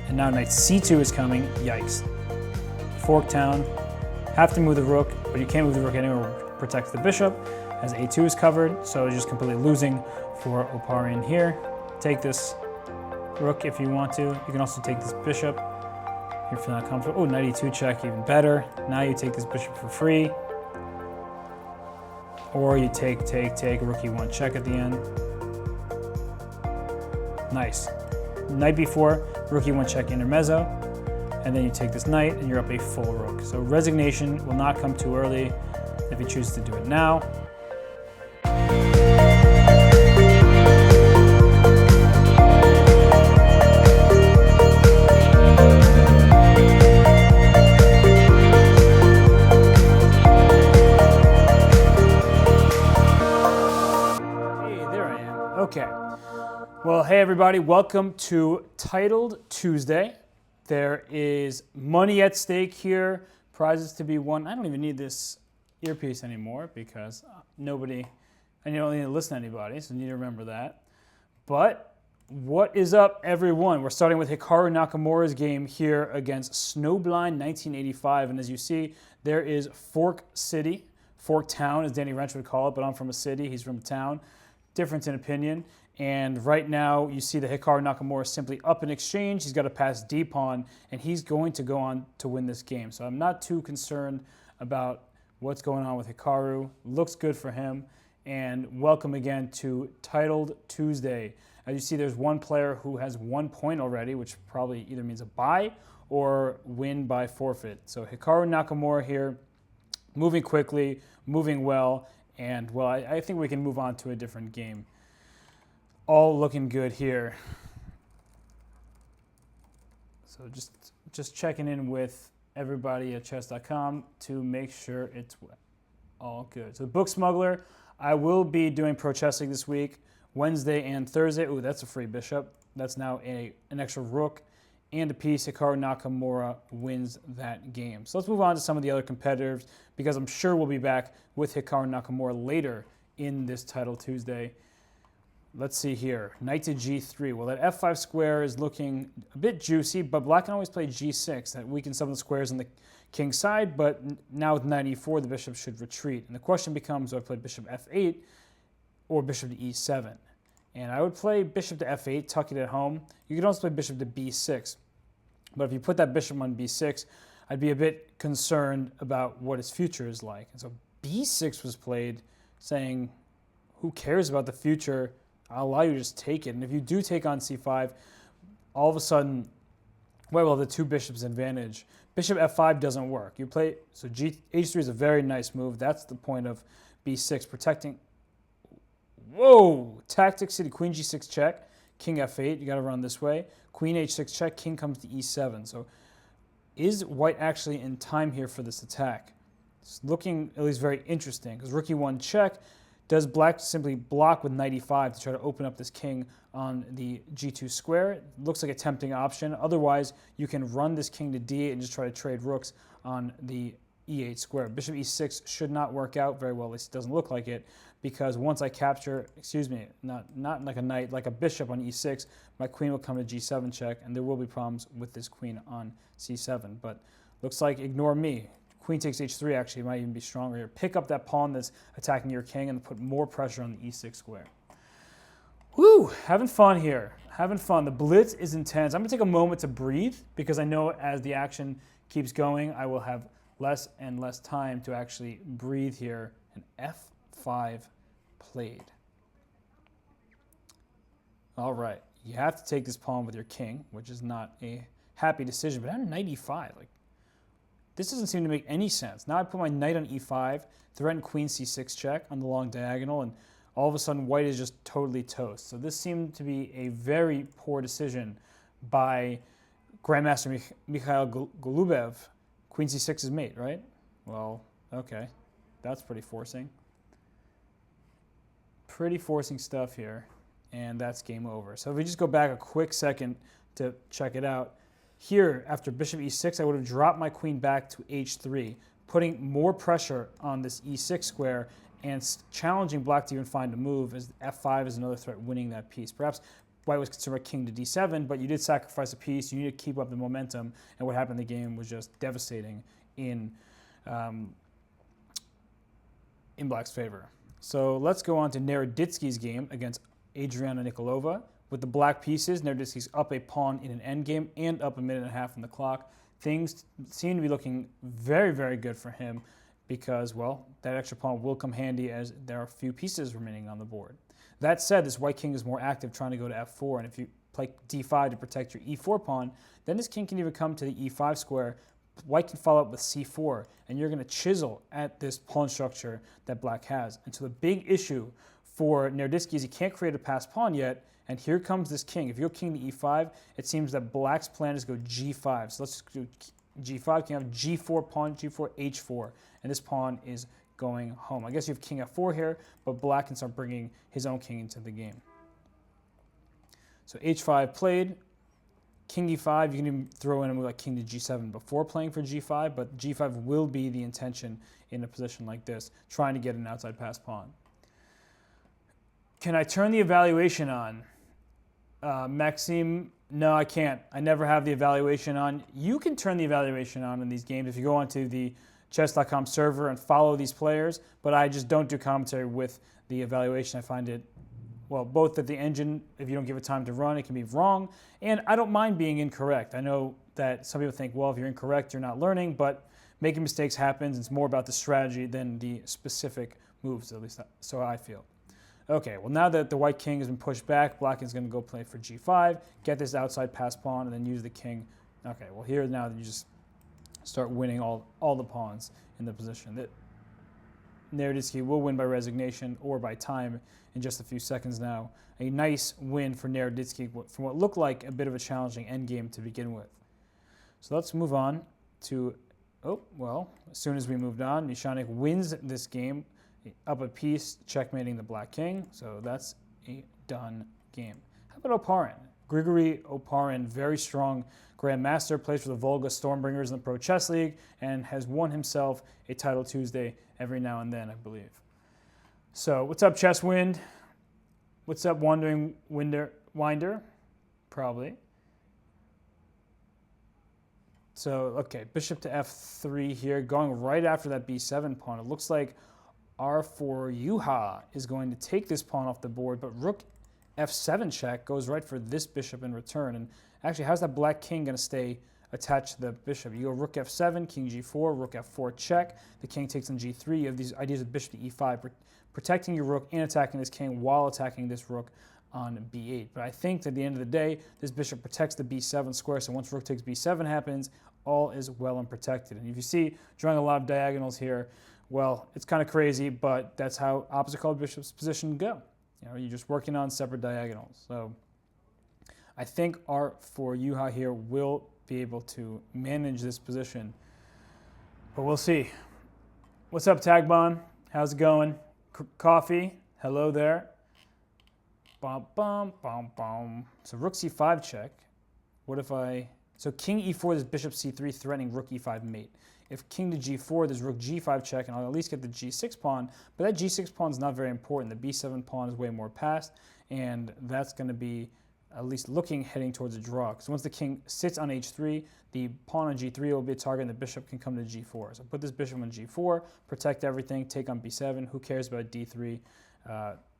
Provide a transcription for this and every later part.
And now knight c2 is coming. Yikes. Fork town. Have to move the rook, but you can't move the rook anywhere to protect the bishop, as a2 is covered, so you're just completely losing for Oparian here. Take this rook if you want to. You can also take this bishop if you're not comfortable. Oh, knight e2 check, even better. Now you take this bishop for free. Or you take, rook e1 check at the end. Nice. Knight b4, rook e1 check intermezzo, and then you take this knight and you're up a full rook. So resignation will not come too early if you choose to do it now. Okay, well, hey everybody, welcome to Titled Tuesday. There is money at stake here, prizes to be won. I don't even need this earpiece anymore because I don't need to listen to anybody, so you need to remember that. But what is up, everyone? We're starting with Hikaru Nakamura's game here against Snowblind 1985, and as you see, there is Fork City, Fork Town, as Danny Wrench would call it, but I'm from a city, he's from a town. Difference in opinion, and right now you see that Hikaru Nakamura is simply up in exchange. He's got to pass d-pawn, and he's going to go on to win this game. So I'm not too concerned about what's going on with Hikaru. Looks good for him, and welcome again to Titled Tuesday. As you see, there's one player who has 1 point already, which probably either means a bye or win by forfeit. So Hikaru Nakamura here, moving quickly, moving well, and, well, I think we can move on to a different game. All looking good here. So just checking in with everybody at Chess.com to make sure it's all good. So Book Smuggler, I will be doing Pro Chess League this week, Wednesday and Thursday. Ooh, that's a free bishop. That's now an extra rook and a piece. Hikaru Nakamura wins that game. So let's move on to some of the other competitors because I'm sure we'll be back with Hikaru Nakamura later in this Title Tuesday. Let's see here. Knight to g3. Well, that f5 square is looking a bit juicy, but black can always play g6. That weakens some of the squares on the king's side, but now with knight e4, the bishop should retreat. And the question becomes, do I play bishop f8 or bishop to e7? And I would play bishop to f8, tuck it at home. You could also play bishop to b6. But if you put that bishop on b6, I'd be a bit concerned about what his future is like. And so b6 was played, saying, who cares about the future? I'll allow you to just take it. And if you do take on c5, all of a sudden, well, the two bishops advantage. Bishop f5 doesn't work. You play, so h3 is a very nice move. That's the point of b6, protecting. Whoa! Tactics city, queen g6 check, king f8, you got to run this way. Queen h6 check, king comes to e7. So is white actually in time here for this attack? It's looking at least very interesting because rook e1 check. Does black simply block with knight e5 to try to open up this king on the g2 square? It looks like a tempting option. Otherwise, you can run this king to d8 and just try to trade rooks on the e8 square. Bishop e6 should not work out very well, at least it doesn't look like it, because once I capture, not like a knight, like a bishop on e6, my queen will come to g7 check, and there will be problems with this queen on c7. But looks like ignore me. Queen takes h3 actually might even be stronger here. Pick up that pawn that's attacking your king and put more pressure on the e6 square. Woo, having fun here. Having fun. The blitz is intense. I'm going to take a moment to breathe because I know as the action keeps going, I will have less and less time to actually breathe here. And f5 played. All right. You have to take this pawn with your king, which is not a happy decision. But on knight e5, this doesn't seem to make any sense. Now I put my knight on e5, threaten queen c6 check on the long diagonal, and all of a sudden white is just totally toast. So this seemed to be a very poor decision by Grandmaster Mikhail Golubev. Queen c6 is mate, right? Well, okay. That's pretty forcing. Pretty forcing stuff here, and that's game over. So if we just go back a quick second to check it out, here, after bishop e6, I would have dropped my queen back to h3, putting more pressure on this e6 square and challenging black to even find a move, as f5 is another threat winning that piece. Perhaps white was concerned about king to d7, but you did sacrifice a piece. You need to keep up the momentum, and what happened in the game was just devastating in black's favor. So let's go on to Naroditsky's game against Adriana Nikolova. With the black pieces, Naroditsky's up a pawn in an endgame and up a minute and a half on the clock. Things seem to be looking very, very good for him because, well, that extra pawn will come handy as there are few pieces remaining on the board. That said, this white king is more active trying to go to f4, and if you play d5 to protect your e4 pawn, then this king can even come to the e5 square. White can follow up with c4, and you're going to chisel at this pawn structure that black has. And so the big issue for Naroditsky is he can't create a passed pawn yet, and here comes this king. If you go king to e5, it seems that black's plan is to go g5. So let's do g5. Can have g4 pawn, g4, h4, and this pawn is going home. I guess you have king f4 here, but black can start bringing his own king into the game. So h5 played. King e5, you can even throw in a move like king to g7 before playing for g5, but g5 will be the intention in a position like this, trying to get an outside pass pawn. Can I turn the evaluation on? Maxime, no, I can't. I never have the evaluation on. You can turn the evaluation on in these games if you go onto the Chess.com server and follow these players, but I just don't do commentary with the evaluation. I find it, well, both that the engine, if you don't give it time to run, it can be wrong, and I don't mind being incorrect. I know that some people think, well, if you're incorrect, you're not learning, but making mistakes happens. It's more about the strategy than the specific moves, at least so I feel. Okay, well, now that the white king has been pushed back, black is going to go play for g5, get this outside pass pawn, and then use the king. Okay, well, here now you just start winning all the pawns in the position. Naroditsky will win by resignation or by time in just a few seconds now. A nice win for Naroditsky from what looked like a bit of a challenging endgame to begin with. So let's move on to, oh, well, as soon as we moved on, Nishanik wins this game up a piece, checkmating the black king. So that's a done game. How about Oparin? Grigory Oparin, very strong grandmaster, plays for the Volga Stormbringers in the Pro Chess League and has won himself a Title Tuesday every now and then, I believe. So what's up, Chesswind? What's up, Wandering Winder? Probably. So, okay, bishop to f3 here, going right after that b7 pawn. It looks like r4 Yuha is going to take this pawn off the board, but rook f7 check goes right for this bishop in return. And actually, how's that black king going to stay attached to the bishop? You go rook f7, king g4, rook f4 check. The king takes on g3. You have these ideas of bishop to e5, protecting your rook and attacking this king while attacking this rook on b8. But I think that at the end of the day, this bishop protects the b7 square, so once rook takes b7 happens, all is well and protected. And if you see drawing a lot of diagonals here, well, it's kind of crazy, but that's how opposite colored bishops position go. You know, you're just working on separate diagonals. So I think r4 Yuha here will be able to manage this position, but we'll see. What's up, Tagbon? How's it going? Coffee, hello there. Bum, bum, bum, bum. So rook c5 check. What if so king e4, there's bishop c3 threatening rook e5 mate. If king to g4, there's rook g5 check, and I'll at least get the g6 pawn, but that g6 pawn is not very important. The b7 pawn is way more passed, and that's going to be at least heading towards a draw. So once the king sits on h3, the pawn on g3 will be a target, and the bishop can come to g4. So put this bishop on g4, protect everything, take on b7. Who cares about d3?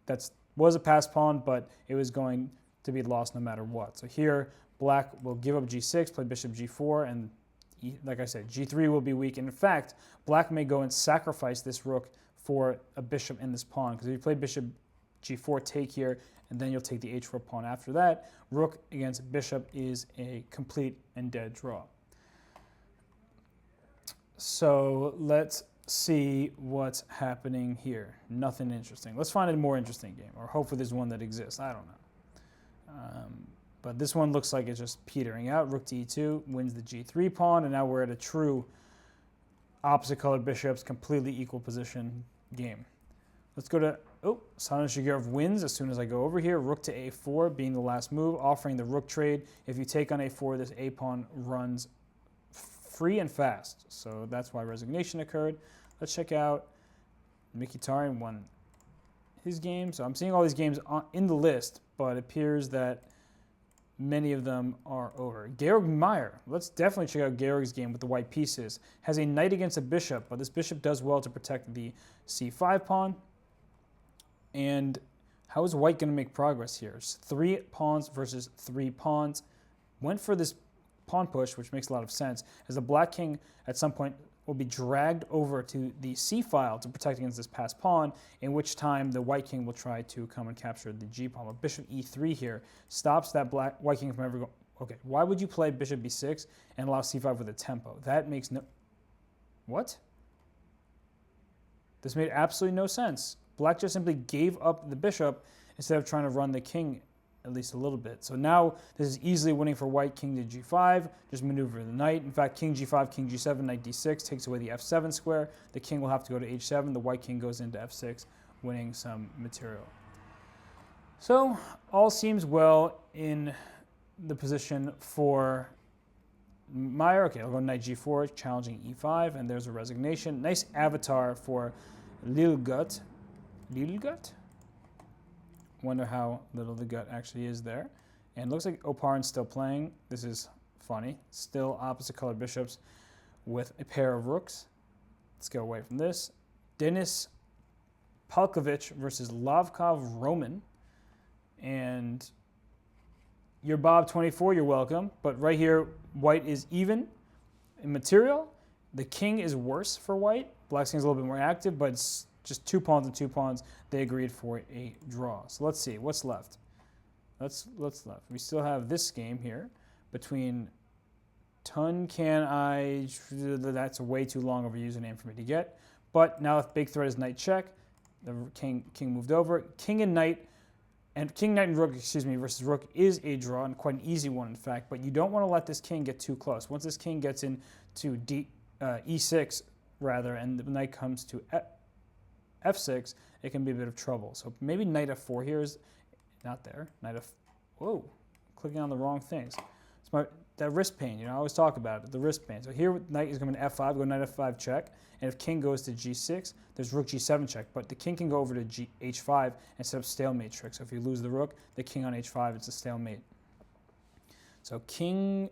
That was a passed pawn, but it was going to be lost no matter what. So here, black will give up g6, play bishop g4, and like I said, g3 will be weak. And in fact, black may go and sacrifice this rook for a bishop and this pawn, because if you play bishop g4 take here, and then you'll take the h4 pawn after that, rook against bishop is a complete and dead draw. So let's see what's happening here. Nothing interesting. Let's find a more interesting game, or hopefully there's one that exists. I don't know. But this one looks like it's just petering out. Rook to e2 wins the g3 pawn, and now we're at a true opposite colored bishops, completely equal position game. Let's go to, Sana Shigeru wins as soon as I go over here. Rook to a4 being the last move, offering the rook trade. If you take on a4, this a pawn runs free and fast. So that's why resignation occurred. Let's check out Mkhitaryan won his game. So I'm seeing all these games in the list, but it appears that many of them are over. Georg Meyer, let's definitely check out Georg's game with the white pieces. Has a knight against a bishop, but this bishop does well to protect the c5 pawn. And how is white going to make progress here? It's 3 pawns versus 3 pawns. Went for this pawn push, which makes a lot of sense, as the black king at some point will be dragged over to the c file to protect against this passed pawn, in which time the white king will try to come and capture the g pawn. But bishop e3 here stops that white king from ever going. Okay, why would you play bishop b6 and allow c5 with a tempo? That makes no... What? This made absolutely no sense. Black just simply gave up the bishop instead of trying to run the king at least a little bit. So now this is easily winning for white. King to g5, just maneuver the knight. In fact, king g5, king g7, knight d6 takes away the f7 square. The king will have to go to h7. The white king goes into f6, winning some material. So all seems well in the position for Meyer. Okay, I'll go knight g4, challenging e5, and there's a resignation. Nice avatar for Lilgut. Lilgut? Wonder how little the gut actually is there. And looks like Oparin's still playing. This is funny. Still opposite colored bishops with a pair of rooks. Let's go away from this. Denis Palkovich versus Lavkov Roman. And you're Bob 24, you're welcome. But right here, white is even in material. The king is worse for white. Black's king is a little bit more active, but it's just 2 pawns and 2 pawns. They agreed for a draw. So let's see what's left. What's left? We still have this game here between Tun Can I. That's a way too long of a username for me to get. But now the big threat is knight check. The king moved over. King and knight, knight and rook, versus rook is a draw, and quite an easy one in fact. But you don't want to let this king get too close. Once this king gets into e6 rather, and the knight comes to f6, it can be a bit of trouble. So maybe knight f4 here is not there. Knight f... Whoa, clicking on the wrong things. It's that wrist pain, I always talk about it, the wrist pain. So here knight is going to f5, go knight f5 check, and if king goes to g6, there's rook g7 check, but the king can go over to h5 and set up stalemate trick. So if you lose the rook, the king on h5, it's a stalemate. So king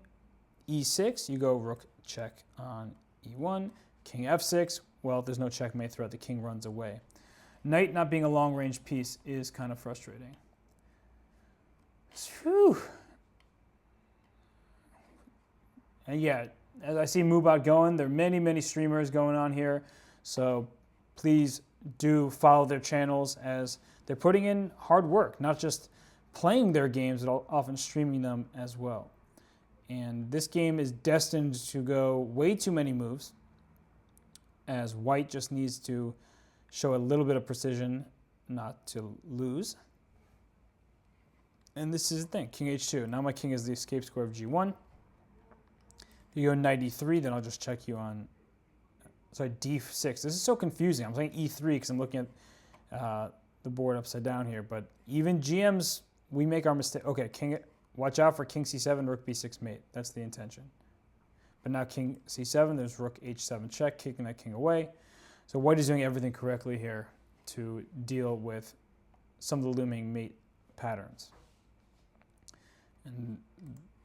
e6, you go rook check on e1, king f6, well, there's no checkmate threat, the king runs away. Knight not being a long-range piece is kind of frustrating. Whew. And yeah, as I see Mubot going, there are many, many streamers going on here. So please do follow their channels as they're putting in hard work, not just playing their games, but often streaming them as well. And this game is destined to go way too many moves, as white just needs to show a little bit of precision not to lose. And this is the thing, king h2. Now my king is the escape square of g1. You go knight e3, then I'll just check you on, sorry, d6. This is so confusing. I'm playing e3 because I'm looking at the board upside down here. But even GMs, we make our mistake. Okay, king, watch out for king c7, rook b6 mate. That's the intention. But now king c7, there's rook h7 check, kicking that king away. So white is doing everything correctly here to deal with some of the looming mate patterns. And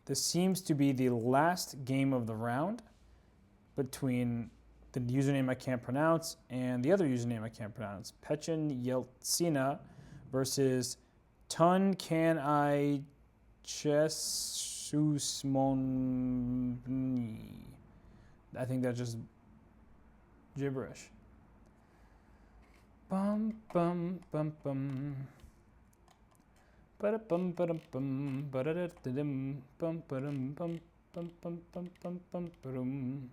this seems to be the last game of the round between the username I can't pronounce and the other username I can't pronounce. Pechin Yeltsina versus Tun Can I Chesusmon. I think that's just gibberish. Bum bum bum bum. Ba-da-bum ba-dum-bum ba-da-da-da-dim bum ba-dum bum bum bum bum bum bum ba-dum.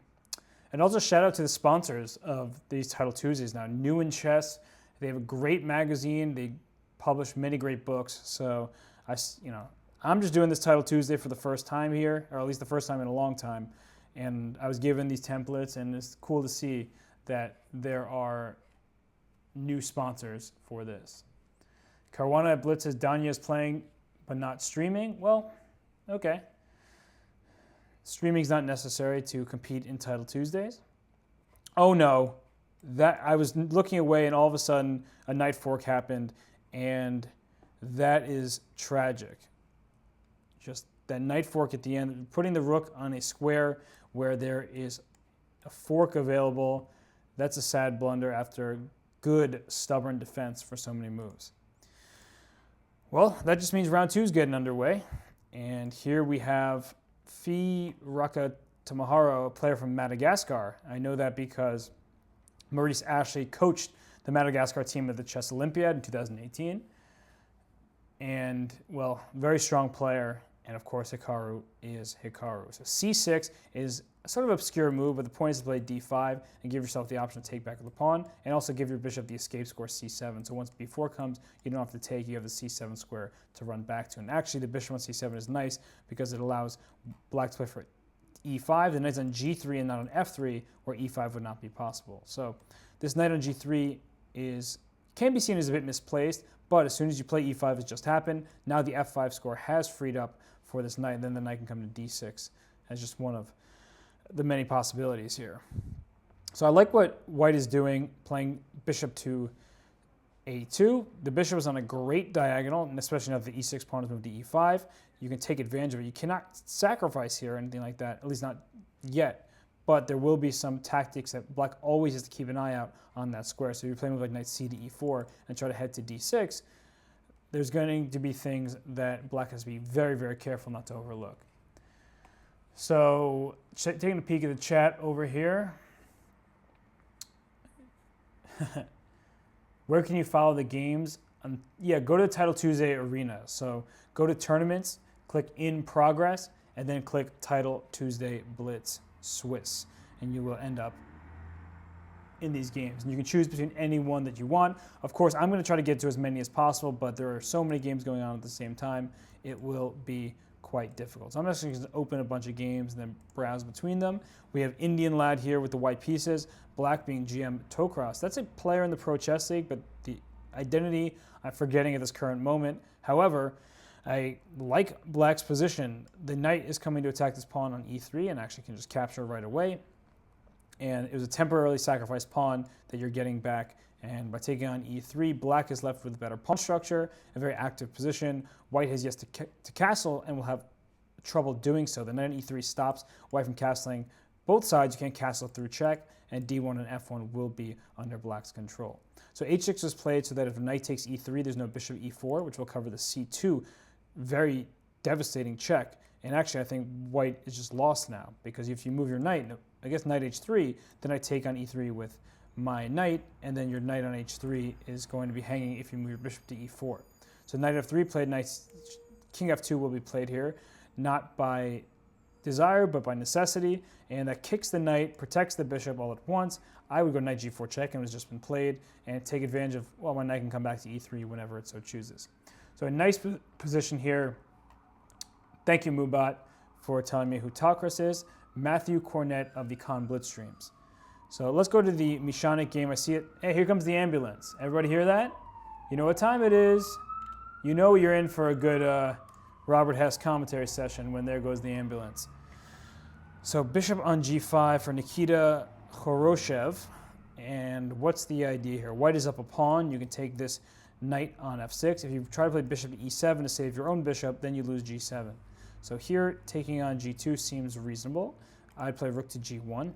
And also shout out to the sponsors of these Title Tuesdays now. New in Chess, they have a great magazine. They publish many great books. So I'm just doing this Title Tuesday for the first time here, or at least the first time in a long time. And I was given these templates, and it's cool to see that there are new sponsors for this. Caruana at Blitz says Danya is playing but not streaming. Well, okay. Streaming is not necessary to compete in Title Tuesdays. Oh no, that I was looking away and all of a sudden a knight fork happened, and that is tragic. Just that knight fork at the end, putting the rook on a square where there is a fork available. That's a sad blunder after good, stubborn defense for so many moves. Well, that just means round 2 is getting underway. And here we have Hikaru Nakamura, a player from Madagascar. I know that because Maurice Ashley coached the Madagascar team at the Chess Olympiad in 2018. And, well, very strong player. And, of course, Hikaru is Hikaru. So c6 is a sort of obscure move, but the point is to play d5 and give yourself the option to take back the pawn, and also give your bishop the escape square c7. So once b4 comes, you don't have to take. You have the c7 square to run back to. And actually, the bishop on c7 is nice because it allows black to play for e5. The knight's on g3 and not on f3, where e5 would not be possible. So this knight on g3 can be seen as a bit misplaced, but as soon as you play e5, it just happened. Now the f5 score has freed up for this knight, and then the knight can come to d6 as just one of the many possibilities here. So I like what white is doing, playing bishop to a2. The bishop is on a great diagonal, and especially now that the e6 pawn is moved to e5. You can take advantage of it. You cannot sacrifice here or anything like that, at least not yet. But there will be some tactics that black always has to keep an eye out on that square. So if you're playing with like knight c to e4 and try to head to d6, there's going to be things that black has to be very, very careful not to overlook. So taking a peek at the chat over here. Where can you follow the games? Yeah, go to the Title Tuesday Arena. So go to tournaments, click in progress, and then click Title Tuesday Blitz Swiss, and you will end up in these games. And you can choose between any one that you want. Of course, I'm going to try to get to as many as possible, but there are so many games going on at the same time, it will be quite difficult. So I'm just going to open a bunch of games and then browse between them. We have Indian Lad here with the white pieces, black being GM Tokros. That's a player in the Pro Chess League, but the identity I'm forgetting at this current moment. However, I like black's position. The knight is coming to attack this pawn on e3 and actually can just capture right away. And it was a temporarily sacrificed pawn that you're getting back. And by taking on e3, black is left with a better pawn structure, a very active position. White has yet to castle and will have trouble doing so. The knight on e3 stops white from castling. Both sides, you can't castle through check, and d1 and f1 will be under black's control. So h6 was played so that if the knight takes e3, there's no bishop e4, which will cover the c2. Very devastating check. And actually, I think white is just lost now, because if you move your knight, I guess knight h3, then I take on e3 with my knight, and then your knight on h3 is going to be hanging if you move your bishop to e4. So knight f3 played, king f2 will be played here, not by desire, but by necessity, and that kicks the knight, protects the bishop all at once. I would go knight g4 check, and it has just been played, and take advantage of, well, my knight can come back to e3 whenever it so chooses. So a nice position here. Thank you, Mubat, for telling me who Tokros is. Matthew Cornett of the Con Blitz streams. So let's go to the Mishanic game. I see it. Hey, here comes the ambulance. Everybody hear that? You know what time it is. You know you're in for a good Robert Hess commentary session when there goes the ambulance. So bishop on g5 for Nikita Khoroshev. And what's the idea here? White is up a pawn. You can take this knight on f6. If you try to play bishop to e7 to save your own bishop, then you lose g7. So here, taking on g2 seems reasonable. I'd play rook to g1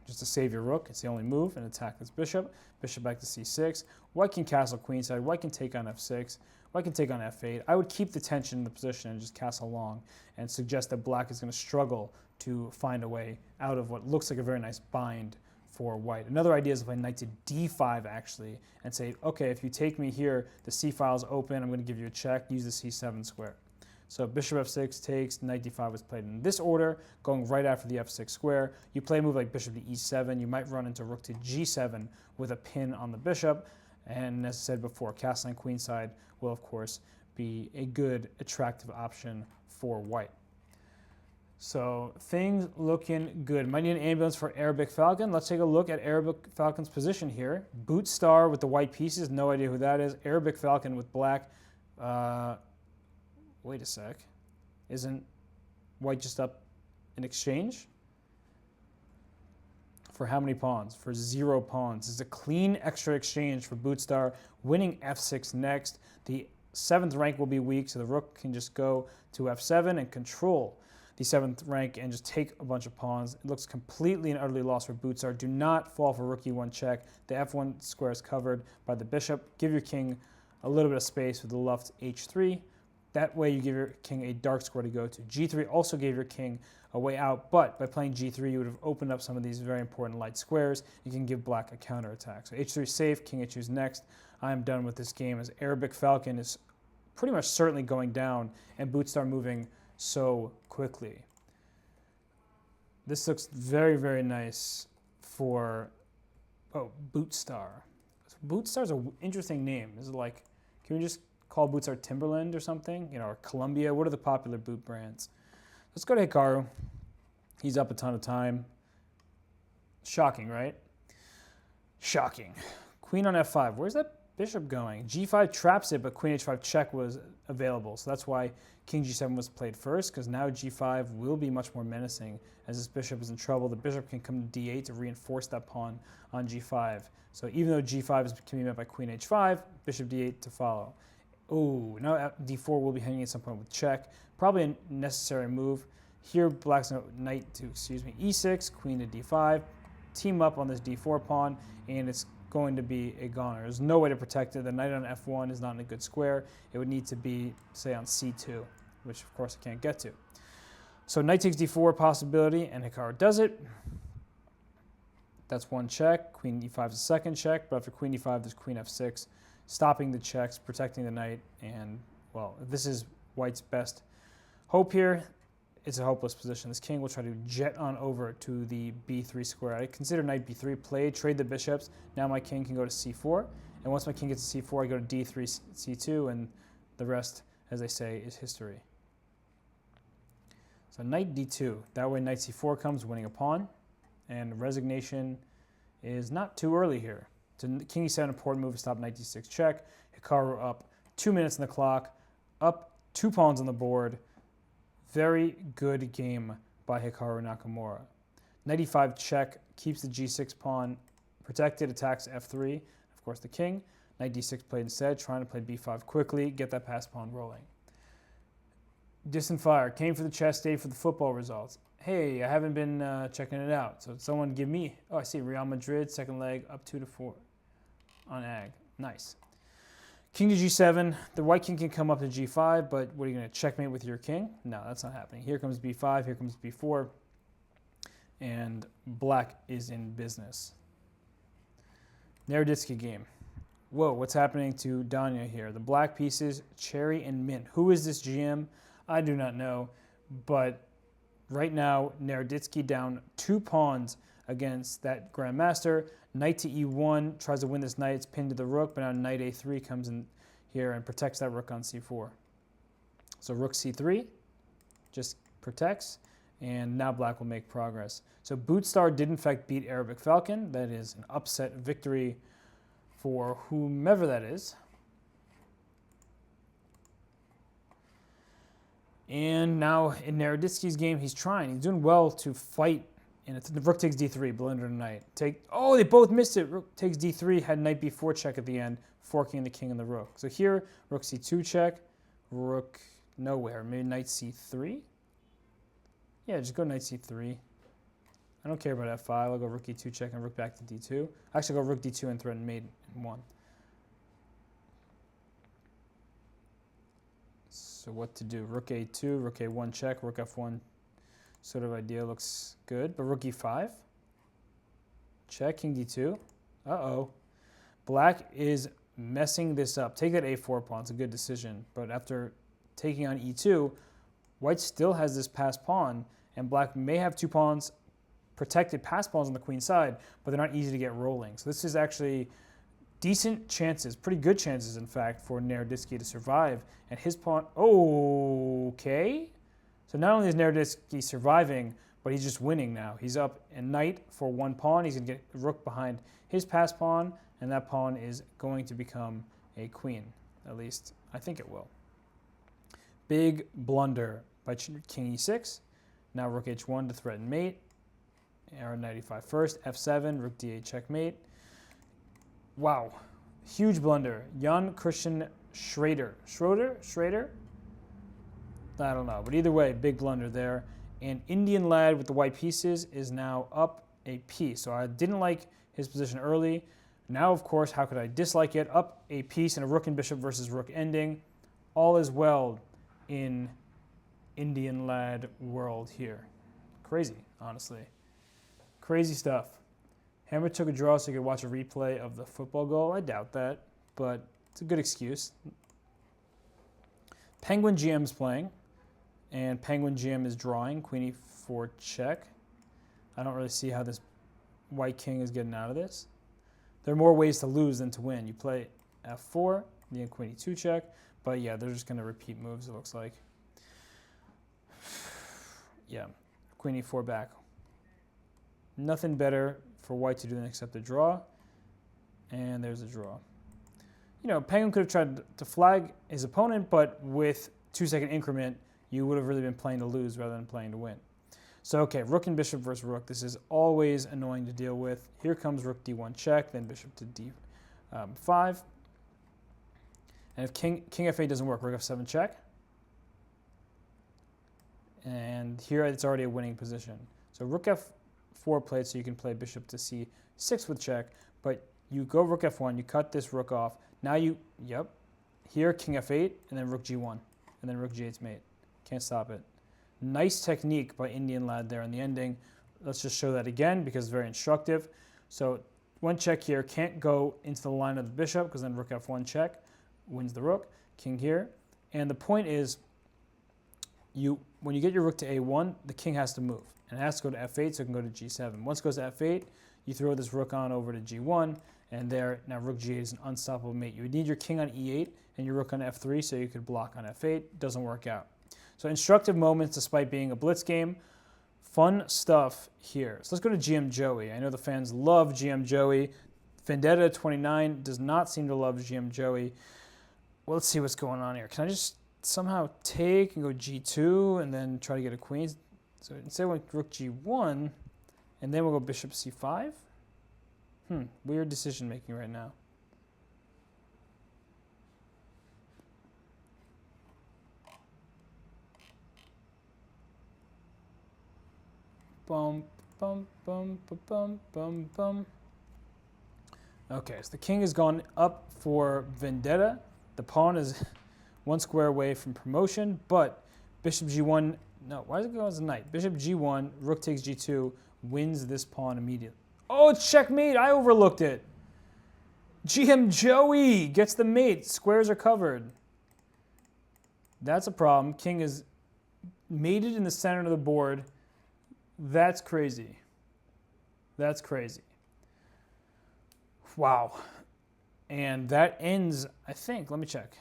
just to save your rook. It's the only move, and attack this bishop. Bishop back to c6. White can castle queenside. White can take on f6. White can take on f8. I would keep the tension in the position and just castle long and suggest that black is going to struggle to find a way out of what looks like a very nice bind for white. Another idea is to play knight to d5 actually and say, okay, if you take me here, the c file is open. I'm going to give you a check. Use the c7 square. So bishop f6 takes, knight d5 was played in this order, going right after the f6 square. You play a move like bishop to e7. You might run into rook to g7 with a pin on the bishop. And as I said before, castling queenside will, of course, be a good, attractive option for white. So things looking good. Might need an ambulance for Arabic Falcon. Let's take a look at Arabic Falcon's position here. Boot star with the white pieces. No idea who that is. Arabic Falcon with black. Wait a sec. Isn't white just up in exchange? For how many pawns? For 0 pawns. It's a clean extra exchange for boot star. Winning f6 next. The 7th rank will be weak, so the rook can just go to f7 and control the 7th rank and just take a bunch of pawns. It looks completely and utterly lost for Bootstar. Do not fall for rook e1 check. The f1 square is covered by the bishop. Give your king a little bit of space with the left h3. That way you give your king a dark square to go to. g3 also gave your king a way out, but by playing g3 you would have opened up some of these very important light squares. You can give black a counterattack. So h3 safe, king h2 next. I am done with this game as Arabic Falcon is pretty much certainly going down and Bootstar moving so quickly. This looks very, very nice for, Bootstar. Bootstar's an interesting name. Is it like, can we just call Bootstar Timberland or something? You know, or Columbia? What are the popular boot brands? Let's go to Hikaru. He's up a ton of time. Shocking, right? Shocking. Queen on f5. Where's that bishop going? g5 traps it, but queen h5 check was available. So that's why king g7 was played first, because now g5 will be much more menacing as this bishop is in trouble. The bishop can come to d8 to reinforce that pawn on g5. So even though g5 can be met by queen h5, bishop d8 to follow. Oh, now d4 will be hanging at some point with check. Probably a necessary move. Here, black's knight to, e6, queen to d5. Team up on this d4 pawn, and it's going to be a goner. There's no way to protect it. The knight on f1 is not in a good square. It would need to be, say, on c2, which of course I can't get to. So knight takes d4 possibility, and Hikaru does it. That's one check. Queen e5 is a second check, but after queen e5, there's queen f6, stopping the checks, protecting the knight, and, well, this is white's best hope here. It's a hopeless position. This king will try to jet on over to the b3 square. I consider knight b3 played, trade the bishops. Now my king can go to c4, and once my king gets to c4, I go to d3, c2, and the rest, as they say, is history. So knight d2. That way knight c4 comes, winning a pawn, and resignation is not too early here. So king e7, important move to stop knight d6 check. Hikaru up 2 minutes on the clock, up 2 pawns on the board. Very good game by Hikaru Nakamura. Knight e5 check, keeps the g6 pawn protected, attacks f3, of course the king. Knight d6 played instead, trying to play b5 quickly, get that pass pawn rolling. Distant Fire came for the chess, stayed for the football results. Hey, I haven't been checking it out, so someone give me, I see Real Madrid, second leg, up 2-4 on ag. Nice. King to g7. The white king can come up to g5, but what are you going to checkmate with your king? No, that's not happening. Here comes b5, here comes b4, and black is in business. Naroditsky game. Whoa, what's happening to Danya here? The black pieces, cherry and mint. Who is this GM? I do not know, but right now, Naroditsky down 2 pawns against that grandmaster. Knight to e1, tries to win this knight. It's pinned to the rook, but now knight a3 comes in here and protects that rook on c4. So rook c3 just protects, and now black will make progress. So Bootstar did in fact beat Arabic Falcon. That is an upset victory for whomever that is. And now in Naroditsky's game, he's trying. He's doing well to fight. And it's, the rook takes d3, blunder knight. Oh, they both missed it. Rook takes d3, had knight b4 check at the end, forking the king and the rook. So here, rook c2 check, rook nowhere. Maybe knight c3? Yeah, just go knight c3. I don't care about f5. I'll go rook e2 check and rook back to d2. Actually, I'll go rook d2 and threaten mate in 1. So what to do? Rook a2, rook a1 check, rook f1 sort of idea looks good. But rook e5, check, king d2. Uh-oh. Black is messing this up. Take that a4 pawn. It's a good decision. But after taking on e2, white still has this passed pawn, and black may have 2 pawns, protected passed pawns on the queen side, but they're not easy to get rolling. So this is actually decent chances, pretty good chances, in fact, for Naroditsky to survive. And his pawn, okay. So not only is Naroditsky surviving, but he's just winning now. He's up in knight for 1 pawn. He's going to get rook behind his passed pawn, and that pawn is going to become a queen. At least, I think it will. Big blunder by king e6. Now rook h1 to threaten mate. Or knight e5 first. f7, rook d8 checkmate. Wow. Huge blunder. Jan Christian Schrader? I don't know. But either way, big blunder there. And Indian Lad with the white pieces is now up a piece. So I didn't like his position early. Now, of course, how could I dislike it? Up a piece in a rook and bishop versus rook ending. All is well in Indian Lad world here. Crazy, honestly. Crazy stuff. Hammer took a draw so you could watch a replay of the football goal. I doubt that, but it's a good excuse. Penguin GM's playing, and Penguin GM is drawing. Queen e4 check. I don't really see how this white king is getting out of this. There are more ways to lose than to win. You play f4, then queen e2 check, but yeah, they're just going to repeat moves, it looks like. Yeah, queen e4 back. Nothing better for white to do than accept a draw, and there's a draw. You know, Penguin could have tried to flag his opponent, but with 2-second increment, you would have really been playing to lose rather than playing to win. So, okay, rook and bishop versus rook. This is always annoying to deal with. Here comes rook d1 check, then bishop to d5. And if king f8 doesn't work, rook f7 check. And here it's already a winning position. So rook f4 played so you can play bishop to c6 with check, but you go rook f1, you cut this rook off. Now here king f8, and then rook g1, and then rook g8's mate. Can't stop it. Nice technique by Indian Lad there in the ending. Let's just show that again because it's very instructive. So one check here, can't go into the line of the bishop because then rook f1 check wins the rook, king here. And the point is, when you get your rook to a1, the king has to move. And it has to go to f8 so it can go to g7. Once it goes to f8, you throw this rook on over to g1, and there, now rook g8 is an unstoppable mate. You would need your king on e8 and your rook on f3 so you could block on f8. Doesn't work out. So instructive moments despite being a blitz game. Fun stuff here. So let's go to GM Joey. I know the fans love GM Joey. Vendetta 29 does not seem to love GM Joey. Well, let's see what's going on here. Can I just somehow take and go g2 and then try to get a queen? So instead we went rook g1 and then we'll go bishop c5. Weird decision making right now. Bum, bum, bum, bum, bum, bum. Okay, so the king has gone up for Vendetta. The pawn is one square away from promotion, but bishop g1, no, why does it go as a knight? Bishop g1, rook takes g2, wins this pawn immediately. Oh, it's checkmate, I overlooked it. GM Joey gets the mate, squares are covered. That's a problem. King is mated in the center of the board. That's crazy. That's crazy. Wow. And that ends, I think, let me check.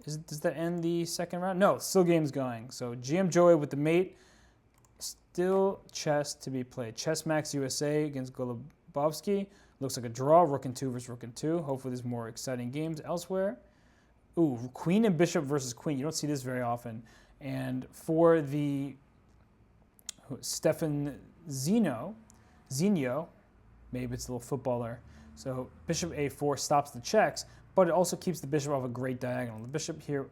Does that end the second round? No, still game's going. So GM Joey with the mate. Still chess to be played. Chess Max USA against Golubovsky. Looks like a draw. Rook and 2 versus Rook and 2. Hopefully there's more exciting games elsewhere. Ooh, queen and bishop versus queen. You don't see this very often. And for the Stefan Zino, maybe it's a little footballer. So bishop a4 stops the checks, but it also keeps the bishop off a great diagonal. The bishop here,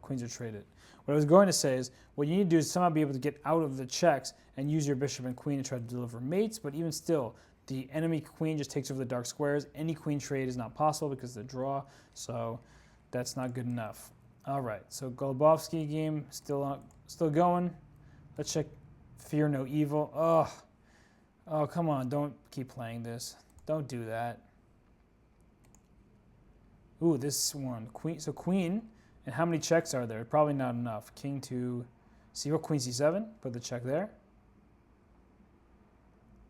queens are traded. What I was going to say is, what you need to do is somehow be able to get out of the checks and use your bishop and queen to try to deliver mates, but even still, the enemy queen just takes over the dark squares. Any queen trade is not possible because of the draw, so that's not good enough. All right, so Golubovsky game still going. Let's check Fear No Evil. Oh, come on, don't keep playing this. Don't do that. Ooh, this one, queen. So queen, and how many checks are there? Probably not enough. King to c4, queen c7, put the check there.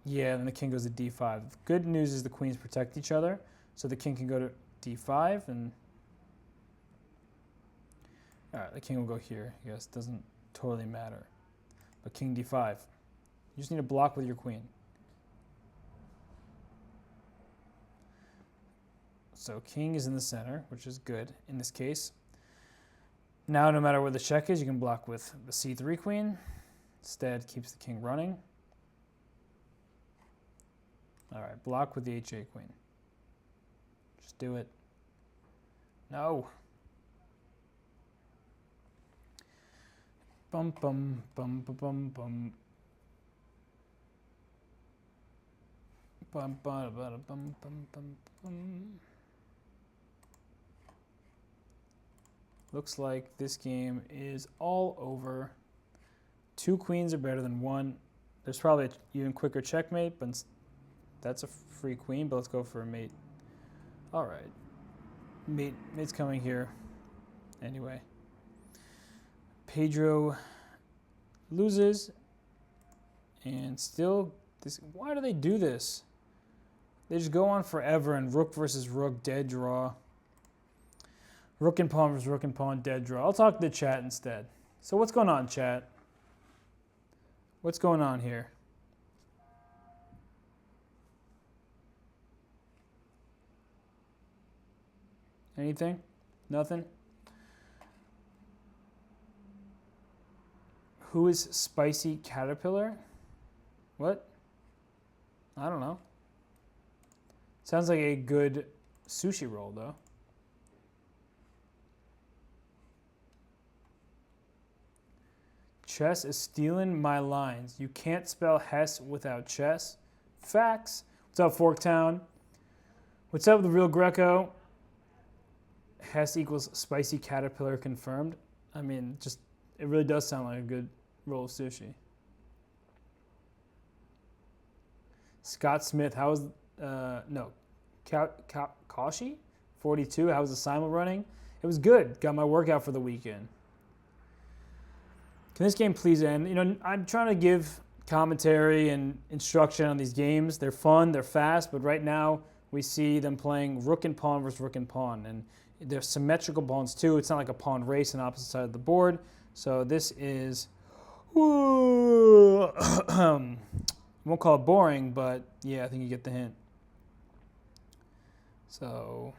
Yeah, then the king goes to d5. The good news is the queens protect each other, so the king can go to d5, and all right, the king will go here. I guess doesn't totally matter. But king d5. You just need to block with your queen. So king is in the center, which is good in this case. Now, no matter where the check is, you can block with the c3 queen. Instead, keeps the king running. All right, block with the h8 queen. Just do it. No. Bum bum bum bum bum bum. Bum bum bum bum bum bum. Looks like this game is all over. 2 queens are better than 1. There's probably an even quicker checkmate, but that's a free queen, but let's go for a mate. All right. Mate's coming here. Anyway. Pedro loses. And still, why do they do this? They just go on forever, and rook versus rook, dead draw. Rook and pawn versus rook and pawn, dead draw. I'll talk to the chat instead. So what's going on, chat? What's going on here? Anything? Nothing? Who is Spicy Caterpillar? What? I don't know. Sounds like a good sushi roll, though. Chess is stealing my lines. You can't spell Hess without chess. Facts. What's up, Forktown? What's up, The Real Greco? Hess equals Spicy Caterpillar confirmed. I mean, just it really does sound like a good roll of sushi. Scott Smith, how was Kashi 42? How was the simul running? It was good. Got my workout for the weekend. Can this game please end? You know, I'm trying to give commentary and instruction on these games. They're fun, they're fast, but right now we see them playing rook and pawn versus rook and pawn, and they're symmetrical pawns too. It's not like a pawn race on opposite side of the board. So this is, I won't call it boring, but yeah, I think you get the hint. So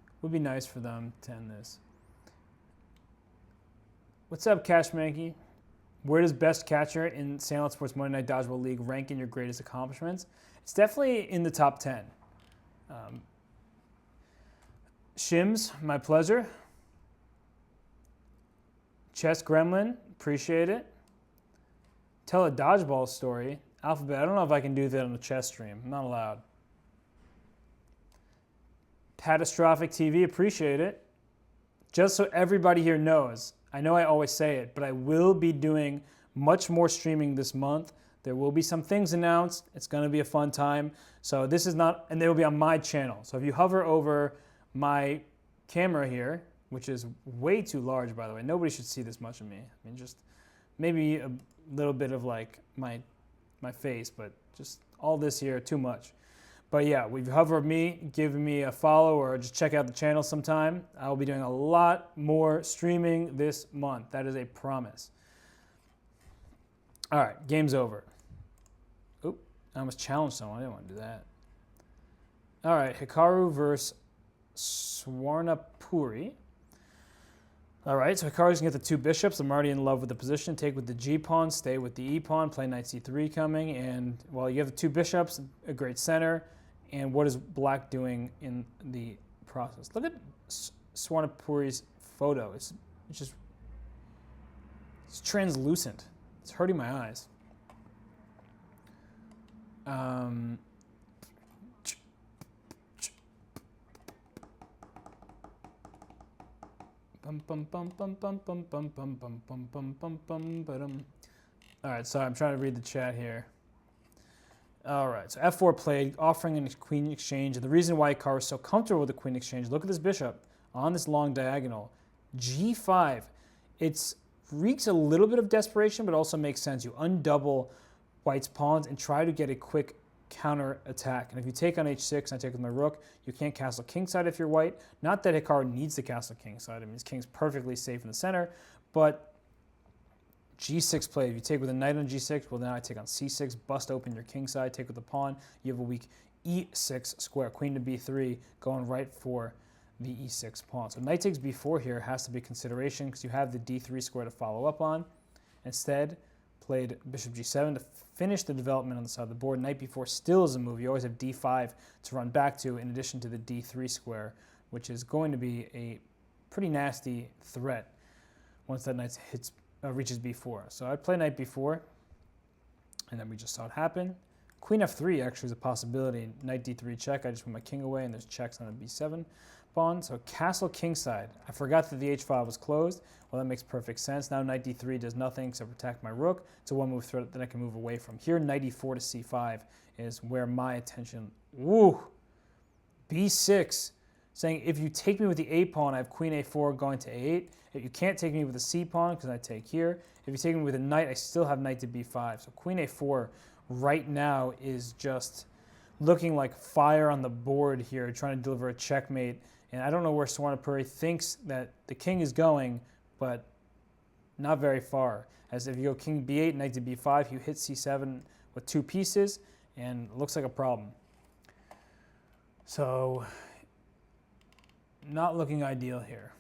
it would be nice for them to end this. What's up, Cash Mankey? Where does Best Catcher in Sandlot Sports Monday Night Dodgeball League rank in your greatest accomplishments? It's definitely in the top 10. Shims, my pleasure. Chess Gremlin, appreciate it. Tell a dodgeball story. Alphabet, I don't know if I can do that on a chess stream. I'm not allowed. Catastrophic TV, appreciate it. Just so everybody here knows, I know I always say it, but I will be doing much more streaming this month. There will be some things announced. It's going to be a fun time. So this is not, and they will be on my channel. So if you hover over my camera here, which is way too large, by the way. Nobody should see this much of me. I mean, just maybe a little bit of like my face, but just all this here, too much. But yeah, if you hover me, give me a follow, or just check out the channel sometime. I will be doing a lot more streaming this month. That is a promise. All right, game's over. Oop, I almost challenged someone. I didn't want to do that. All right, Hikaru versus Swarnapuri. All right, so Hikaru's going to get the 2 bishops. I'm already in love with the position. Take with the G pawn, stay with the E pawn, play knight C3 coming. And, well, you have the 2 bishops, a great center. And what is black doing in the process? Look at Swarnapuri's photo. It's translucent. It's hurting my eyes. All right, sorry, I'm trying to read the chat here. All right, so F4 played, offering a queen exchange. And the reason why Hikaru is so comfortable with the queen exchange, look at this bishop on this long diagonal. G5, it reeks a little bit of desperation, but also makes sense. You undouble white's pawns and try to get a quick counter attack. And if you take on H6 and I take with my rook, you can't castle kingside if you're white. Not that Hikaru needs to castle kingside. I mean, his king's perfectly safe in the center, but G6 play, if you take with a knight on G6, well, now I take on C6, bust open your kingside, take with the pawn. You have a weak E6 square, queen to B3, going right for the E6 pawn. So knight takes B4 here has to be consideration because you have the D3 square to follow up on. Instead, played bishop G7 to finish the development on the side of the board. Knight B4 still is a move. You always have D5 to run back to in addition to the D3 square, which is going to be a pretty nasty threat once that knight hits reaches b4. So I'd play knight b4, and then we just saw it happen. Queen f3 actually is a possibility. Knight d3 check. I just put my king away, and there's checks on the b7 pawn. So castle kingside. I forgot that the h file was closed. Well, that makes perfect sense. Now knight d3 does nothing except protect my rook. It's a one-move threat that I can move away from. Here, knight e4 to c5 is where my attention... Woo! b6. Saying if you take me with the a pawn, I have queen a4 going to a8. If you can't take me with the c pawn, because I take here. If you take me with a knight, I still have knight to b5. So queen a4 right now is just looking like fire on the board here, trying to deliver a checkmate. And I don't know where Swarnapuri thinks that the king is going, but not very far. As if you go king b8, knight to b5, you hit c7 with two pieces, and it looks like a problem. So, not looking ideal here.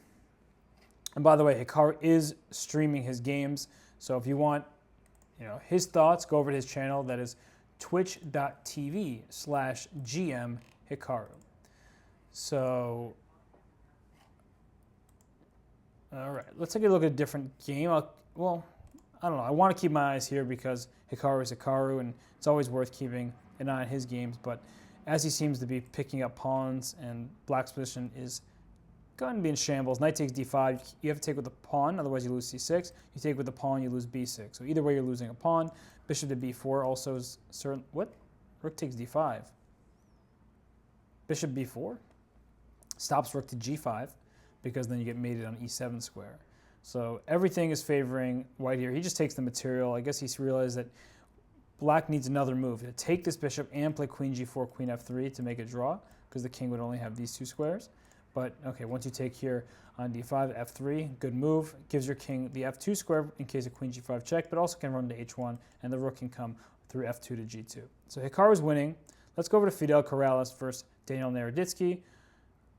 And by the way, Hikaru is streaming his games, so if you want, his thoughts, go over to his channel. That is twitch.tv/GM Hikaru. So, all right, let's take a look at a different game. I don't know. I want to keep my eyes here because Hikaru is Hikaru, and it's always worth keeping an eye on his games. But as he seems to be picking up pawns, and black's position is going to be in shambles. Knight takes d5. You have to take with the pawn, otherwise you lose c6. You take with the pawn, you lose b6. So either way, you're losing a pawn. Bishop to b4 also is certain. What? Rook takes d5. Bishop b4 stops rook to g5 because then you get mated on e7 square. So everything is favoring white here. He just takes the material. I guess he's realized that black needs another move to take this bishop and play queen g4, queen f3 to make a draw because the king would only have these two squares. But, okay, once you take here on d5, f3, good move. Gives your king the f2 square in case of queen g5 check, but also can run to h1, and the rook can come through f2 to g2. So Hikaru's winning. Let's go over to Fidel Corrales versus Daniel Naroditsky.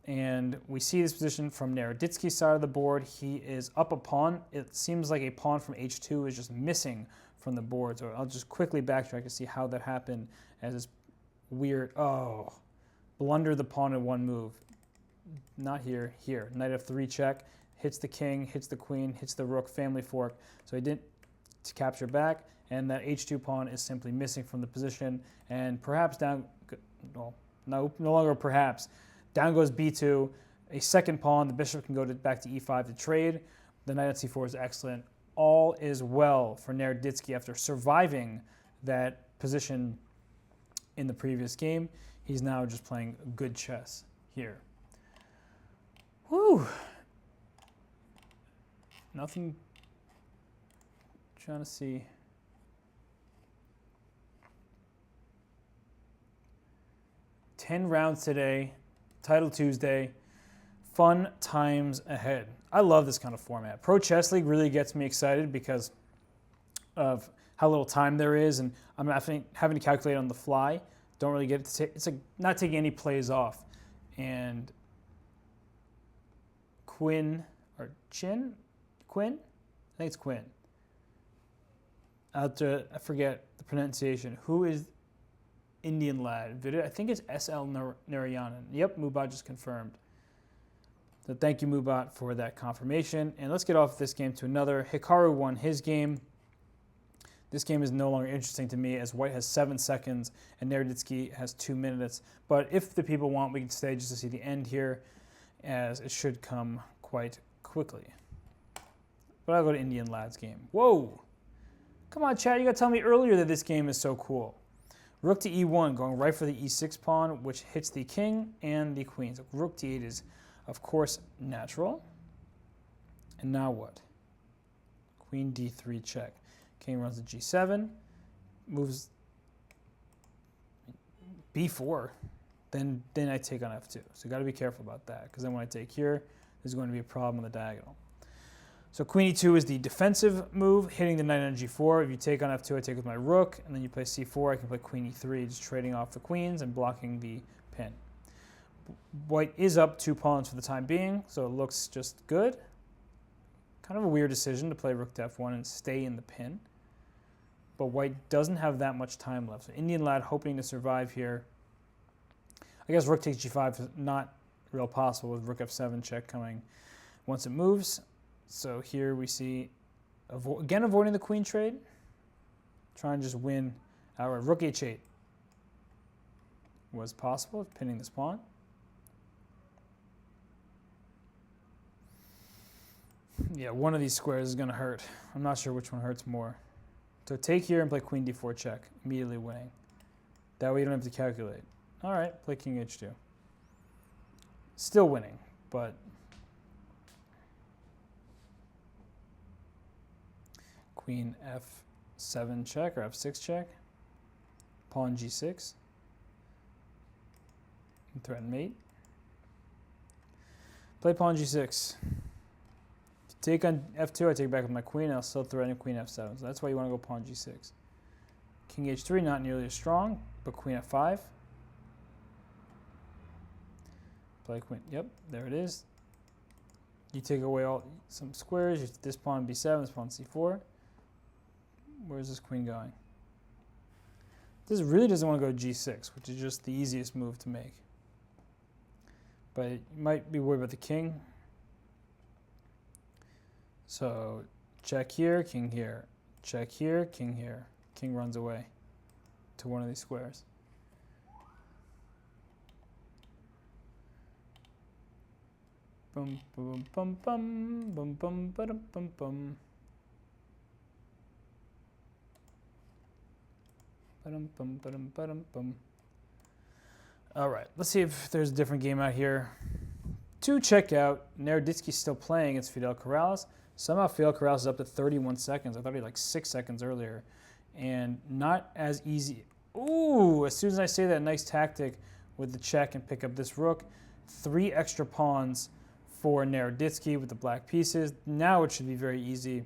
And we see this position from Naroditsky's side of the board. He is up a pawn. It seems like a pawn from h2 is just missing from the board. So I'll just quickly backtrack to see how that happened as this weird, blunder the pawn in one move. Not here, here. Knight f3 check, hits the king, hits the queen, hits the rook, family fork. So he didn't capture back, and that h2 pawn is simply missing from the position. And perhaps down, well, no longer perhaps. Down goes b2, a second pawn. The bishop can go back to e5 to trade. The knight on c4 is excellent. All is well for Naroditsky after surviving that position in the previous game. He's now just playing good chess here. Whew. Nothing. Trying to see. Ten rounds today. Title Tuesday. Fun times ahead. I love this kind of format. Pro Chess League really gets me excited because of how little time there is, and I'm having to calculate on the fly. Don't really get to it's like not taking any plays off. And Quinn, I think it's Quinn. I forget the pronunciation. Who is Indian lad? I think it's S.L. Narayanan. Yep, Mubat just confirmed. So thank you, Mubat, for that confirmation. And let's get off this game to another. Hikaru won his game. This game is no longer interesting to me as white has 7 seconds and Naroditsky has 2 minutes. But if the people want, we can stay just to see the end here, as it should come quite quickly. But I'll go to Indian Lad's game. Whoa! Come on, chat. You got to tell me earlier that this game is so cool. Rook to e1, going right for the e6 pawn, which hits the king and the queen. So rook to e8 is, of course, natural. And now what? Queen d3 check. King runs to g7, moves b4, then I take on f2. So you got to be careful about that, because then when I take here, there's going to be a problem on the diagonal. So queen e2 is the defensive move, hitting the knight on g4. If you take on f2, I take with my rook, and then you play c4, I can play queen e3, just trading off the queens and blocking the pin. White is up 2 pawns for the time being, so it looks just good. Kind of a weird decision to play rook to f1 and stay in the pin. But white doesn't have that much time left. So Indian Lad hoping to survive here. I guess rook takes g5 is not real possible with rook f7 check coming once it moves. So here we see Again, avoiding the queen trade. Trying to just win outright. Rook h8 was possible, pinning this pawn. Yeah, one of these squares is going to hurt. I'm not sure which one hurts more. So take here and play queen d4 check, immediately winning. That way you don't have to calculate. All right, play king h2. Still winning, but queen f7 check or f6 check. Pawn g6. And threaten mate. Play pawn g6. Take on f2, I take back with my queen, and I'll still threaten queen f7. So that's why you want to go pawn g6. King h3, not nearly as strong, but queen f5. Play queen, yep, there it is. You take away some squares, this pawn b7, this pawn c4. Where's this queen going? This really doesn't want to go g6, which is just the easiest move to make. But you might be worried about the king. So check here, king here. Check here, king here. King runs away to one of these squares. Bum bum bum bum bum bum bum bum bum. All right, let's see if there's a different game out here. To check out, Naroditsky's still playing against Fidel Corrales. Somehow Fidel Corrales is up to 31 seconds. I thought he had like 6 seconds earlier. And not as easy. Ooh, as soon as I say that, nice tactic with the check and pick up this rook. 3 extra pawns for Naroditsky with the black pieces. Now it should be very easy.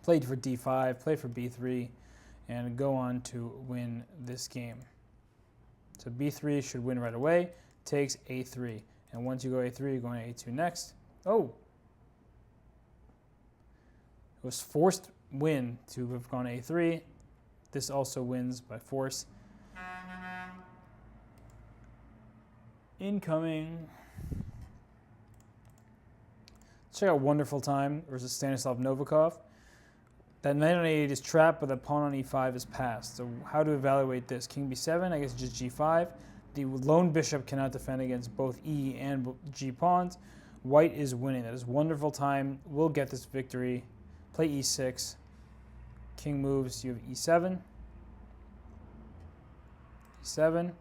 Played for d5, play for b3, and go on to win this game. So b3 should win right away. Takes a3. And once you go a3, you're going to a2 next. Oh! It was forced win to have gone a3. This also wins by force. Incoming. Check out Wonderful Time versus Stanislav Novikov. That knight on a8 is trapped, but the pawn on e5 is passed. So how to evaluate this? King b7, I guess just g5. The lone bishop cannot defend against both e and g pawns. White is winning. That is Wonderful Time. We'll get this victory. Play e6. King moves. You have e7. e7.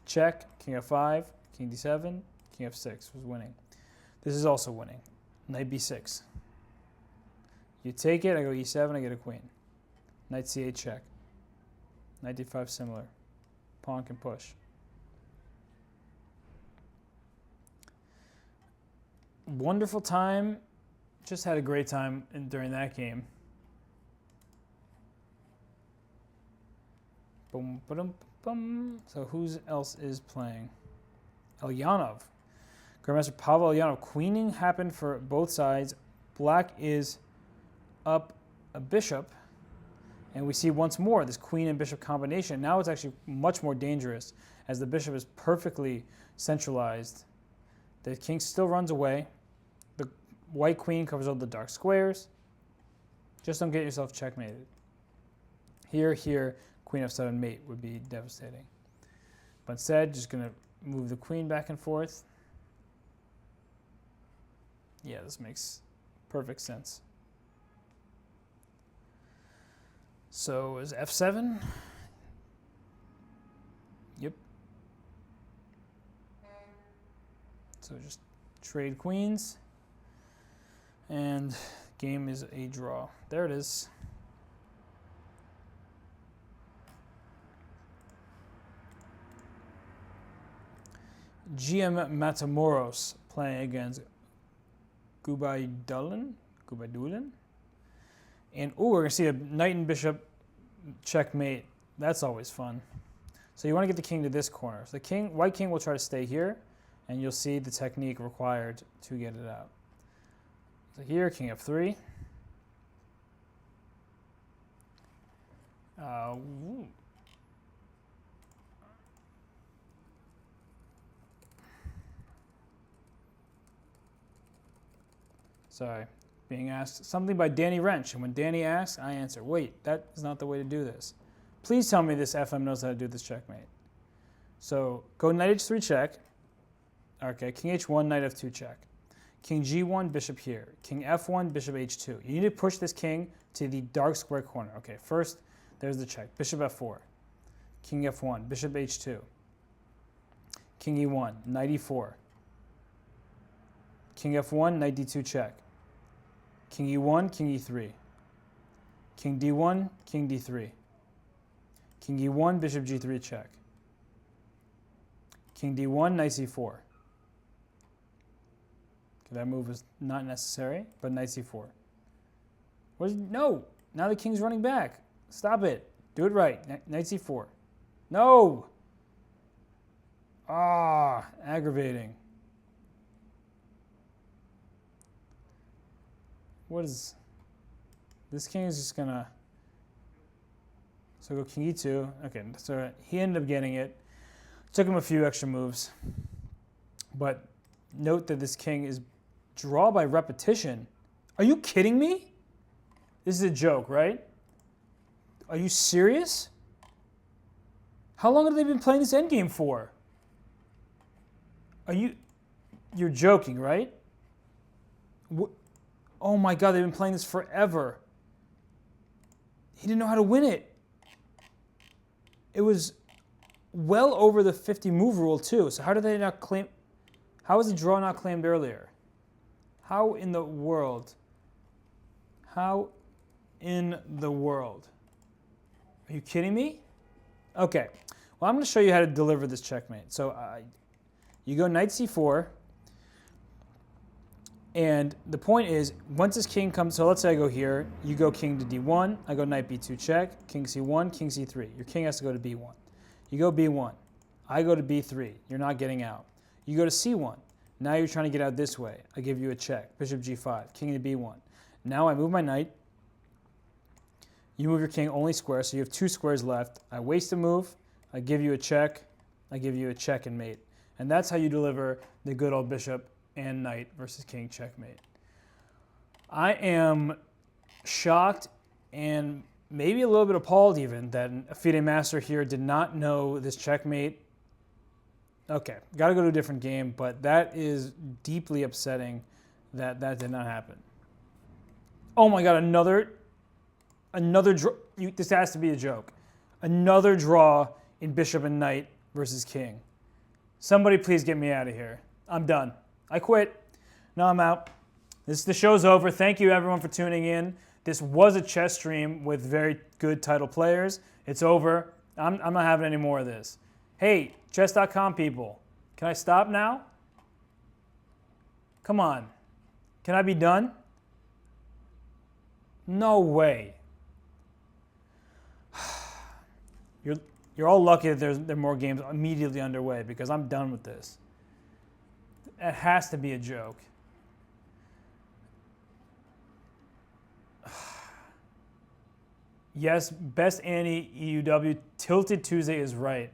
Check. King f5. King d7. King f6 was winning. This is also winning. Knight b6. You take it. I go e7. I get a queen. Knight c8 check. Knight d5 similar. Pawn can push. Wonderful Time. Just had a great time during that game. Boom, ba-dum, bum. So who else is playing? Elyanov. Grandmaster Pavel Elyanov. Queening happened for both sides. Black is up a bishop. And we see once more this queen and bishop combination. Now it's actually much more dangerous as the bishop is perfectly centralized. The king still runs away. The white queen covers all the dark squares. Just don't get yourself checkmated. Here, queen f7 mate would be devastating. But instead, just going to move the queen back and forth. Yeah, this makes perfect sense. So is f7? Yep. So just trade queens. And game is a draw. There it is. GM Matamoros playing against Gubaidulin. And we're going to see a knight and bishop checkmate. That's always fun. So you want to get the king to this corner. So the white king will try to stay here, and you'll see the technique required to get it out. So here, king f3. Sorry, being asked something by Danny Wrench. And when Danny asks, I answer, wait, that is not the way to do this. Please tell me this FM knows how to do this checkmate. So go knight h3 check. Okay, king h1, knight f2 check. King g1, bishop here. King f1, bishop h2. You need to push this king to the dark square corner. Okay, first, there's the check. Bishop f4. King f1, bishop h2. King e1, knight e4. King f1, knight d2 check. King e1, king e3. King d1, king d3. King e1, bishop g3 check. King d1, knight c4. Okay, that move is not necessary, but knight c4. No! Now the king's running back. Stop it. Do it right. Knight c4. No! Ah, aggravating. What is... This king is just gonna... So go king e2. Okay, so he ended up getting it. Took him a few extra moves. But note that this king is draw by repetition. Are you kidding me? This is a joke, right? Are you serious? How long have they been playing this endgame for? You're joking, right? Oh my God, they've been playing this forever. He didn't know how to win it. It was well over the 50 move rule too. So how did they not claim? How was the draw not claimed earlier? How in the world? How in the world? Are you kidding me? Okay. Well, I'm going to show you how to deliver this checkmate. So you go knight c4. And the point is, once this king comes, so let's say I go here, you go king to d1, I go knight b2 check, king c1, king c3. Your king has to go to b1. You go b1, I go to b3, you're not getting out. You go to c1, now you're trying to get out this way. I give you a check, bishop g5, king to b1. Now I move my knight, you move your king only square, so you have 2 squares left. I waste a move, I give you a check, I give you a check and mate. And that's how you deliver the good old bishop and knight versus king checkmate. I am shocked and maybe a little bit appalled even that a FIDE master here did not know this checkmate. Okay, got to go to a different game, but that is deeply upsetting that that did not happen. Oh my God, another draw. This has to be a joke. Another draw in bishop and knight versus king. Somebody please get me out of here. I'm done. I quit. No, I'm out. The show's over. Thank you, everyone, for tuning in. This was a chess stream with very good title players. It's over. I'm not having any more of this. Hey, Chess.com people, can I stop now? Come on. Can I be done? No way. You're all lucky that there are more games immediately underway because I'm done with this. It has to be a joke. Yes, best Annie EUW, Tilted Tuesday is right.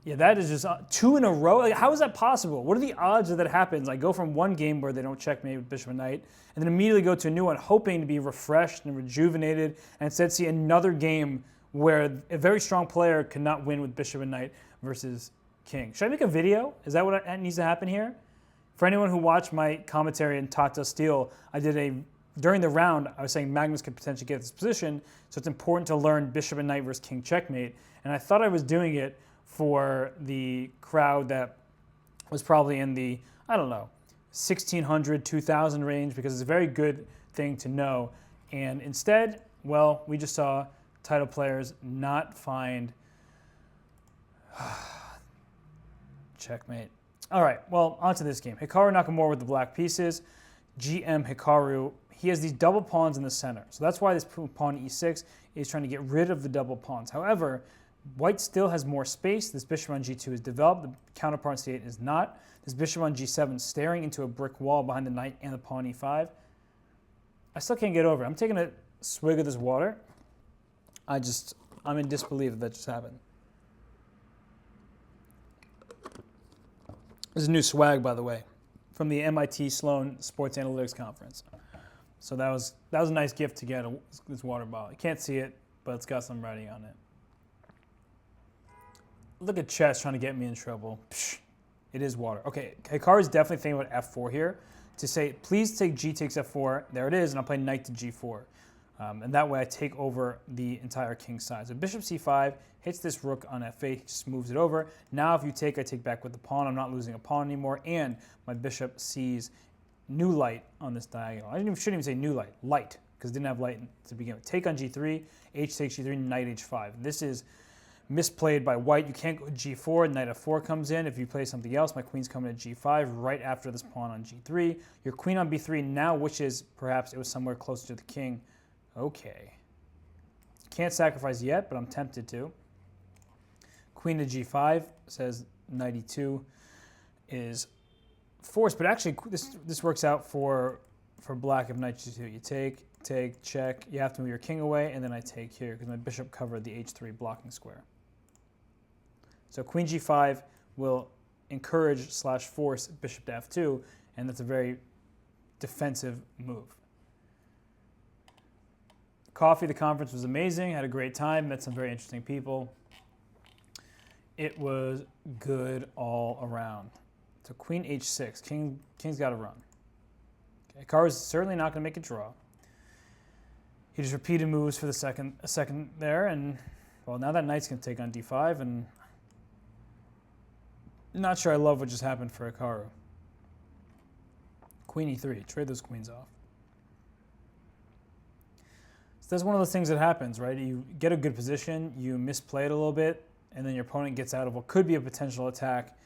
Yeah, that is just 2 in a row. Like, how is that possible? What are the odds that happens? I go from one game where they don't check me with bishop and knight, and then immediately go to a new one hoping to be refreshed and rejuvenated, and instead see another game where a very strong player cannot win with bishop and knight versus king. Should I make a video? Is that what needs to happen here? For anyone who watched my commentary in Tata Steel, during the round, I was saying Magnus could potentially get this position, so it's important to learn bishop and knight versus king checkmate. And I thought I was doing it for the crowd that was probably in the, I don't know, 1,600, 2,000 range, because it's a very good thing to know. And instead, well, we just saw title players not find checkmate. All right, well, on to this game. Hikaru Nakamura with the black pieces. GM Hikaru, he has these double pawns in the center. So that's why this pawn e6 is trying to get rid of the double pawns. However, white still has more space. This bishop on g2 is developed. The counterpart on c8 is not. This bishop on g7 staring into a brick wall behind the knight and the pawn e5. I still can't get over it. I'm taking a swig of this water. I'm in disbelief that just happened. This is new swag, by the way, from the MIT Sloan Sports Analytics Conference. So that was a nice gift to get, this water bottle. You can't see it, but it's got some writing on it. Look at chess trying to get me in trouble. Psh, it is water. Okay, Hikaru's definitely thinking about f4 here to say, please take g takes f4. There it is, and I'll play knight to g4. And that way I take over the entire king side. So bishop c5 hits this rook on f8, just moves it over. Now if you take, I take back with the pawn. I'm not losing a pawn anymore, and my bishop sees new light on this diagonal. I shouldn't even say new light, because it didn't have light to begin with. Take on g3, h takes g3, knight h5. This is misplayed by white. You can't go g4, knight f4 comes in. If you play something else, my queen's coming at g5 right after this pawn on g3. Your queen on b3 now wishes perhaps it was somewhere closer to the king. Okay. Can't sacrifice yet, but I'm tempted to. Queen to g5 says knight e2 is forced, but actually this works out for black if knight g2. You take, check. You have to move your king away, and then I take here because my bishop covered the h3 blocking square. So queen g5 will encourage / force bishop to f2, and that's a very defensive move. Coffee, the conference was amazing. Had a great time. Met some very interesting people. It was good all around. So queen h6. King's got to run. Okay, Hikaru's certainly not going to make a draw. He just repeated moves for a second there, and well, now that knight's going to take on d5, and not sure I love what just happened for Hikaru. Queen e3. Trade those queens off. That's one of those things that happens, right? You get a good position, you misplay it a little bit, and then your opponent gets out of what could be a potential attack,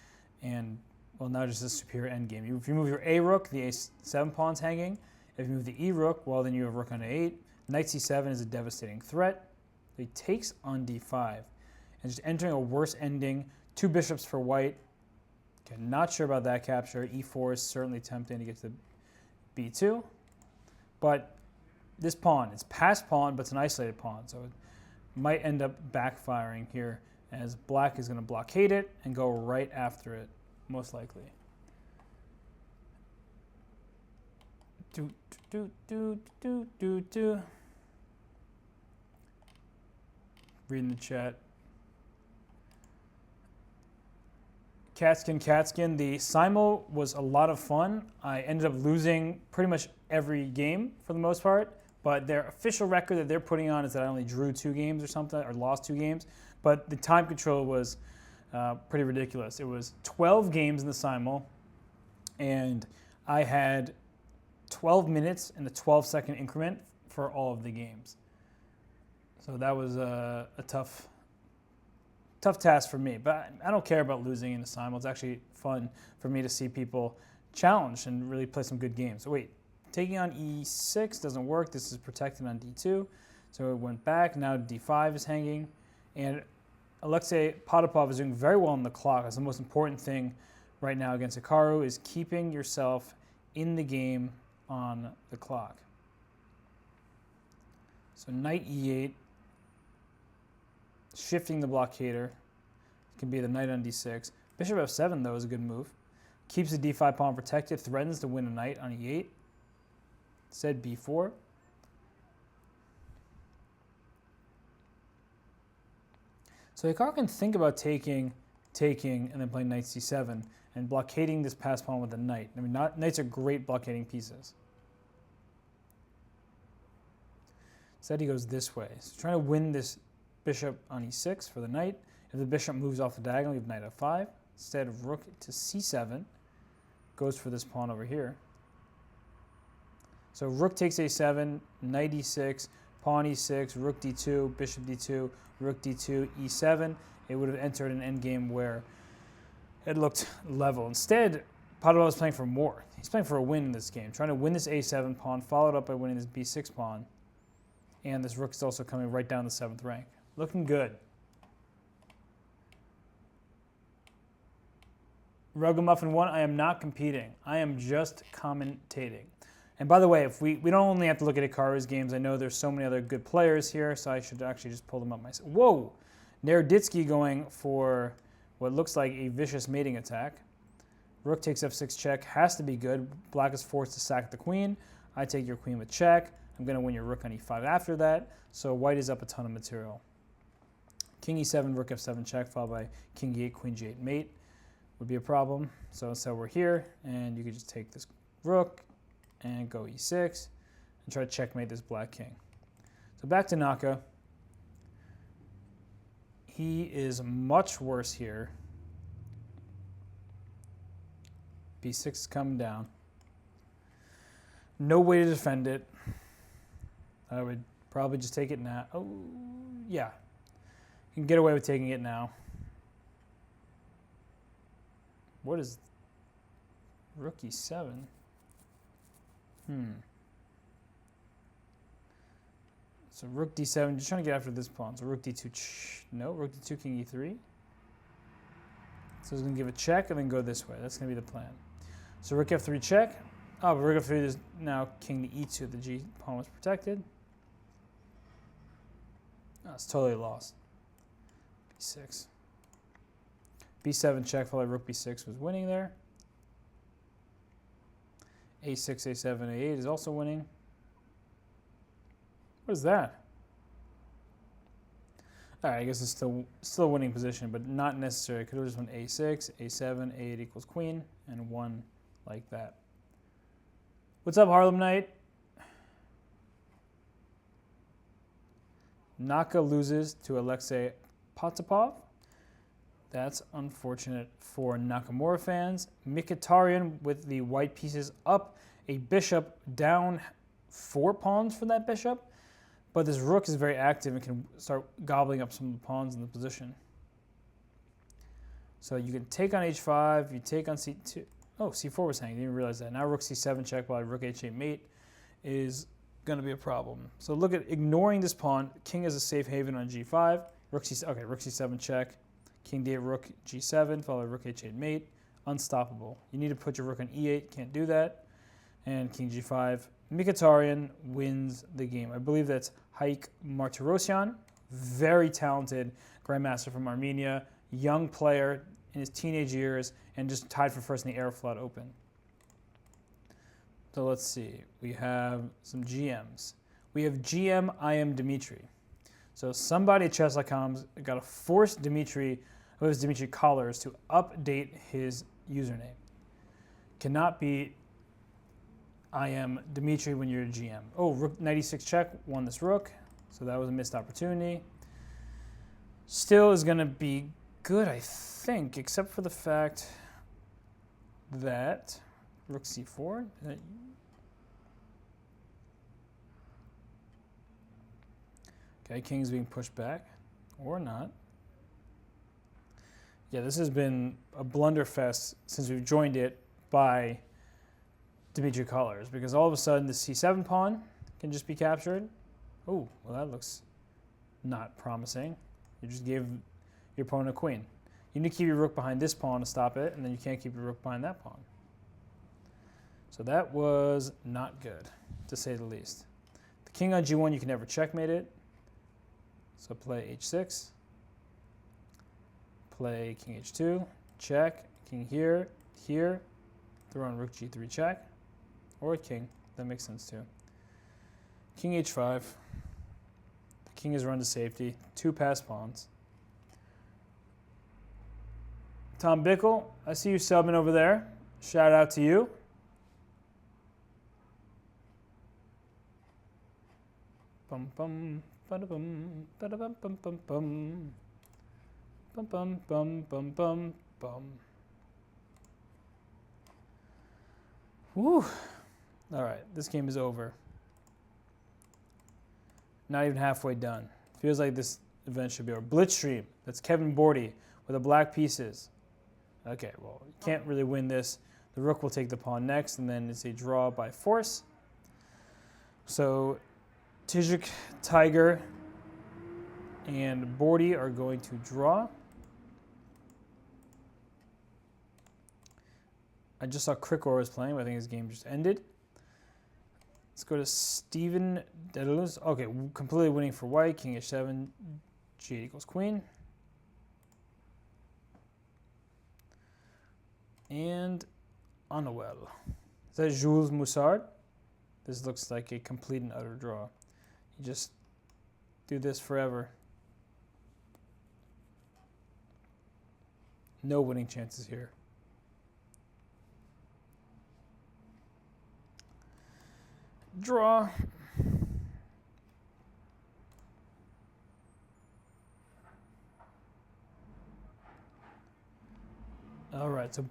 and, well, now just a superior endgame. If you move your a rook, the a7 pawn's hanging. If you move the e rook, well, then you have rook on a8. Knight c7 is a devastating threat. So he takes on d5, and just entering a worse ending. 2 bishops for white. Okay, not sure about that capture. e4 is certainly tempting to get to b2, but this pawn, it's passed pawn, but it's an isolated pawn, so it might end up backfiring here as black is going to blockade it and go right after it, most likely. Reading the chat. Catskin. The simul was a lot of fun. I ended up losing pretty much every game for the most part. But their official record that they're putting on is that I only drew 2 games or something, or lost 2 games. But the time control was pretty ridiculous. It was 12 games in the simul, and I had 12 minutes in a 12-second increment for all of the games. So that was a tough task for me. But I don't care about losing in the simul. It's actually fun for me to see people challenge and really play some good games. So wait. Taking on e6 doesn't work. This is protected on d2. So it went back. Now d5 is hanging. And Alexei Potapov is doing very well on the clock. That's the most important thing right now against Hikaru, is keeping yourself in the game on the clock. So knight e8, shifting the blockader. It can be the knight on d6. Bishop f7, though, is a good move. Keeps the d5 pawn protected, threatens to win a knight on e8. Said b4. So Hikaru can think about taking, and then playing knight c7, and blockading this passed pawn with a knight. I mean, knights are great blockading pieces. Instead, he goes this way. So trying to win this bishop on e6 for the knight. If the bishop moves off the diagonal, you have knight f5. Instead of rook to c7, goes for this pawn over here. So rook takes a7, knight e6, pawn e6, rook d2, bishop d2, rook d2, e7. It would have entered an endgame where it looked level. Instead, Potapov is playing for more. He's playing for a win in this game, trying to win this a7 pawn, followed up by winning this b6 pawn. And this rook is also coming right down the 7th rank. Looking good. Ruggamuffin 1, I am not competing. I am just commentating. And by the way, if we don't only have to look at Hikaru's games, I know there's so many other good players here, so I should actually just pull them up myself. Whoa! Naroditsky going for what looks like a vicious mating attack. Rook takes f6 check, has to be good. Black is forced to sack the queen. I take your queen with check. I'm going to win your rook on e5 after that. So white is up a ton of material. King e7, rook f7 check, followed by king e8, queen g8 mate would be a problem. So instead we're here, and you could just take this rook and go e6 and try to checkmate this black king. So back to Naka. He is much worse here. b6 is coming down. No way to defend it. I would probably just take it now. Oh, yeah. You can get away with taking it now. What is rook e7? So rook d7, just trying to get after this pawn. So rook d2, no, rook d2, king e3. So it's going to give a check and then go this way. That's going to be the plan. So rook f3 check. Oh, but rook f3 is now king to e2. The g pawn was protected. Oh, it's totally lost. b6. b7 check, followed by rook b6 was winning there. a6, a7, a8 is also winning. What is that? All right, I guess it's still a winning position, but not necessary. Could have just won a6, a7, a8 equals queen, and won like that. What's up, Harlem Knight? Naka loses to Alexei Potapov. That's unfortunate for Nakamura fans. Mkhitaryan with the white pieces up, a bishop down 4 pawns for that bishop. But this rook is very active and can start gobbling up some of the pawns in the position. So you can take on h5, you take on c2. Oh, c4 was hanging, didn't even realize that. Now rook c7 check by rook h8 mate is going to be a problem. So look at ignoring this pawn. King is a safe haven on g5. Rook c7 check. King d8, rook g7, followed by rook h8 mate. Unstoppable. You need to put your rook on e8, can't do that. And king g5. Mkhitaryan wins the game. I believe that's Haik Martirosyan, very talented grandmaster from Armenia, young player in his teenage years, and just tied for first in the Aeroflot Open. So let's see. We have some GMs. We have GM I am Dimitri. So somebody at Chess.com got to force Dimitri, who is Dimitri Collars, to update his username. Cannot be I am Dimitri when you're a GM. Oh, rook 96 check, won this rook. So that was a missed opportunity. Still is going to be good, I think, except for the fact that rook c4. Okay, king's being pushed back, or not. Yeah, this has been a blunderfest since we've joined it by Dimitri Collars, because all of a sudden the c7 pawn can just be captured. Oh, well, that looks not promising. You just gave your opponent a queen. You need to keep your rook behind this pawn to stop it, and then you can't keep your rook behind that pawn. So that was not good, to say the least. The king on g1, you can never checkmate it. So play h6. Play king h2, check, king here, here. Throw on rook g3 check. Or king. That makes sense too. King h5. The king is run to safety. 2 passed pawns. Tom Bickle, I see you subbing over there. Shout out to you. Bum bum bada bum bada bum bum bum bum bum bum bum bum bum bum. Woo. All right, this game is over. Not even halfway done. Feels like this event should be over. Blitz stream. That's Kevin Bordy with the black pieces. Okay, well, you can't really win this. The rook will take the pawn next, and then it's a draw by force. So Tijik, Tiger, and Bordy are going to draw. I just saw Krikor was playing, but I think his game just ended. Let's go to Steven Dedalus. Okay, completely winning for white. King h7, g8 equals queen. And Anuel. Is that Jules Moussard? This looks like a complete and utter draw. You just do this forever. No winning chances here. Draw. All right, so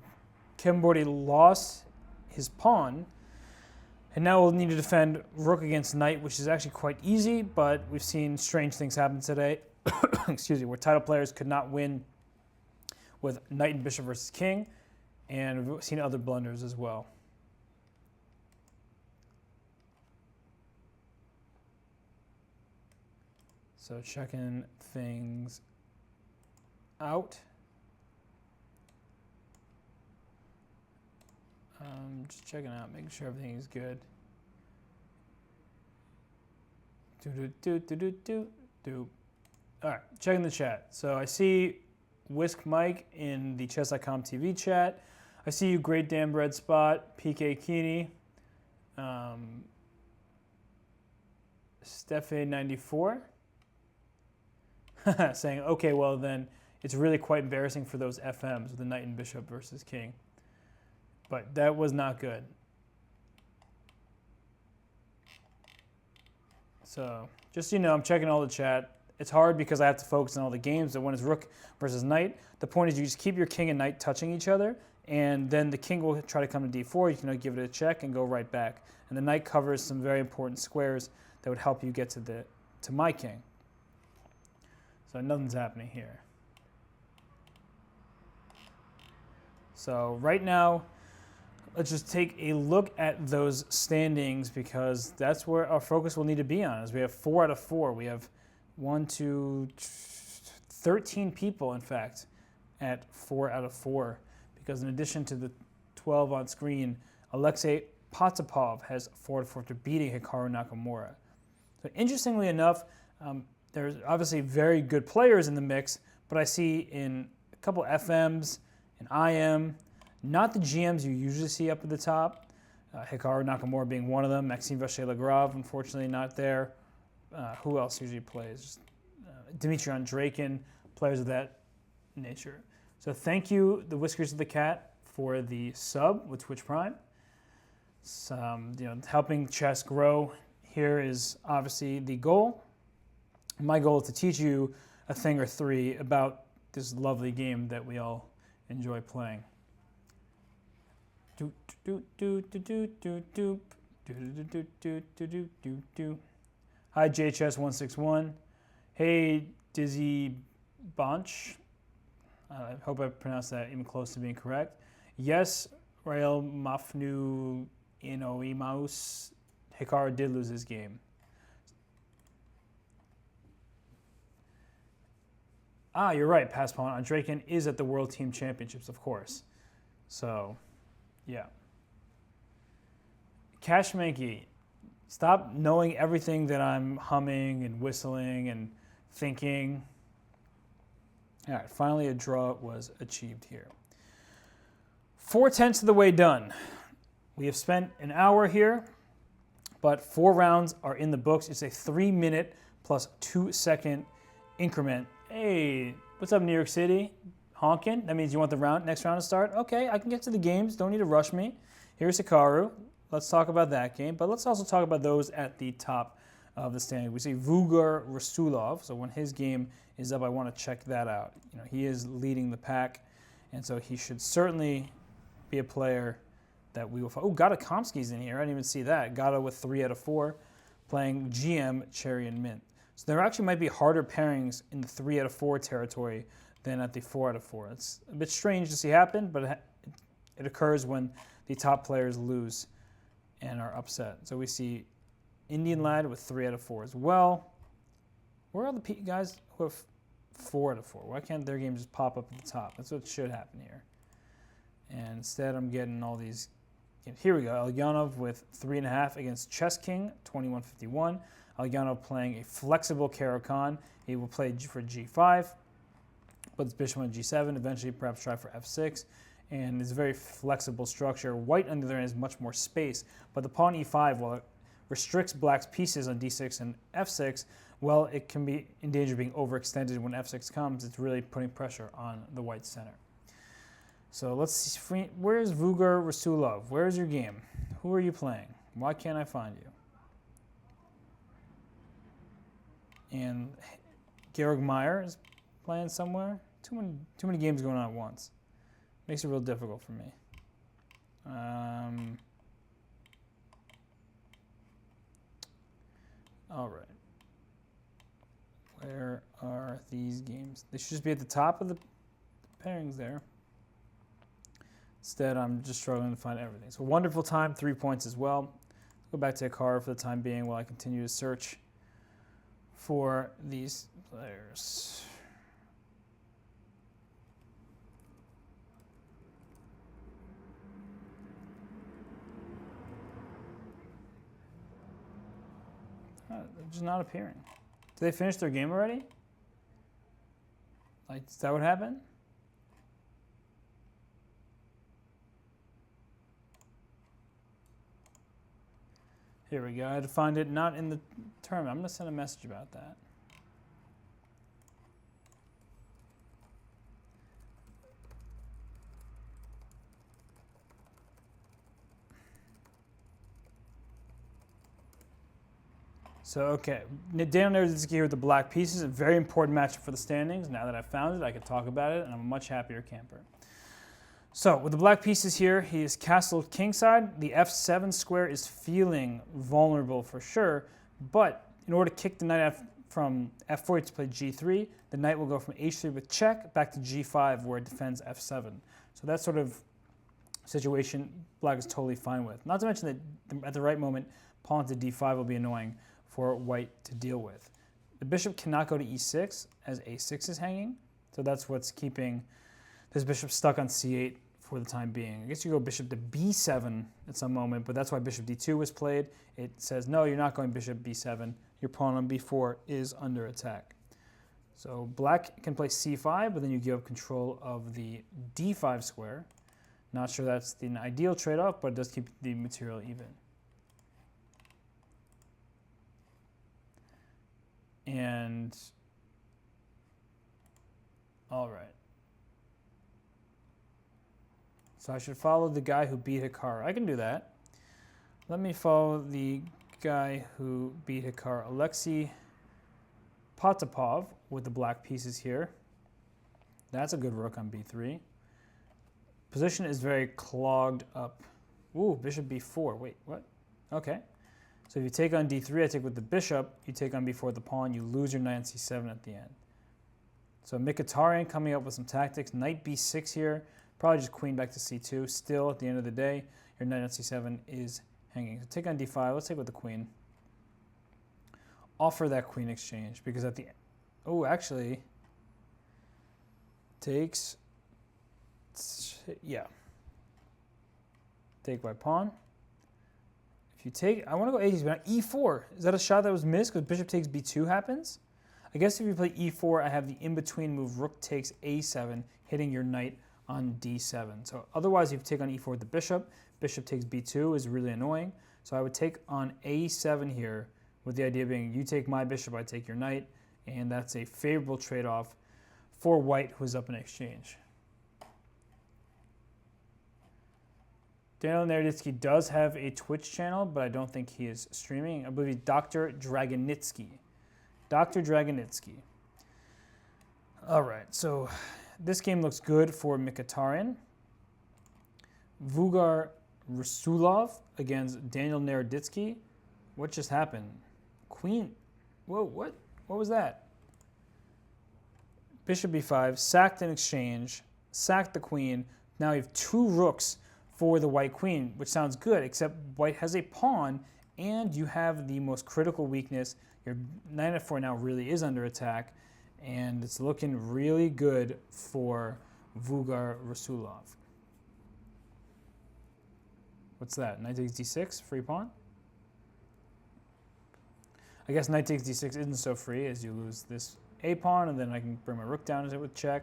Kevin Bordy lost his pawn, and now we'll need to defend rook against knight, which is actually quite easy, but we've seen strange things happen today. Excuse me, where title players could not win with knight and bishop versus king, and we've seen other blunders as well. So checking things out. Just checking out, making sure everything is good. All right, checking the chat. So I see Whisk Mike in the Chess.com TV chat. I see you, Great Damn Red Spot, PK Keeney, Stefe94, saying, okay, well then it's really quite embarrassing for those FMs with the knight and bishop versus king. But that was not good. So just so you know, I'm checking all the chat. It's hard because I have to focus on all the games. But when it's rook versus knight, the point is you just keep your king and knight touching each other, and then the king will try to come to d4. You can give it a check and go right back. And the knight covers some very important squares that would help you get to my king. So nothing's happening here. So right now, let's just take a look at those standings, because that's where our focus will need to be on. As we have 4 out of 4. We have 13 people, in fact, at 4 out of 4. Because in addition to the 12 on screen, Alexei Potapov has 4 out of 4 after beating Hikaru Nakamura. So interestingly enough, there's obviously very good players in the mix, but I see in a couple FMs, an IM, not the GMs you usually see up at the top, Hikaru Nakamura being one of them, Maxime Vacher-Lagrave, unfortunately not there. Who else usually plays? Just, Dmitry Andreikin, players of that nature. So thank you, the Whiskers of the Cat, for the sub with Twitch Prime. Helping chess grow here is obviously the goal. My goal is to teach you a thing or three about this lovely game that we all enjoy playing. Hi, JHS161. Hey, Dizzy Bonch. I hope I pronounced that even close to being correct. Yes, Rael Mafnu Inoimaus. Hikaru did lose his game. Ah, you're right, pass pawn. Andreikin is at the World Team Championships, of course. So, yeah. Cash Mankey, stop knowing everything that I'm humming and whistling and thinking. All right, finally a draw was achieved here. 4/10 of the way done. We have spent an hour here, but 4 rounds are in the books. It's a 3-minute plus 2-second increment. Hey, what's up, New York City? Honking? That means you want the next round to start? Okay, I can get to the games. Don't need to rush me. Here's Hikaru. Let's talk about that game, but let's also talk about those at the top of the standing. We see Vugar Rasulov, so when his game is up, I want to check that out. He is leading the pack, and so he should certainly be a player that we will follow. Oh, Gata Komsky's in here. I didn't even see that. Gata with 3 out of 4, playing GM, Cherry, and Mint. So there actually might be harder pairings in the 3 out of 4 territory than at the 4 out of 4. It's a bit strange to see happen, but it occurs when the top players lose and are upset. So we see Indian Lad with 3 out of 4 as well. Where are the guys who have 4 out of 4? Why can't their game just pop up at the top? That's what should happen here. And instead I'm getting all these games. Here we go. Alyanov with 3.5 against Chess King, 2151. Alyanov playing a flexible Caro-Kann. He will play for g5, put his bishop on g7, eventually perhaps try for f6. And it's a very flexible structure. White, on the other hand, has much more space. But the pawn e5, while restricts black's pieces on d6 and f6, well, it can be in danger of being overextended when f6 comes. It's really putting pressure on the white center. So let's see, where's Vugar Rasulov? Where's your game? Who are you playing? Why can't I find you? And Georg Meyer is playing somewhere. Too many games going on at once. Makes it real difficult for me. All right. Where are these games? They should just be at the top of the pairings there. Instead, I'm just struggling to find everything. So wonderful time, 3 points as well. Let's go back to Hikaru for the time being while I continue to search for these players. They're just not appearing. Did they finish their game already? Like, is that what happened? Here we go. I had to find it not in the tournament. I'm going to send a message about that. So, okay, Daniel Naroditsky here with the black pieces. A very important matchup for the standings. Now that I've found it, I can talk about it, and I'm a much happier camper. So, with the black pieces here, he is castled kingside. The f7 square is feeling vulnerable for sure, but in order to kick the knight from f4 to play g3, the knight will go from h3 with check back to g5 where it defends f7. So that sort of situation black is totally fine with. Not to mention that at the right moment, pawn to d5 will be annoying for white to deal with. The bishop cannot go to e6 as a6 is hanging, so that's what's keeping this bishop stuck on c8 for the time being. I guess you go bishop to b7 at some moment, but that's why bishop d2 was played. It says, no, you're not going bishop b7. Your pawn on b4 is under attack. So black can play c5, but then you give up control of the d5 square. Not sure that's the ideal trade-off, but it does keep the material even. And, all right. So I should follow the guy who beat Hikaru. I can do that. Let me follow the guy who beat Hikaru, Alexei Potapov, with the black pieces here. That's a good rook on b3. Position is very clogged up. Ooh, bishop b4. Wait, what? Okay. So if you take on d3, I take with the bishop. You take on b4 with the pawn. You lose your knight on c7 at the end. So Mkhitaryan coming up with some tactics. Knight b6 here. Probably just queen back to c2. Still, at the end of the day, your knight on c7 is hanging. So take on d5. Let's take with the queen. Offer that queen exchange because at the end, oh, actually, takes, yeah. Take by pawn. If you take, I want to go a6, but not e4. Is that a shot that was missed because bishop takes b2 happens? I guess if you play e4, I have the in-between move rook takes a7, hitting your knight on d7. So otherwise, if you take on e4 with the bishop, bishop takes b2 is really annoying. So I would take on a7 here with the idea being you take my bishop, I take your knight, and that's a favorable trade-off for white who is up in exchange. Daniel Naroditsky does have a Twitch channel, but I don't think he is streaming. I believe he's Dr. Dragonitsky. Dr. Dragonitsky. All right, so this game looks good for Mkhitaryan. Vugar Rasulov against Daniel Naroditsky. What just happened? Queen. Whoa, what? What was that? Bishop b5, sacked in exchange, sacked the queen. Now you have two rooks for the white queen, which sounds good, except white has a pawn, and you have the most critical weakness. Your knight f4 now really is under attack, and it's looking really good for Vugar Rasulov. What's that? Knight takes d6, free pawn? I guess knight takes d6 isn't so free as you lose this a pawn, and then I can bring my rook down with check.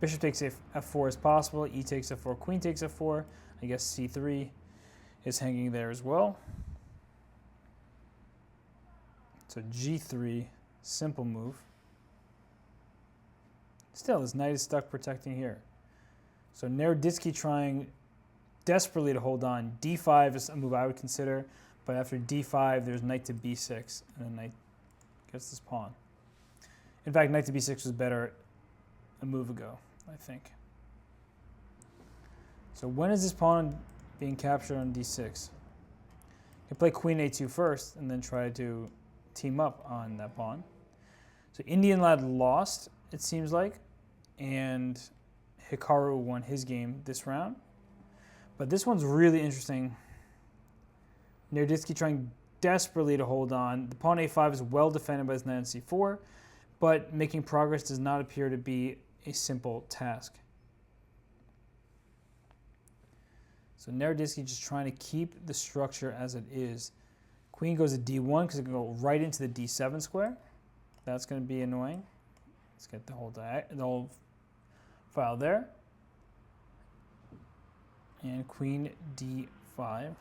Bishop takes f4 is possible, e takes f4, queen takes f4. I guess c3 is hanging there as well. So G3, simple move. Still, this knight is stuck protecting here. So Naroditsky trying desperately to hold on. D5 is a move I would consider, but after D5, there's knight to B6, and then knight gets this pawn. In fact, knight to B6 was better a move ago, I think. So when is this pawn being captured on D6? You play queen A2 first, and then try to team up on that pawn. So Indian lad lost, it seems like, and Hikaru won his game this round. But this one's really interesting. Naroditsky trying desperately to hold on. The pawn A5 is well defended by his knight on C4, but making progress does not appear to be a simple task. So Naroditsky just trying to keep the structure as it is. Queen goes to D1 because it can go right into the D7 square. That's going to be annoying. Let's get the whole file there. And queen D5.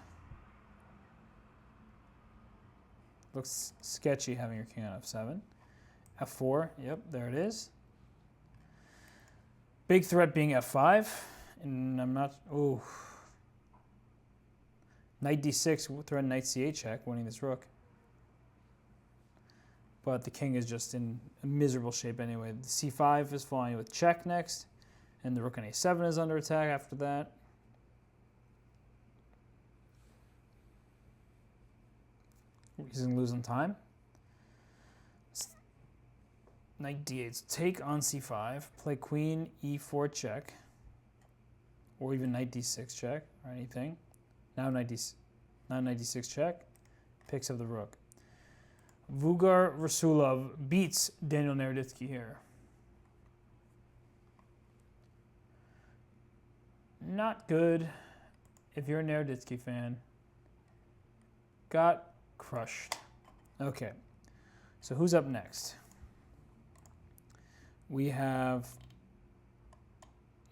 Looks sketchy having your king on F7. F4, yep, there it is. Big threat being F5. And I'm not, oh. Knight D6, threaten knight C8 check, winning this rook. But the king is just in a miserable shape anyway. The C5 is falling with check next, and the rook on A7 is under attack after that. He's going to lose on time. Knight D8, take on C5, play queen E4 check, or even knight D6 check, or anything. Now knight D6 check, picks up the rook. Vugar Rasulov beats Daniel Naroditsky here. Not good if you're a Naroditsky fan. Got crushed. Okay, so who's up next? We have,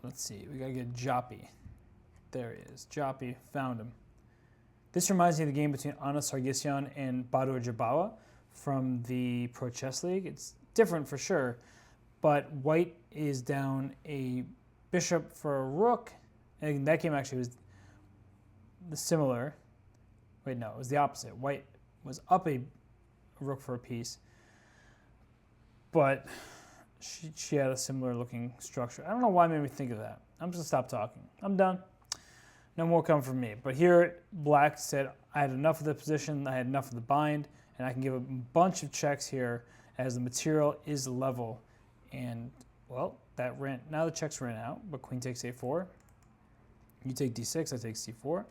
let's see, we gotta get Joppy. There he is, Joppy, found him. This reminds me of the game between Anna Sargsyan and Badur Jabawa from the Pro Chess League. It's different for sure, but white is down a bishop for a rook. And that game actually was similar. Wait, no, it was the opposite. White was up a rook for a piece, but she had a similar looking structure. I don't know why it made me think of that. I'm just gonna stop talking. I'm done. No more coming from me. But here, black said, I had enough of the position, I had enough of the bind, and I can give a bunch of checks here as the material is level. And, well, now the checks ran out, but queen takes A4. You take D6, I take C4.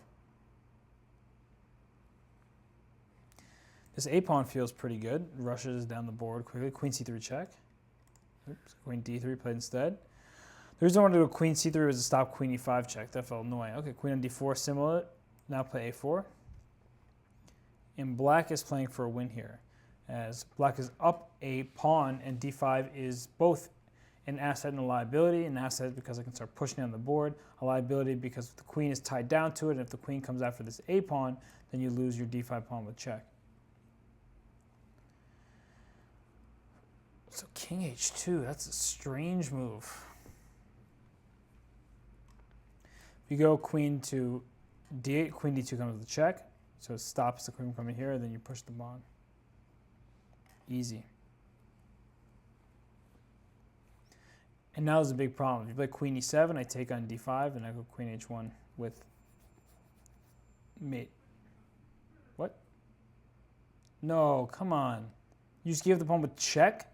This A-pawn feels pretty good. Rushes down the board quickly. Queen C3 check. Oops, queen D3 played instead. The reason I wanted to do a queen C3 was to stop queen E5 check. That felt annoying. Okay, queen on D4, similar. Now play A4. And black is playing for a win here, as black is up a pawn and D5 is both an asset and a liability. An asset because I can start pushing on the board. A liability because the queen is tied down to it, and if the queen comes after this A pawn, then you lose your D5 pawn with check. So king H2, that's a strange move. If you go queen to D8, queen D2 comes with a check. So it stops the queen from coming here, and then you push the pawn. Easy. And now there's a big problem. If you play queen E7, I take on D5, and I go queen H1 with mate. What? No, come on. You just give the pawn with check?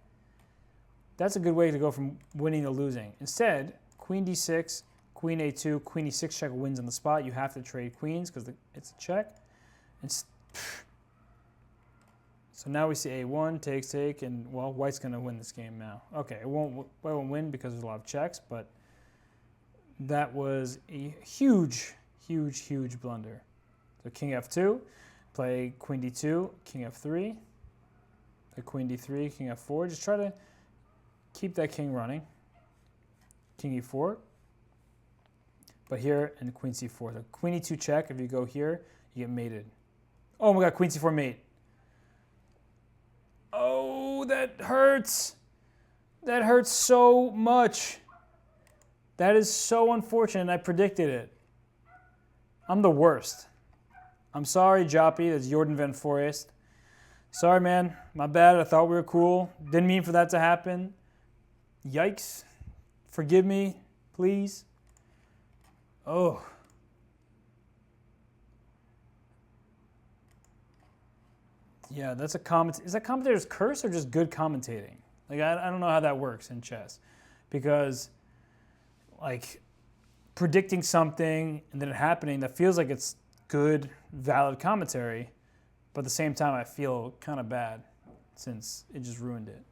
That's a good way to go from winning to losing. Instead, queen D6, queen A2, queen E6 check wins on the spot. You have to trade queens because it's a check. So now we see A1, take, and, well, white's going to win this game now. Okay, white won't win because there's a lot of checks, but that was a huge, huge, huge blunder. So king F2, play queen D2, king F3, play queen D3, king F4. Just try to keep that king running. King E4. But here, and queen C4. So queen E2 check, if you go here, you get mated. Oh my god, queen C4 mate. that hurts. That hurts so much. That is so unfortunate. I predicted it. I'm the worst. I'm sorry, Joppy. That's Jordan Van Forest. Sorry, man. My bad. I thought we were cool. Didn't mean for that to happen. Yikes. Forgive me, please. Oh. Yeah, that's a comment. Is that commentator's curse or just good commentating? Like, I don't know how that works in chess. Because, like, predicting something and then it happening, that feels like it's good, valid commentary. But at the same time, I feel kind of bad since it just ruined it.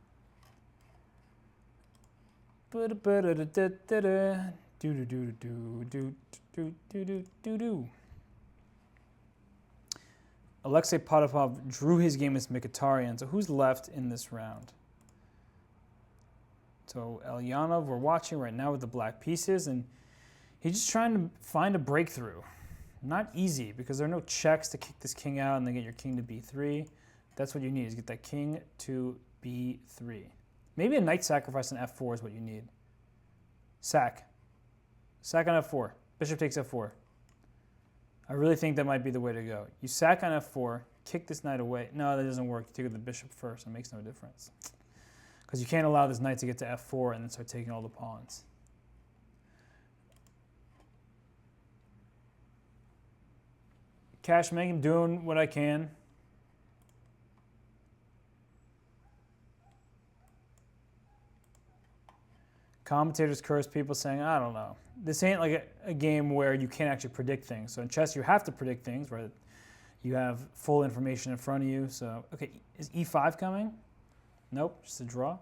Alexei Potapov drew his game against Mkhitaryan. So who's left in this round? So Elyanov, we're watching right now with the black pieces, and he's just trying to find a breakthrough. Not easy, because there are no checks to kick this king out and then get your king to b3. That's what you need, is get that king to b3. Maybe a knight sacrifice on f4 is what you need. Sack. Sack on f4. Bishop takes f4. I really think that might be the way to go. You sack on f4, kick this knight away. No, that doesn't work. You take the bishop first. It makes no difference. Because you can't allow this knight to get to f4 and then start taking all the pawns. Cash making, doing what I can. Commentators curse people saying, I don't know. This ain't like a game where you can't actually predict things. So in chess, you have to predict things, right? You have full information in front of you. So, okay, is e5 coming? Nope, just a draw.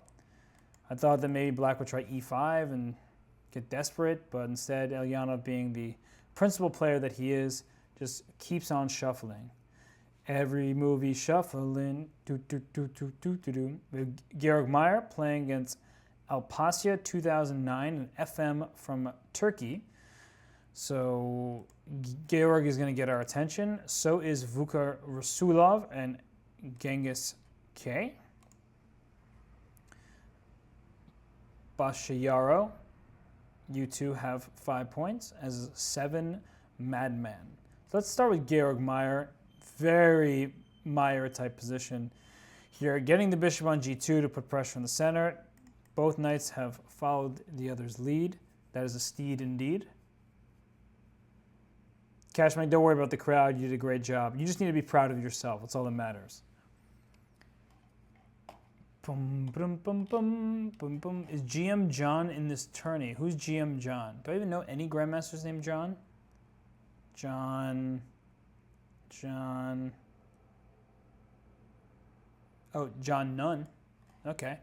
I thought that maybe black would try e5 and get desperate, but instead, Elyanov, being the principal player that he is, just keeps on shuffling. Every move he's shuffling. We have Georg Meyer playing against Alpasia 2009, an FM from Turkey. So Georg is going to get our attention. So is Vuka Rasulov and Genghis K. Bashayaro, you two have 5 points, as 7 Madman. So let's start with Georg Meyer. Very Meyer-type position here. Getting the bishop on g2 to put pressure on the center. Both knights have followed the other's lead. That is a steed indeed. Cashman, don't worry about the crowd. You did a great job. You just need to be proud of yourself. That's all that matters. Boom, boom, boom, boom, boom, boom. Is GM John in this tourney? Who's GM John? Do I even know any grandmasters named John? John. Oh, John Nunn. Okay.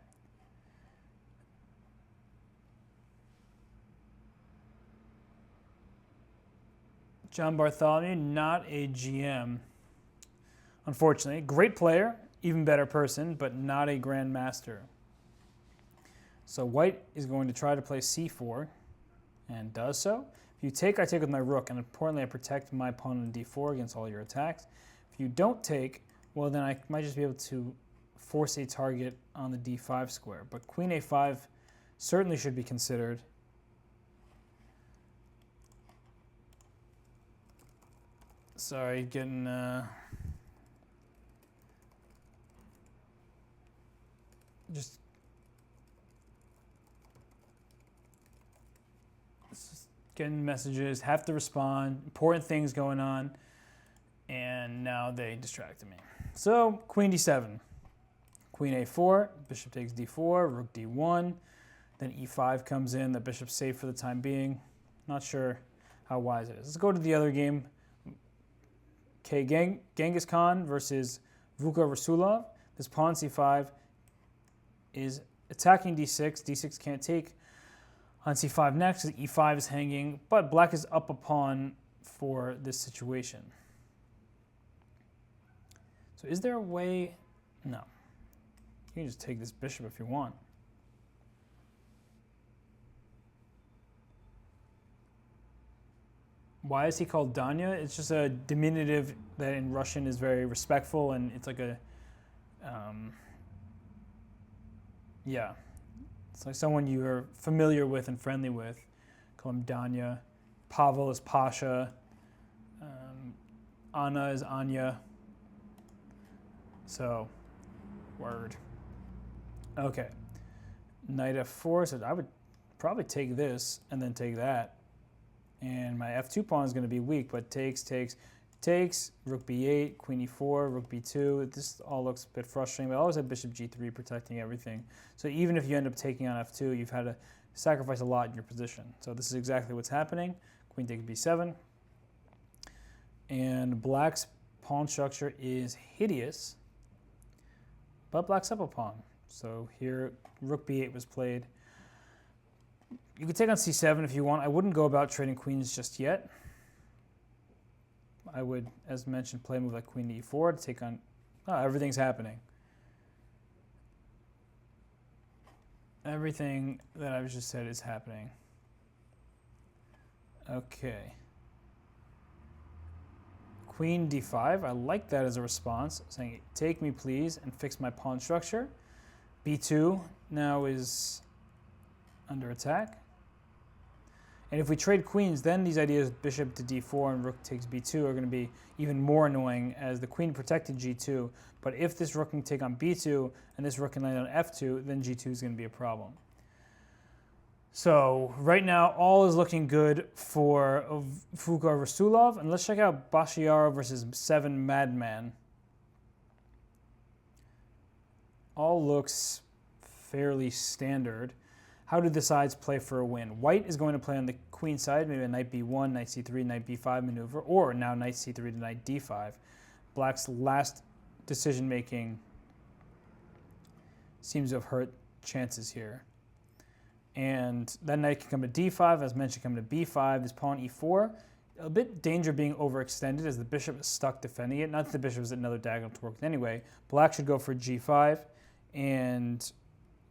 John Bartholomew, not a GM. Unfortunately, great player, even better person, but not a grandmaster. So white is going to try to play c4 and does so. If you take, I take with my rook, and importantly, I protect my pawn on d4 against all your attacks. If you don't take, well, then I might just be able to force a target on the d5 square. But queen a5 certainly should be considered. Sorry, getting just getting messages, have to respond, important things going on, and now they distracted me. So, queen d7, queen a4, bishop takes d4, rook d1, then e5 comes in, the bishop's safe for the time being. Not sure how wise it is. Let's go to the other game. Okay, Genghis Khan versus Vuka Rasulov. This pawn c5 is attacking d6. d6 can't take on c5 next, because e5 is hanging, but black is up a pawn for this situation. So is there a way? No. You can just take this bishop if you want. Why is he called Danya? It's just a diminutive that in Russian is very respectful, and it's like a Yeah. It's like someone you're familiar with and friendly with. Call him Danya. Pavel is Pasha. Anna is Anya. So, word. Okay. Knight f4, so I would probably take this and then take that. And my f2 pawn is going to be weak, but takes, rook b8, queen e4, rook b2. This all looks a bit frustrating, but I always have bishop g3 protecting everything. So even if you end up taking on f2, you've had to sacrifice a lot in your position. So this is exactly what's happening. Queen takes b7. And black's pawn structure is hideous, but black's up a pawn. So here, rook b8 was played. You could take on c7 if you want. I wouldn't go about trading queens just yet. I would, as mentioned, play a move like queen to e4 to take on... Oh, everything's happening. Everything that I've just said is happening. Okay. Queen d5. I like that as a response, saying, take me please, and fix my pawn structure. b2 now is under attack. And if we trade queens, then these ideas bishop to d4 and rook takes b2 are going to be even more annoying, as the queen protected g2. But if this rook can take on b2 and this rook can land on f2, then g2 is going to be a problem. So right now, all is looking good for Fuka Rasulov. And let's check out Bashiaro versus 7 Madman. All looks fairly standard. How do the sides play for a win? White is going to play on the queen side, maybe a knight b1, knight c3, knight b5 maneuver, or now knight c3 to knight d5. Black's last decision-making seems to have hurt chances here. And that knight can come to d5, as mentioned, come to b5. This pawn e4, a bit danger being overextended as the bishop is stuck defending it. Not that the bishop is another diagonal to work with anyway. Black should go for g5, and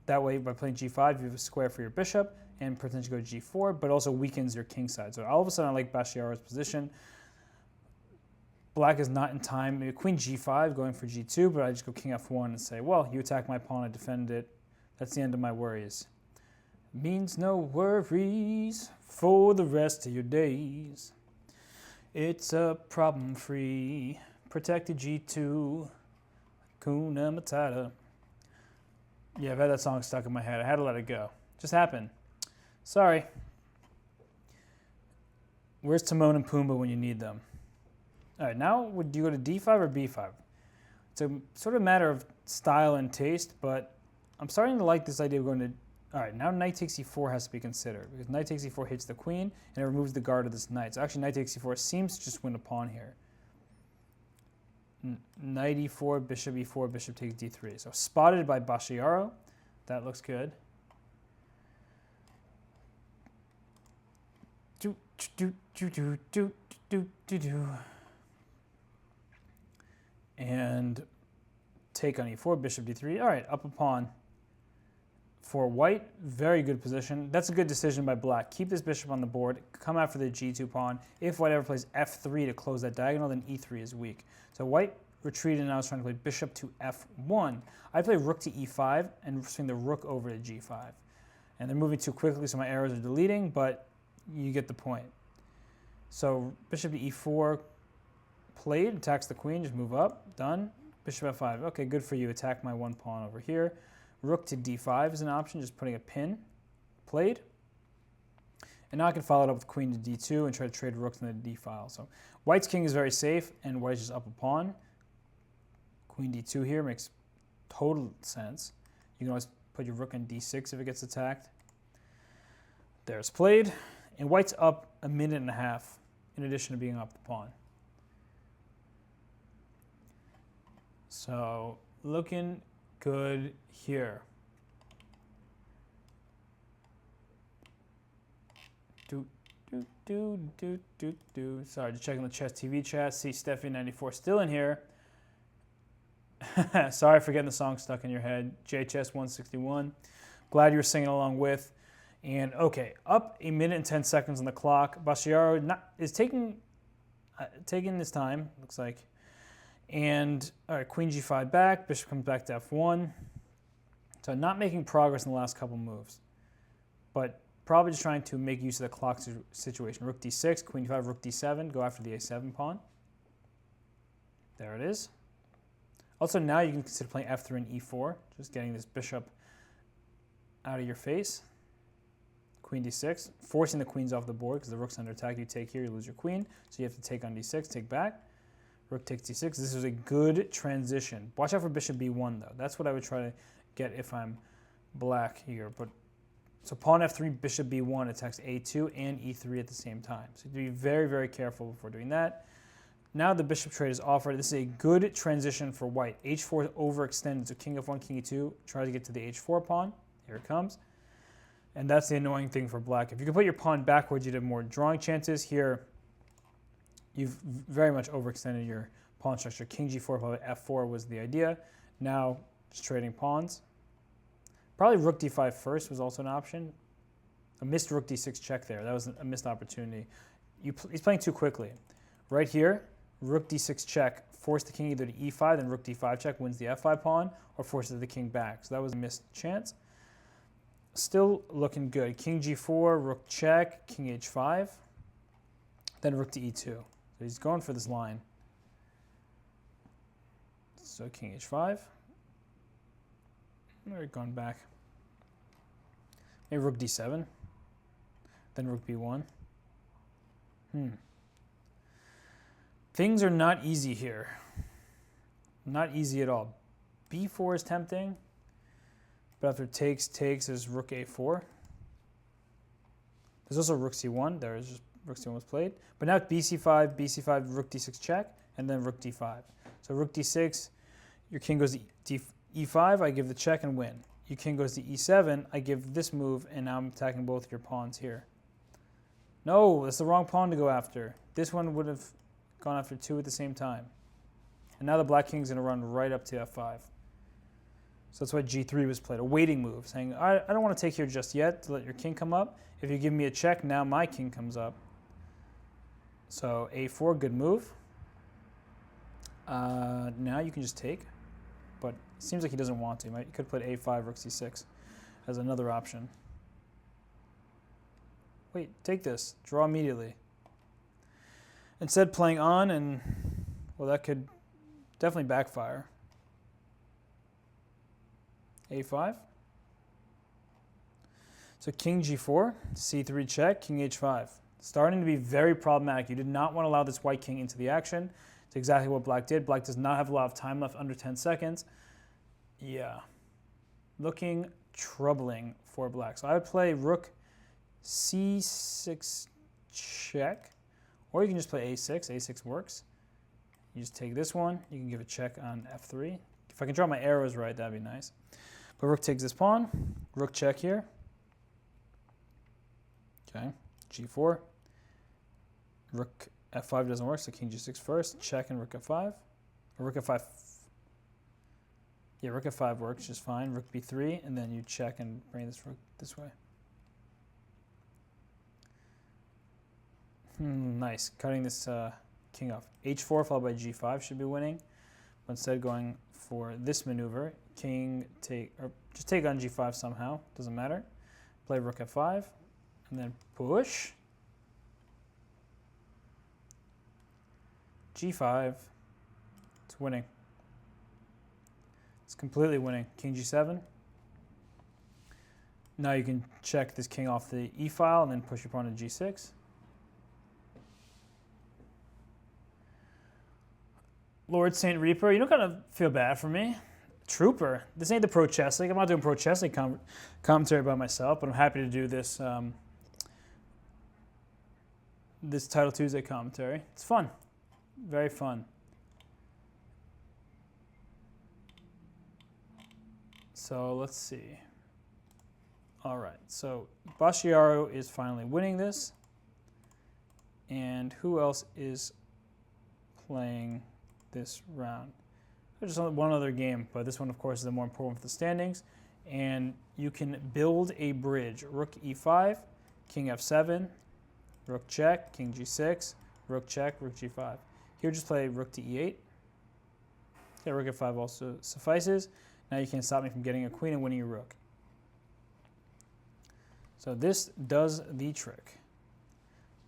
that way, by playing g5, you have a square for your bishop and potentially go g4, but also weakens your king side. So all of a sudden, I like Bashiaro's position. Black is not in time. Maybe queen g5 going for g2, but I just go king f1 and say, well, you attack my pawn, I defend it. That's the end of my worries. Means no worries for the rest of your days. It's a problem-free, protected g2, Hakuna Matata. Yeah, I've had that song stuck in my head. I had to let it go. Just happened. Sorry. Where's Timon and Pumbaa when you need them? All right, now would you go to d5 or b5? It's a sort of matter of style and taste, but I'm starting to like this idea of going to... All right, now knight takes e4 has to be considered, because knight takes e4 hits the queen, and it removes the guard of this knight. So actually, knight takes e4 seems to just win a pawn here. Knight e4, bishop takes d3. So spotted by Bashiaro. That looks good. And take on e4, bishop d3. All right, up a pawn. For white, very good position. That's a good decision by black. Keep this bishop on the board, come after the g2 pawn. If white ever plays f3 to close that diagonal, then e3 is weak. So white retreated and now is trying to play bishop to f1. I play rook to e5 and swing the rook over to g5. And they're moving too quickly, so my arrows are deleting, but you get the point. So bishop to e4 played, attacks the queen, just move up, done. Bishop f5, okay, good for you, attack my one pawn over here. Rook to d5 is an option, just putting a pin, played. And now I can follow it up with queen to d2 and try to trade rooks in the d file. So white's king is very safe, and white's just up a pawn. Queen d2 here makes total sense. You can always put your rook on d6 if it gets attacked. There's played, and white's up a minute and a half in addition to being up the pawn. So looking good here. Sorry, just checking the Chess TV chat. See Steffi94 still in here. Sorry for getting the song stuck in your head. JChess161. Glad you're singing along with. And okay, up a minute and 10 seconds on the clock. Bashiaro is taking his time, looks like. And all right, queen g5 back. Bishop comes back to f1. So not making progress in the last couple moves, but probably just trying to make use of the clock situation. Rook d6, queen d5, rook d7, go after the a7 pawn. There it is. Also now you can consider playing f3 and e4, just getting this bishop out of your face. Queen d6, forcing the queens off the board because the rook's under attack. You take here, you lose your queen, so you have to take on d6, take back. Rook takes d6. This is a good transition. Watch out for bishop b1 though. That's what I would try to get if I'm black here. But so pawn f3, bishop b1 attacks a2 and e3 at the same time. So you have to be very, very careful before doing that. Now the bishop trade is offered. This is a good transition for white. h4 overextended, so king f1, king e2. Try to get to the h4 pawn. Here it comes. And that's the annoying thing for black. If you can put your pawn backwards, you'd have more drawing chances. Here, you've very much overextended your pawn structure. King g4, probably f4 was the idea. Now, just trading pawns. Probably rook d5 first was also an option. A missed rook d6 check there. That was a missed opportunity. He's playing too quickly. Right here, rook d6 check, force the king either to e5, then rook d5 check wins the f5 pawn, or forces the king back. So that was a missed chance. Still looking good. King g4, rook check, king h5, then rook to e2. So he's going for this line. So king h5. We're going back. Maybe rook d7, then rook b1. Things are not easy here. Not easy at all. b4 is tempting, but after takes, is rook a4. There's also rook c1. There's just rook c1 was played. But now it's bc5, rook d6 check, and then rook d5. So rook d6, your king goes to e5, I give the check and win. Your king goes to e7, I give this move, and now I'm attacking both your pawns here. No, that's the wrong pawn to go after. This one would have gone after two at the same time. And now the black king's going to run right up to f5. So that's why g3 was played, a waiting move, saying, I don't want to take here just yet to let your king come up. If you give me a check, now my king comes up. So a4, good move. Now you can just take, but it seems like he doesn't want to. He could put a5, rook c6 as another option. Wait, take this, draw immediately. Instead playing on, and well, that could definitely backfire. a5. So king g4, c3 check, king h5. Starting to be very problematic. You did not want to allow this white king into the action. It's exactly what black did. Black does not have a lot of time left, under 10 seconds. Yeah. Looking troubling for black. So I would play rook c6 check, or you can just play a6. a6 works. You just take this one. You can give a check on f3. If I can draw my arrows right, that'd be nice. But rook takes this pawn. Rook check here. Okay, g4. Rook f5 doesn't work, so king g6 first. Check and rook f5. Or rook f5. Yeah, rook f5 works just fine. Rook b3, and then you check and bring this rook this way. Nice, cutting this king off. h4 followed by g5 should be winning. But instead going for this maneuver, king take, or just take on g5 somehow, doesn't matter. Play rook f5, and then push. g5, it's winning. It's completely winning. King g7. Now you can check this king off the e file and then push your pawn to g6. Lord Saint Reaper, you don't gotta feel bad for me. Trooper. This ain't the Pro Chess League. I'm not doing Pro Chess League commentary by myself, but I'm happy to do this this Title Tuesday commentary. It's fun. Very fun. So let's see. All right, so Bashiaro is finally winning this. And who else is playing this round? There's just one other game, but this one, of course, is the more important for the standings. And you can build a bridge. Rook e5, king f7, rook check, king g6, rook check, rook g5. Here, just play rook to e8. Yeah, rook f5 also suffices. Now you can't stop me from getting a queen and winning your rook. So this does the trick.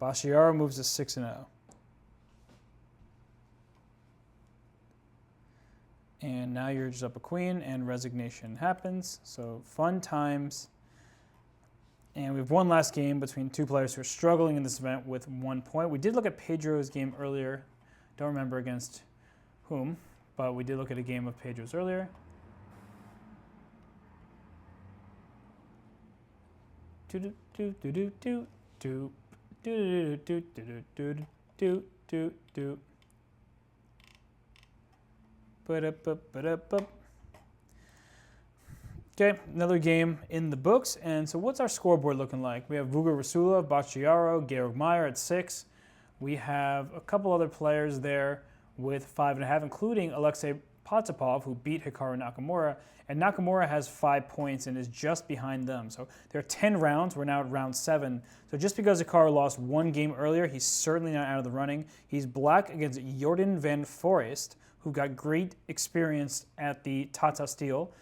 Bashiaro moves to 6-0. And now you're just up a queen, and resignation happens. So fun times. And we have one last game between two players who are struggling in this event with 1 point. We did look at Pedro's game earlier. Don't remember against whom, but we did look at a game of Pedro's earlier. Okay, another game in the books. And so what's our scoreboard looking like? We have Vuga Rasulov, Bachiaro, Georg Meyer at 6. We have a couple other players there with 5.5, including Alexei Potapov, who beat Hikaru Nakamura. And Nakamura has 5 points and is just behind them. So there are 10 rounds. We're now at round 7. So just because Hikaru lost one game earlier, he's certainly not out of the running. He's black against Jordan van Forest, who got great experience at the Tata Steel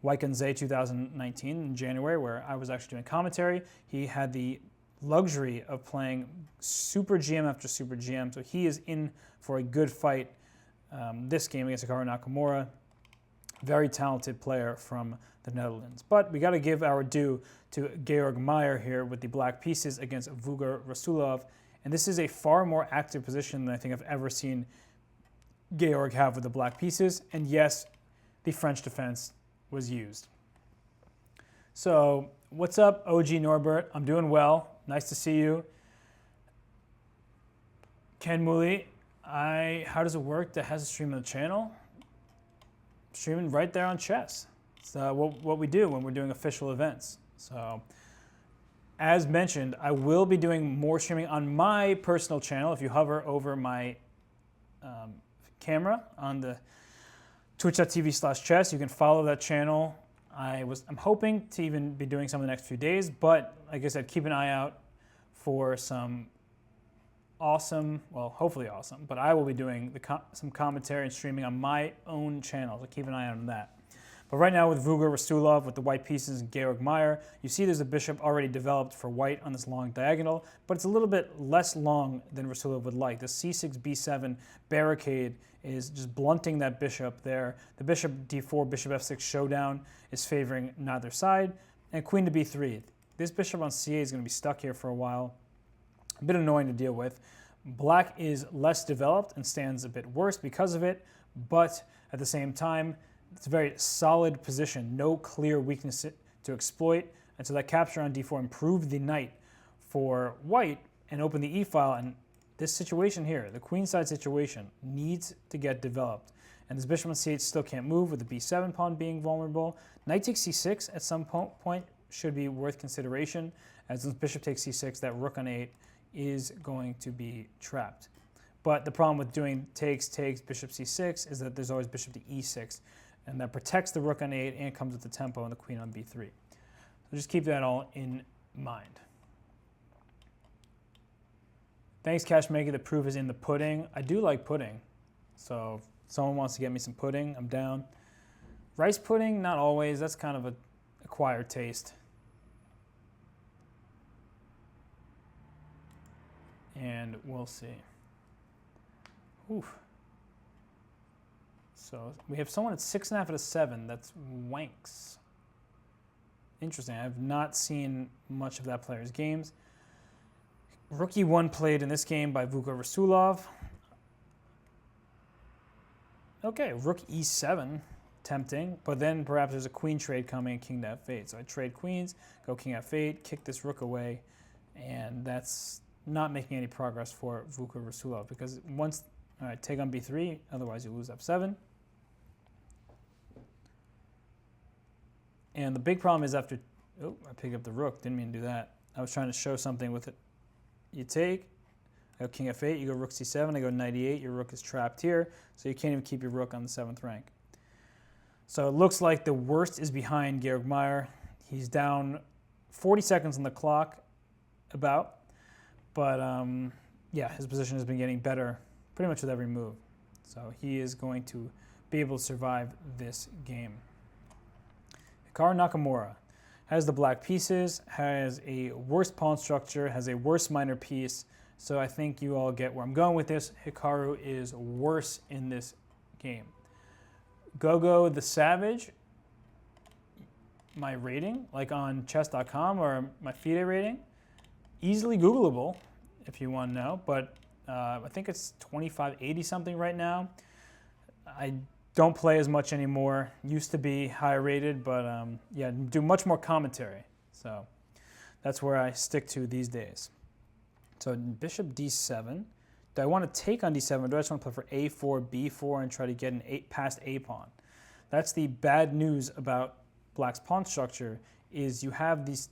Weikense 2019 in January, where I was actually doing commentary. He had the luxury of playing Super GM after Super GM, so he is in for a good fight this game against Hikaru Nakamura. Very talented player from the Netherlands. But we got to give our due to Georg Meyer here with the black pieces against Vuga Rasulov, and this is a far more active position than I think I've ever seen Georg have with the black pieces. And yes, the French defense was used. So what's up, OG Norbert? I'm doing well. Nice to see you. Ken Mooley, how does it work that has a stream on the channel? Streaming right there on Chess. It's what we do when we're doing official events. So as mentioned, I will be doing more streaming on my personal channel. If you hover over my camera on the twitch.tv/chess, you can follow that channel. I'm hoping to even be doing some in the next few days, but like I said, keep an eye out for some awesome, well, hopefully awesome, but I will be doing some commentary and streaming on my own channel, so keep an eye out on that. But right now with Vuga Rasulov, with the white pieces and Georg Meyer, you see there's a bishop already developed for white on this long diagonal, but it's a little bit less long than Rasulov would like. The c6, b7 barricade is just blunting that bishop there. The bishop d4, bishop f6 showdown is favoring neither side, and queen to b3. This bishop on c8 is going to be stuck here for a while. A bit annoying to deal with. Black is less developed and stands a bit worse because of it, but at the same time, it's a very solid position, no clear weakness to exploit, and so that capture on d4 improved the knight for white and opened the e-file, and this situation here, the queenside situation, needs to get developed. And this bishop on c8 still can't move with the b7 pawn being vulnerable. Knight takes c6 at some point should be worth consideration, as this bishop takes c6, that rook on 8 is going to be trapped. But the problem with doing takes, bishop c6 is that there's always bishop to e6, and that protects the rook on 8 and comes with the tempo and the queen on b3. So just keep that all in mind. Thanks, Cash Maker. The proof is in the pudding. I do like pudding, so if someone wants to get me some pudding, I'm down. Rice pudding, not always. That's kind of an acquired taste. And we'll see. Oof. So we have someone at 6.5 at a 7. That's Wanks. Interesting. I have not seen much of that player's games. Rook e1 played in this game by Vuga Rasulov. Okay, rook e7, tempting, but then perhaps there's a queen trade coming, king to f8. So I trade queens, go king f8, kick this rook away, and that's not making any progress for Vuga Rasulov because once, all right, take on b3, otherwise you lose f7. And the big problem is after, oh, I picked up the rook, didn't mean to do that. I was trying to show something with it. You take, I go king f8, you go rook c7, I go knight e8, your rook is trapped here, so you can't even keep your rook on the 7th rank. So it looks like the worst is behind Georg Meyer. He's down 40 seconds on the clock, about, but yeah, his position has been getting better pretty much with every move. So he is going to be able to survive this game. Hikaru Nakamura has the black pieces, has a worse pawn structure, has a worse minor piece. So I think you all get where I'm going with this. Hikaru is worse in this game. Gogo the Savage, my rating, like on Chess.com or my FIDE rating, easily Googleable if you want to know, but I think it's 2580 something right now. I don't play as much anymore. Used to be high rated, but yeah, do much more commentary. So that's where I stick to these days. So bishop d7. Do I want to take on d7, or do I just want to play for a4, b4, and try to get past a pawn? That's the bad news about black's pawn structure, is you have these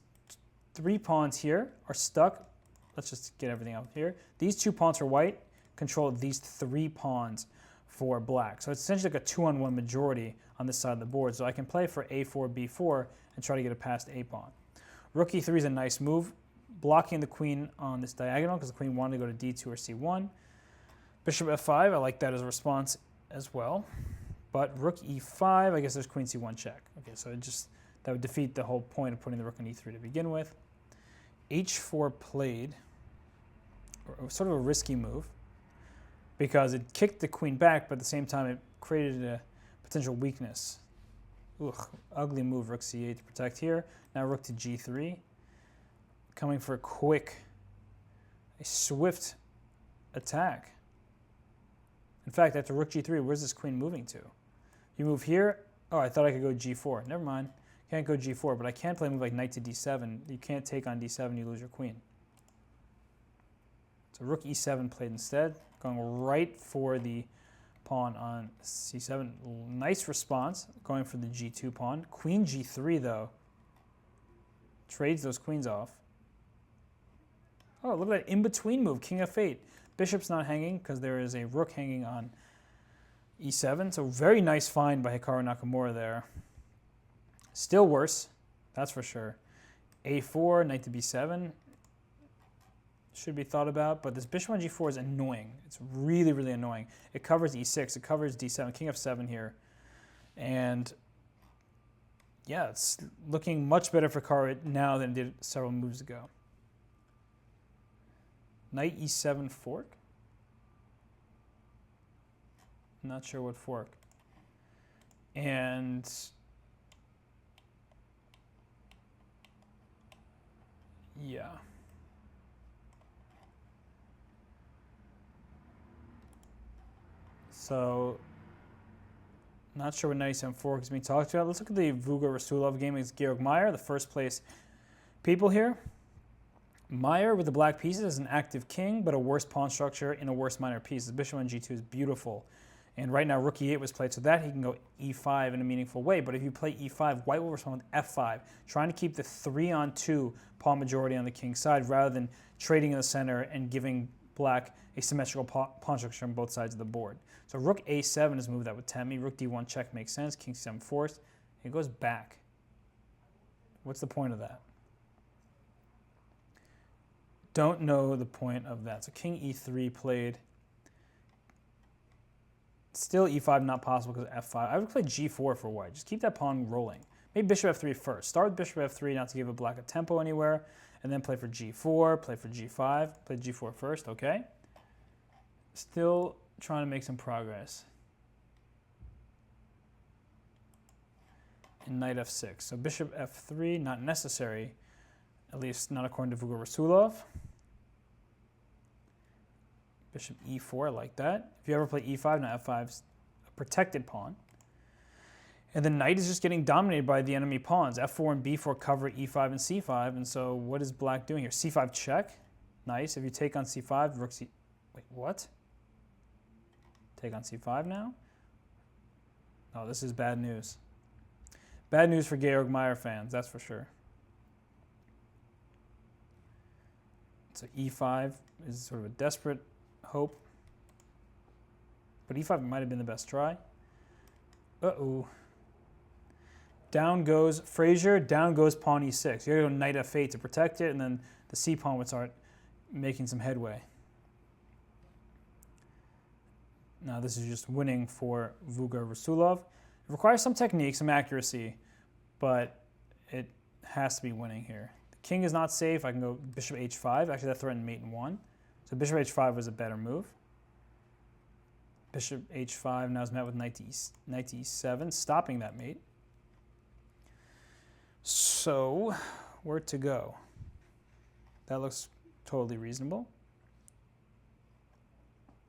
3 pawns here are stuck. Let's just get everything out here. These 2 pawns for white control these 3 pawns for black. So it's essentially like a 2-on-1 majority on this side of the board. So I can play for a4, b4, and try to get it past a pawn. Rook e3 is a nice move, blocking the queen on this diagonal because the queen wanted to go to d2 or c1. Bishop f5, I like that as a response as well. But rook e5, I guess there's queen c1 check. Okay, so that would defeat the whole point of putting the rook on e3 to begin with. h4 played, sort of a risky move, because it kicked the queen back, but at the same time it created a potential weakness. Ugh, ugly move, rook c8 to protect here. Now rook to g3, coming for a swift attack. In fact, after rook g3, where's this queen moving to? You move here. Oh, I thought I could go g4. Never mind. Can't go g4, but I can play a move like knight to d7. You can't take on d7, you lose your queen. So rook e7 played instead, going right for the pawn on c7. Nice response, going for the g2 pawn. Queen g3, though, trades those queens off. Oh, look at that in-between move, king f8. Bishop's not hanging because there is a rook hanging on e7. So very nice find by Hikaru Nakamura there. Still worse, that's for sure. a4, knight to b7 should be thought about, but this bishop on g4 is annoying. It's really, really annoying. It covers e6, it covers d7, king f7 here. And yeah, it's looking much better for Hikaru now than it did several moves ago. Knight e7 fork? Not sure what fork. And yeah. So, not sure what knight e7 fork is being talked about. Let's look at the Vuga-Rasulov game against Georg Meyer, the first place people here. Meyer with the black pieces is an active king, but a worse pawn structure and a worse minor piece. The bishop on g2 is beautiful. And right now, rook e8 was played, so that he can go e5 in a meaningful way. But if you play e5, white will respond with f5, trying to keep the 3-on-2 pawn majority on the king's side rather than trading in the center and giving black a symmetrical pawn structure on both sides of the board. So rook a7 is a move that would tempt me. Rook d1 check makes sense. King c7 forced. It goes back. What's the point of that? Don't know the point of that. So king e3 played. Still e5 not possible because of f5. I would play g4 for white. Just keep that pawn rolling. Maybe bishop f3 first. Start with bishop f3 not to give a black a tempo anywhere. And then play for g4, play for g5. Play g4 first, okay? Still trying to make some progress. And knight f6. So bishop f3, not necessary. At least not according to Vuga-Rasulov. Bishop e4, I like that. If you ever play e5, now f5's a protected pawn. And the knight is just getting dominated by the enemy pawns. f4 and b4 cover e5 and c5. And so what is black doing here? c5 check. Nice. If you take on c5, rook c... Wait, what? Take on c5 now? Oh, this is bad news. Bad news for Georg Meyer fans, that's for sure. So e5 is sort of a desperate hope. But e5 might have been the best try. Uh-oh. Down goes Frazier, down goes pawn e6. You gotta go knight f8 to protect it, and then the c pawn would start making some headway. Now this is just winning for Vuga-Rasulov. It requires some technique, some accuracy, but it has to be winning here. The king is not safe. I can go bishop h5. Actually, that threatened mate in 1. So bishop h5 was a better move. Bishop h5 now is met with knight to e7, stopping that mate. So, where to go? That looks totally reasonable.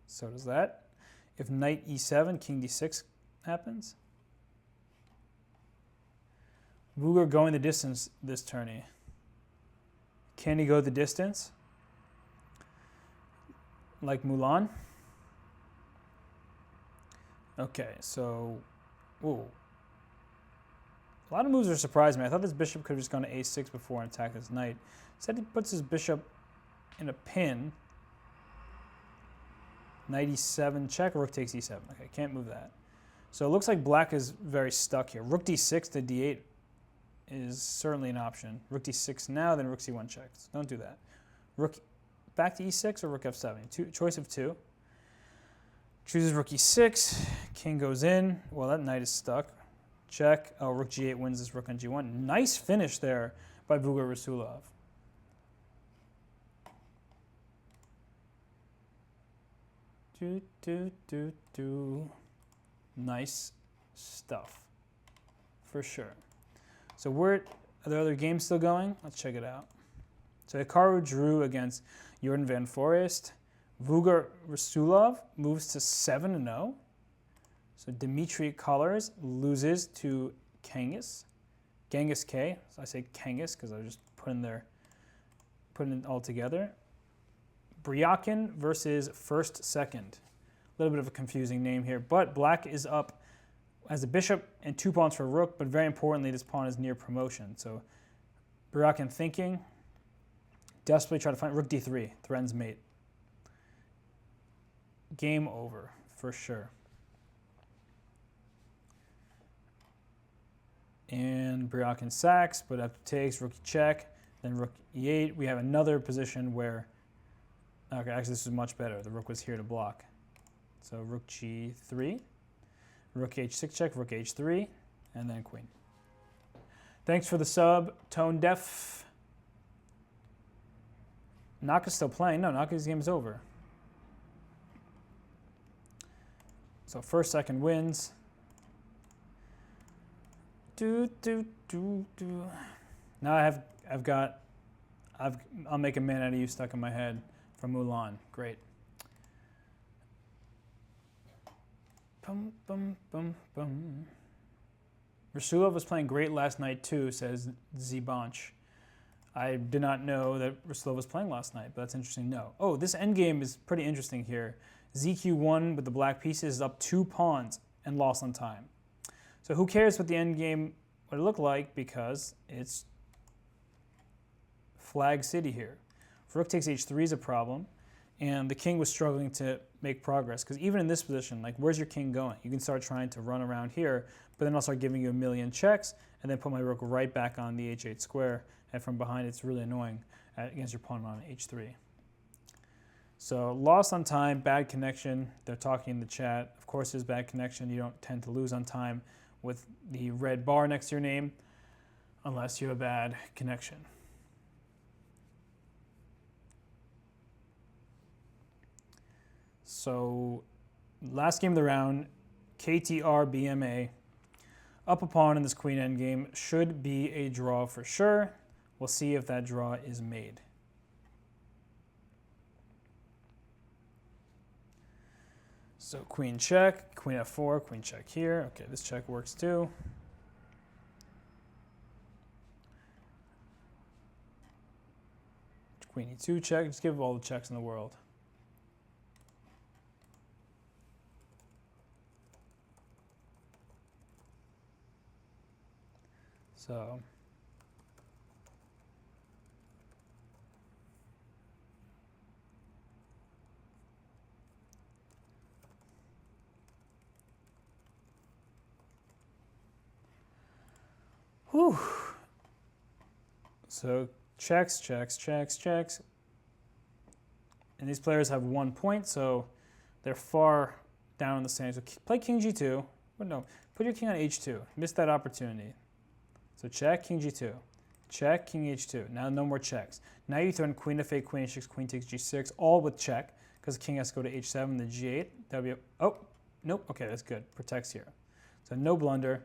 So does that. If knight e7, king d6 happens. Vuger going the distance this tourney. Can he go the distance? Like Mulan? Okay, so, ooh. A lot of moves are surprising me. I thought this bishop could have just gone to a6 before and attacked this knight. Instead, he puts his bishop in a pin. Knight e7 check, rook takes e7. Okay, can't move that. So it looks like black is very stuck here. Rook d6 to d8 is certainly an option. Rook d6 now, then rook c1 checks. Don't do that. Rook back to e6 or rook f7? Choice of 2. Chooses rook e6. King goes in. Well, that knight is stuck. Check. Oh, rook g8 wins this rook on g1. Nice finish there by Vuger Rasulov. Nice stuff, for sure. So are there other games still going? Let's check it out. So Hikaru drew against Jordan Van Forest. Vuger Rasulov moves to 7-0. So Dmitry Colors loses to Genghis K. So I say Genghis because I was just putting it all together. Bryakin versus First Second. A little bit of a confusing name here, but black is up as a bishop and 2 pawns for rook, but very importantly, this pawn is near promotion. So Bryakin thinking, desperately try to find rook d3, threatens mate. Game over, for sure. And Bryakin sacks, but after takes, rook check, then rook e8. We have another position where, okay, actually this is much better. The rook was here to block. So rook g3, rook h6 check, rook h3, and then queen. Thanks for the sub, Tone Deaf. Naka's still playing. No, Naka's game is over. So First Second wins. Now I'll make a man out of you stuck in my head from Mulan. Great. Bum, bum, bum, bum. Rasulov was playing great last night too, says Zibanch. I did not know that Rasulov was playing last night, but that's interesting to know. Oh, this endgame is pretty interesting here. ZQ1 with the black pieces is up 2 pawns and lost on time. So who cares what the endgame would look like because it's flag city here. If rook takes h3 is a problem, and the king was struggling to make progress because even in this position, like where's your king going? You can start trying to run around here, but then I'll start giving you a million checks and then put my rook right back on the h8 square, and from behind it's really annoying against your pawn on h3. So lost on time, bad connection. They're talking in the chat. Of course there's bad connection. You don't tend to lose on time with the red bar next to your name unless you have a bad connection. So last game of the round, KTR BMA, up a pawn in this queen endgame, should be a draw for sure. We'll see if that draw is made. So queen check, queen f4, queen check here. Okay, this check works too. Queen e2 check, just give all the checks in the world. So whew. So checks, checks, checks, checks. And these players have 1 point, so they're far down in the standings. So play king g2. But no, put your king on h2. Missed that opportunity. So check, king g2. Check, king h2. Now no more checks. Now you throw in queen f8, queen h6, queen takes g6, all with check, because the king has to go to h7, then g8. That would be, oh, nope, okay, that's good. Protects here. So no blunder.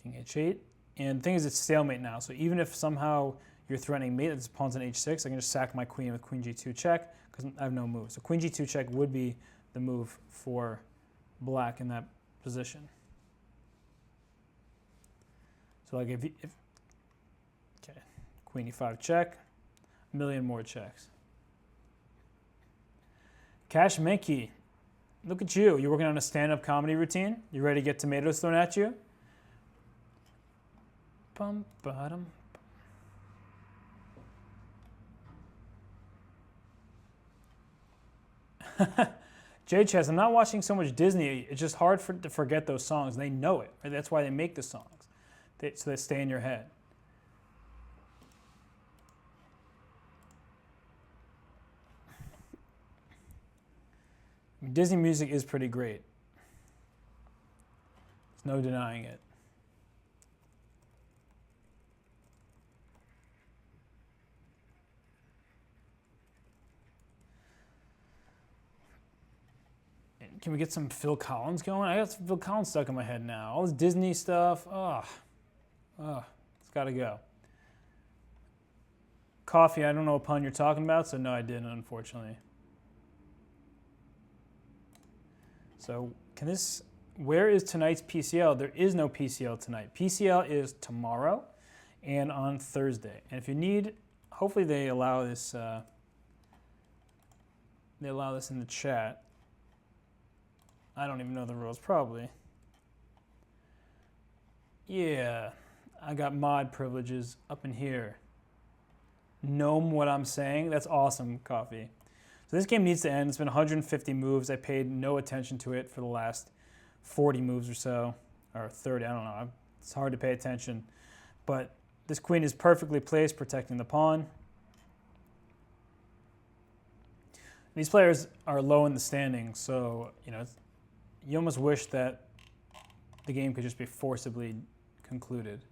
King h8. And the thing is, it's stalemate now. So even if somehow you're threatening mate, this pawn's on h6, I can just sack my queen with queen g2 check, because I have no move. So queen g2 check would be the move for black in that position. So like if okay, queen e5 check, a million more checks. Cash Menke, look at you. You're working on a stand-up comedy routine? You ready to get tomatoes thrown at you? Bum, bottom. J-Chess, I'm not watching so much Disney. It's just hard to forget those songs. They know it. Right? That's why they make the songs, so they stay in your head. Disney music is pretty great. There's no denying it. Can we get some Phil Collins going? I got some Phil Collins stuck in my head now. All this Disney stuff. It's got to go. Coffee, I don't know what pun you're talking about, so no, I didn't, unfortunately. So where is tonight's PCL? There is no PCL tonight. PCL is tomorrow and on Thursday. And if you need, hopefully they allow this in the chat. I don't even know the rules, probably. Yeah, I got mod privileges up in here. Gnome what I'm saying? That's awesome, Coffee. So this game needs to end. It's been 150 moves. I paid no attention to it for the last 40 moves or so, or 30, I don't know. It's hard to pay attention. But this queen is perfectly placed, protecting the pawn. These players are low in the standings, so you almost wish that the game could just be forcibly concluded.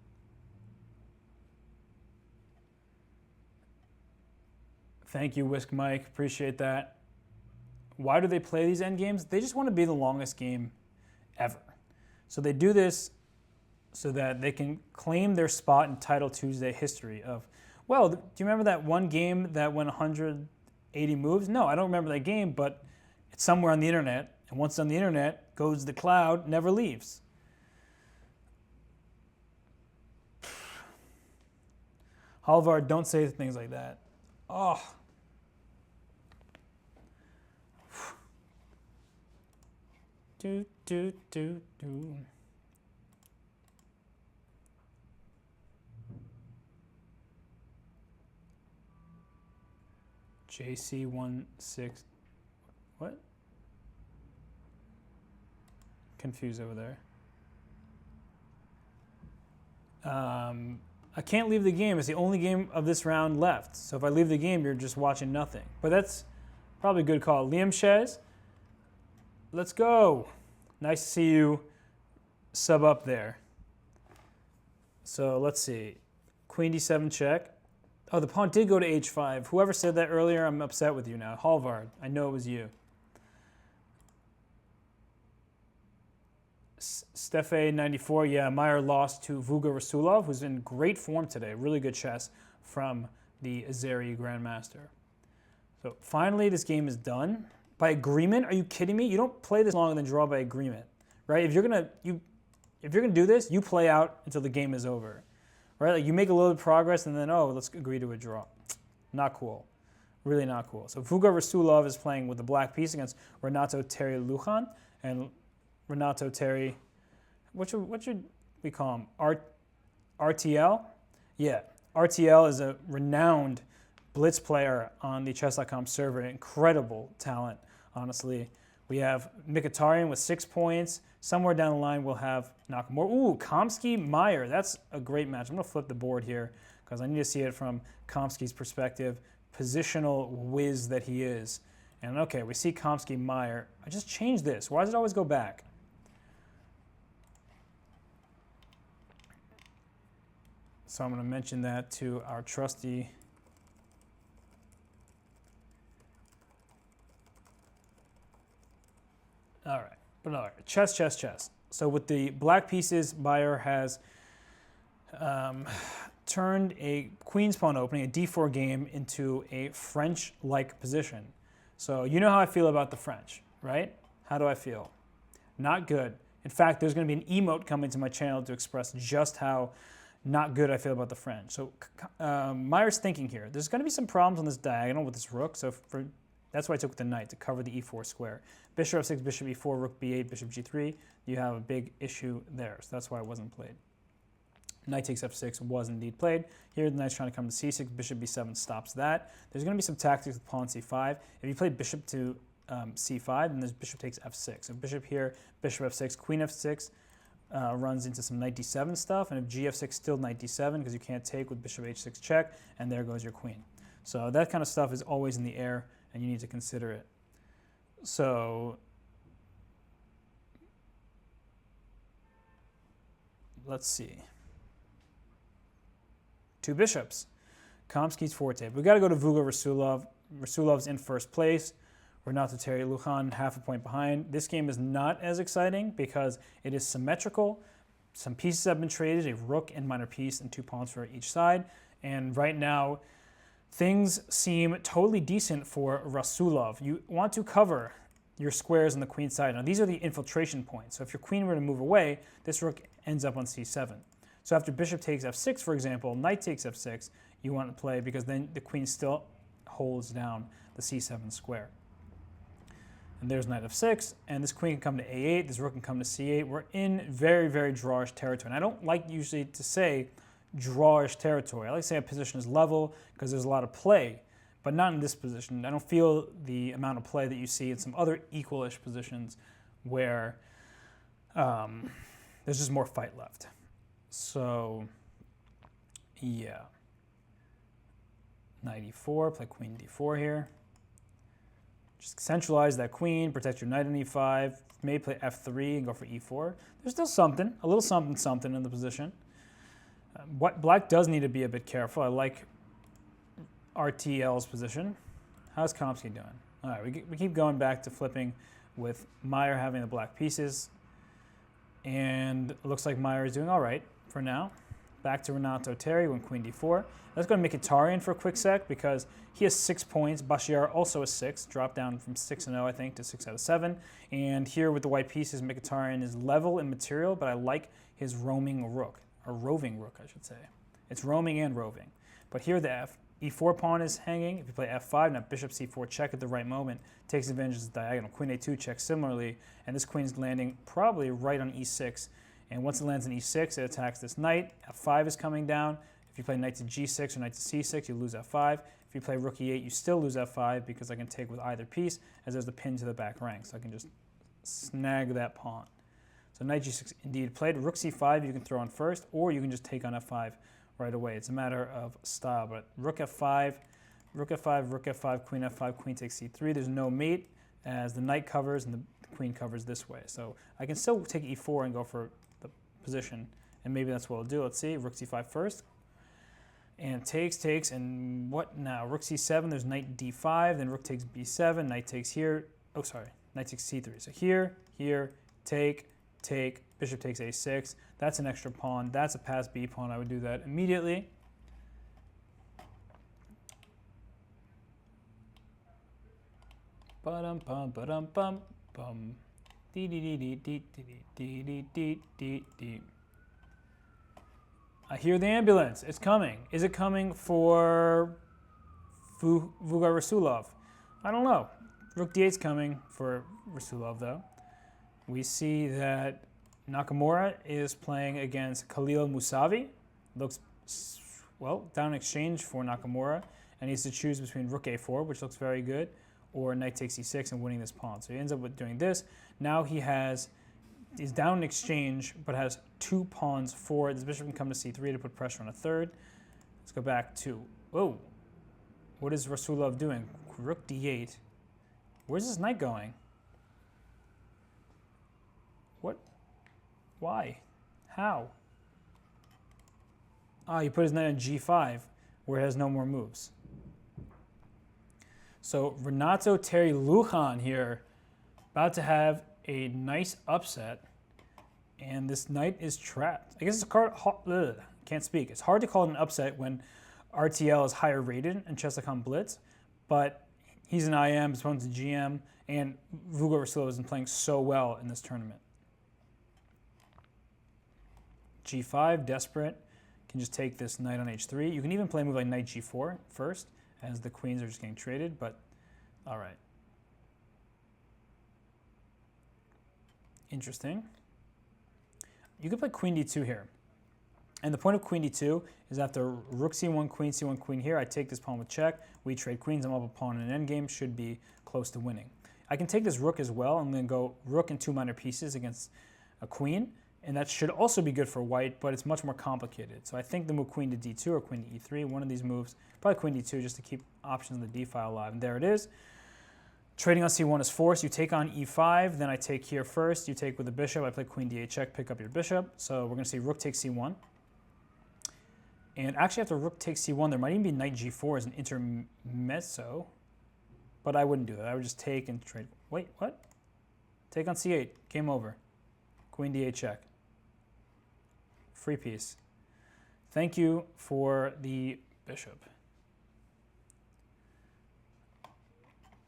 Thank you, Whisk Mike. Appreciate that. Why do they play these endgames? They just want to be the longest game ever. So they do this so that they can claim their spot in Title Tuesday history of, well, do you remember that one game that went 180 moves? No, I don't remember that game, but it's somewhere on the internet. And once it's on the internet, goes to the cloud, never leaves. Halvard, don't say things like that. Oh. Do, do, do, do. JC16. What? Confused over there. I can't leave the game. It's the only game of this round left. So if I leave the game, you're just watching nothing. But that's probably a good call. Liam Shez, let's go. Nice to see you sub up there. So let's see. Queen d7 check. Oh, the pawn did go to h5. Whoever said that earlier, I'm upset with you now. Halvard, I know it was you. Stefe94, yeah, Meyer lost to Vuga Rasulov, who's in great form today. Really good chess from the Azeri Grandmaster. So finally, this game is done. By agreement? Are you kidding me? You don't play this long and then draw by agreement, right? If you're gonna do this, you play out until the game is over, right? Like you make a little progress and then, oh, let's agree to a draw. Not cool. Really not cool. So Vuga Rasulov is playing with the black piece against Renato Terry Lujan, and Renato Terry, what should we call him? RTL? Yeah, RTL is a renowned Blitz player on the Chess.com server. Incredible talent, honestly. We have Mkhitaryan with 6 points. Somewhere down the line, we'll have Nakamura. Ooh, Kamsky-Meyer. That's a great match. I'm going to flip the board here because I need to see it from Kamsky's perspective. Positional whiz that he is. And okay, we see Kamsky, Meyer. I just changed this. Why does it always go back? So I'm going to mention that to our trusty all right. But all right, chess, chess, chess. So with the black pieces, Meyer has turned a queen's pawn opening, a d4 game, into a French-like position. So you know how I feel about the French, right? How do I feel? Not good. In fact, there's going to be an emote coming to my channel to express just how not good I feel about the French. So Meyer's thinking here. There's going to be some problems on this diagonal with this rook. So that's why I took the knight, to cover the e4 square. Bishop f6, bishop e4, rook b8, bishop g3. You have a big issue there. So that's why it wasn't played. Knight takes f6 was indeed played. Here the knight's trying to come to c6, bishop b7 stops that. There's going to be some tactics with pawn c5. If you play bishop to c5, then there's bishop takes f6. So bishop here, bishop f6, queen f6 runs into some knight d7 stuff, and if g f6, still knight d7 because you can't take with bishop h6 check, and there goes your queen. So that kind of stuff is always in the air, and you need to consider it. So let's see. Two bishops. Kamsky's forte. We've got to go to Vuga Rasulov. Rasulov's in first place. Renato Terry Lujan half a point behind. This game is not as exciting because it is symmetrical. Some pieces have been traded, a rook and minor piece, and 2 pawns for each side. And right now, things seem totally decent for Rasulov. You want to cover your squares on the queen side. Now, these are the infiltration points. So if your queen were to move away, this rook ends up on c7. So after bishop takes f6, for example, knight takes f6, you want to play because then the queen still holds down the c7 square. And there's knight f6, and this queen can come to a8, this rook can come to c8. We're in very, very drawish territory. And I don't like usually to say drawish territory. I like to say a position is level because there's a lot of play, but not in this position. I don't feel the amount of play that you see in some other equal-ish positions where there's just more fight left. So, yeah. Knight e4, play queen d4 here. Just centralize that queen, protect your knight on e5. Maybe play f3 and go for e4. There's still something, a little something, something in the position. What black does need to be a bit careful. I like RTL's position. How's Kamsky doing? All right, we keep going back to flipping with Meyer having the black pieces. And it looks like Meyer is doing all right for now. Back to Renato Terry when queen d4. Let's go to Mkhitaryan for a quick sec because he has 6 points. Bashir also has 6, dropped down from 6-0, I think, to 6 out of 7. And here with the white pieces, Mkhitaryan is level in material, but I like his roaming rook, or roving rook, I should say. It's roaming and roving. But here the e4 pawn is hanging. If you play f5, now bishop c4 check at the right moment, takes advantage of the diagonal. Queen a2 check similarly, and this queen's landing probably right on e6. And once it lands on e6, it attacks this knight. f5 is coming down. If you play knight to g6 or knight to c6, you lose f5. If you play rook e8, you still lose f5 because I can take with either piece, as there's the pin to the back rank. So I can just snag that pawn. So knight g6 indeed played. Rook c5 you can throw on first, or you can just take on f5 right away. It's a matter of style. But rook f5, rook f5, rook f5, queen f5, queen takes c3. There's no mate, as the knight covers and the queen covers this way. So I can still take e4 and go for the position, and maybe that's what I'll do. Let's see, rook c5 first. And takes, and what now? Rook c7, there's knight d5, then rook takes b7, knight takes here. Oh, sorry, knight takes c3. So here, take, bishop takes a6. That's an extra pawn. That's a pass b pawn. I would do that immediately. Ba-dum bum ba-dum bum bum. Dee dee dee dee dee dee dee dee dee dee. I hear the ambulance. It's coming. Is it coming for Vuga Rasulov? I don't know. Rook d8's coming for Rasulov, though. We see that Nakamura is playing against Khalil Musavi. Looks, well, down in exchange for Nakamura, and he has to choose between rook a4, which looks very good, or knight takes e6 and winning this pawn. So he ends up with doing this. Now he's down in exchange, but has 2 pawns forward. This bishop can come to c3 to put pressure on a third. Let's go back to, whoa, what is Rasulov doing? Rook d8. Where's this knight going? What? Why? How? Ah, he put his knight on g5, where it has no more moves. So Renato Terry Lujan here, about to have a nice upset, and this knight is trapped. I guess it's a card. Can't speak. It's hard to call it an upset when RTL is higher rated in Chess.com Blitz, but he's an IM, his opponent's a GM, and Vugo Vasilov has been playing so well in this tournament. G5, desperate. Can just take this knight on h3. You can even play a move like knight g4 first, as the queens are just getting traded, but all right. Interesting. You could play queen d2 here. And the point of queen d2 is after rook c1, queen here, I take this pawn with check. We trade queens. I'm up a pawn in an endgame. Should be close to winning. I can take this rook as well and then go rook and 2 minor pieces against a queen. And that should also be good for white, but it's much more complicated. So I think the move queen to d2 or queen to e3, one of these moves, probably queen d2 just to keep options in the d file alive. And there it is. Trading on c1 is forced. You take on e5, then I take here first. You take with the bishop. I play queen d8 check, pick up your bishop. So we're going to see rook takes c1. And actually after rook takes c1, there might even be knight g4 as an intermezzo. But I wouldn't do that. I would just take and trade. Wait, what? Take on c8. Game over. Queen d8 check. Free piece. Thank you for the bishop.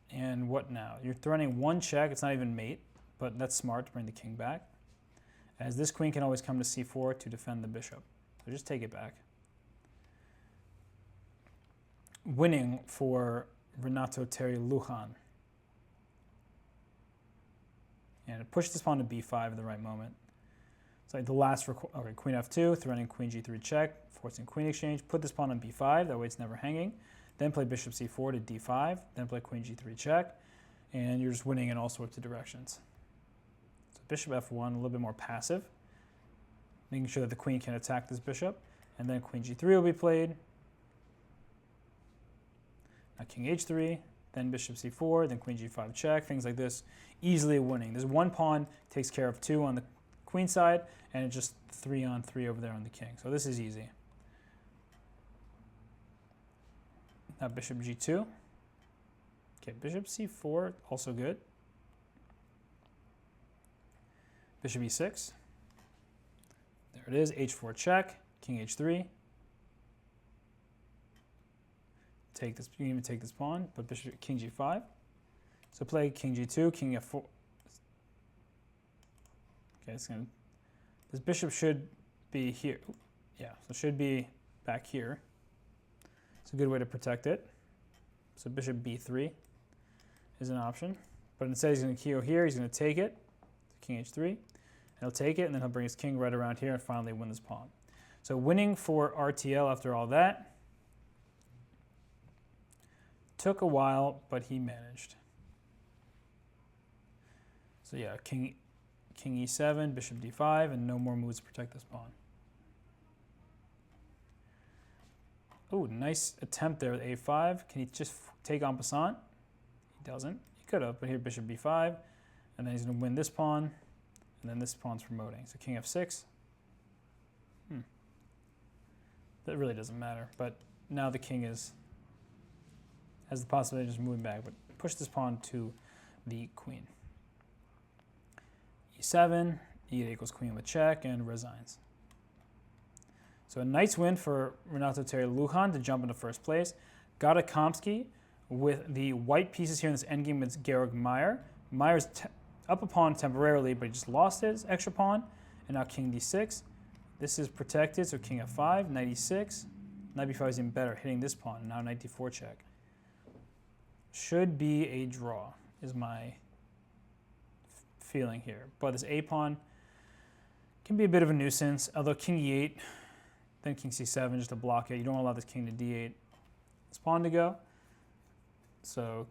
And what now? You're threatening one check. It's not even mate, but that's smart to bring the king back, as this queen can always come to c4 to defend the bishop. So just take it back. Winning for Renato Terry Lujan. And it pushed this pawn to b5 at the right moment. It's like the last, okay, queen f2, threatening queen g3 check, forcing queen exchange, put this pawn on b5, that way it's never hanging. Then play bishop c4 to d5, then play queen g3 check, and you're just winning in all sorts of directions. So bishop f1, a little bit more passive, making sure that the queen can attack this bishop, and then queen g3 will be played. Now king h3, then bishop c4, then queen g5 check, things like this, easily winning. There's one pawn takes care of 2 on the queen side, and it's just 3 on 3 over there on the king. So this is easy. Now bishop g2. Okay, bishop c4, also good. Bishop e6. There it is, h4 check, king h3. Take this, you can even take this pawn, but bishop, king g5. So play king g2, king f4. Okay, it's gonna, this bishop should be here. Yeah, so it should be back here. It's a good way to protect it. So bishop b3 is an option. But instead he's going to keo here, he's going to take it. King h3. And he'll take it, and then he'll bring his king right around here and finally win this pawn. So winning for RTL after all that. Took a while, but he managed. So yeah, king e7, bishop d5, and no more moves to protect this pawn. Oh, nice attempt there with a5. Can he just take en passant? He doesn't. He could have, but here bishop b5, and then he's going to win this pawn, and then this pawn's promoting. So king f6. That really doesn't matter, but now the king has the possibility of just moving back, but push this pawn to the queen. e7, e8 equals queen with check, and resigns. So a nice win for Renato Terry Lujan to jump into first place. Gadakomsky with the white pieces here in this endgame against Georg Meyer. Meyer's up a pawn temporarily, but he just lost his extra pawn. And now king d6. This is protected, so king f5, knight e6. Knight b5 is even better, hitting this pawn. And now knight d4 check. Should be a draw, is my feeling here. But this a pawn can be a bit of a nuisance, although king e8, then king c7 just to block it. You don't allow this king to d8, this pawn to go. So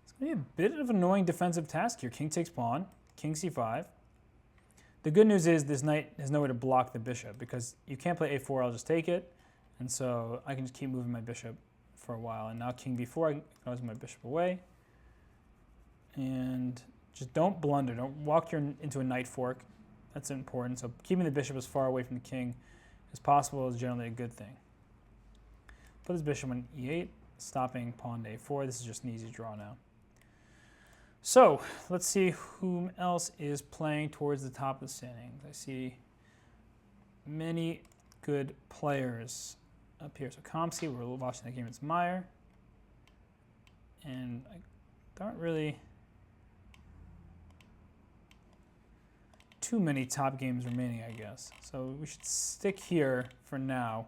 it's going to be a bit of an annoying defensive task here. King takes pawn, king c5. The good news is this knight has nowhere to block the bishop because you can't play a4, I'll just take it. And so I can just keep moving my bishop for a while. And now king b4, I can always move my bishop away. And just don't blunder. Don't walk into a knight fork. That's important. So keeping the bishop as far away from the king as possible is generally a good thing. Put this bishop on e8, stopping pawn to a4. This is just an easy draw now. So let's see whom else is playing towards the top of the standings. I see many good players up here. So Kamsky, we're watching that game against Meyer. And I don't really too many top games remaining, I guess. So we should stick here for now.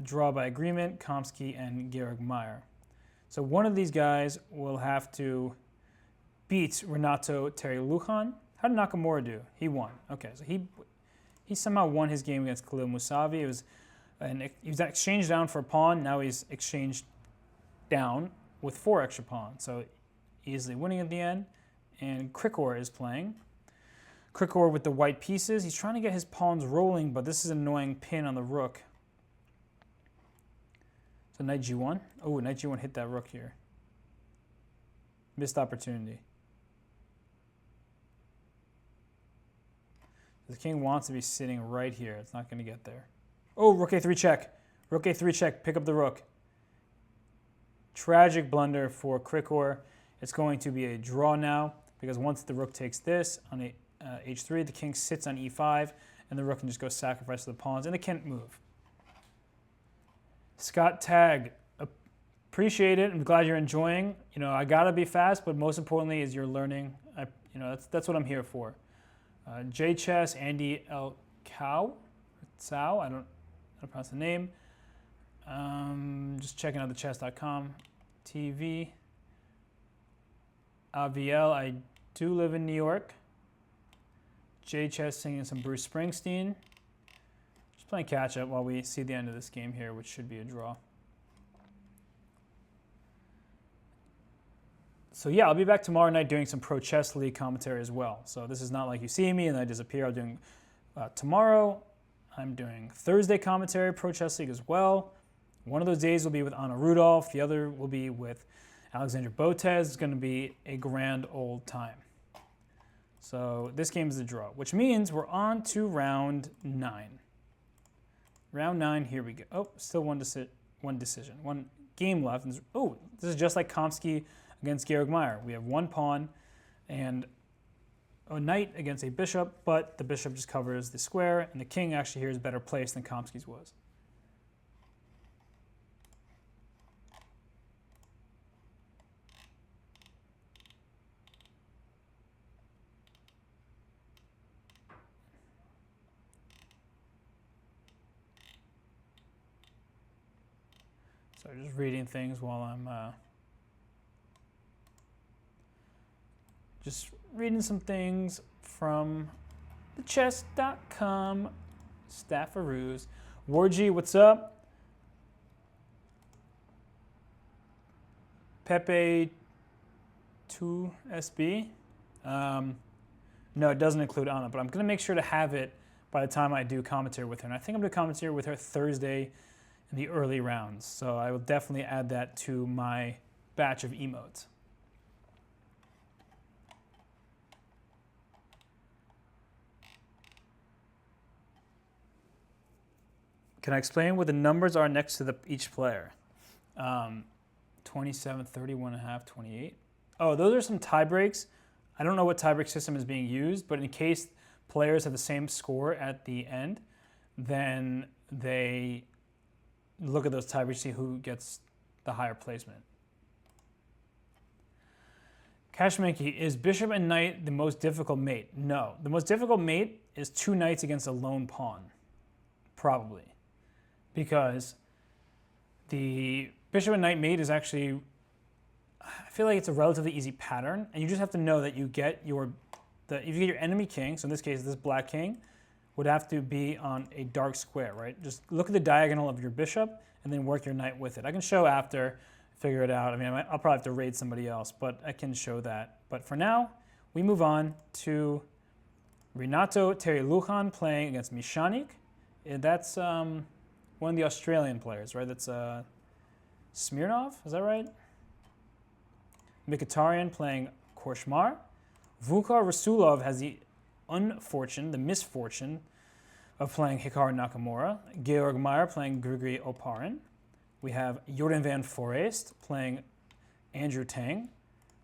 Draw by agreement, Kamsky and Georg Meyer. So one of these guys will have to beat Renato Terry Lujan. How did Nakamura do? He won. Okay, so he somehow won his game against Khalil Musavi. He was exchanged down for a pawn. Now he's exchanged down with 4 extra pawns. So easily winning at the end. And Krikor is playing. Krikor with the white pieces. He's trying to get his pawns rolling, but this is an annoying pin on the rook. So knight g1. Oh, knight g1 hit that rook here. Missed opportunity. The king wants to be sitting right here. It's not going to get there. Oh, rook a3 check. Rook a3 check. Pick up the rook. Tragic blunder for Krikor. It's going to be a draw now because once the rook takes this on h3, the king sits on e5, and the rook can just go sacrifice the pawns, and it can't move. Scott Tag, appreciate it. I'm glad you're enjoying. You know, I gotta be fast, but most importantly is you're learning. That's what I'm here for. J Chess, Andy L Cow, Tsao. I don't pronounce the name. Just checking out the Chess.com TV. Aviel, I do live in New York. J Chess singing some Bruce Springsteen. Just playing catch up while we see the end of this game here, which should be a draw. So yeah, I'll be back tomorrow night doing some Pro Chess League commentary as well. So this is not like you see me and I disappear. I'm doing tomorrow. I'm doing Thursday commentary, Pro Chess League as well. One of those days will be with Anna Rudolph. The other will be with Alexandra Botez. It's going to be a grand old time. So this game is a draw, which means we're on to round 9. Round 9, here we go. Oh, still one decision. One game left. Oh, this is just like Kamsky against Georg Meyer. We have one pawn and a knight against a bishop, but the bishop just covers the square, and the king actually here is better placed than Kamsky's was. So just reading things while I'm just reading some things from the Chess.com staffaroos. Wargy, what's up? Pepe 2SB. No, it doesn't include Anna, but I'm going to make sure to have it by the time I do commentary with her. And I think I'm going to commentary with her Thursday in the early rounds. So I will definitely add that to my batch of emotes. Can I explain what the numbers are next to each player? 27, 31.5, 28. Oh, those are some tie breaks. I don't know what tiebreak system is being used, but in case players have the same score at the end, then they look at those tiebreaks to see who gets the higher placement. Kashmanki, is bishop and knight the most difficult mate? No. The most difficult mate is 2 knights against a lone pawn, probably. Because the bishop and knight mate is actually, I feel like it's a relatively easy pattern, and you just have to know that you get if you get your enemy king, so in this case this black king, would have to be on a dark square, right? Just look at the diagonal of your bishop and then work your knight with it. I can show after, figure it out. I mean, I'll probably have to raid somebody else, but I can show that. But for now, we move on to Renato Terry-Lujan playing against Mishanik. That's one of the Australian players, right? That's Smirnov, is that right? Mkhitaryan playing Korshmar. Vukar Rasulov has the misfortune of playing Hikaru Nakamura. Georg Meyer playing Grigori Oparin. We have Jordan van Foreest playing Andrew Tang.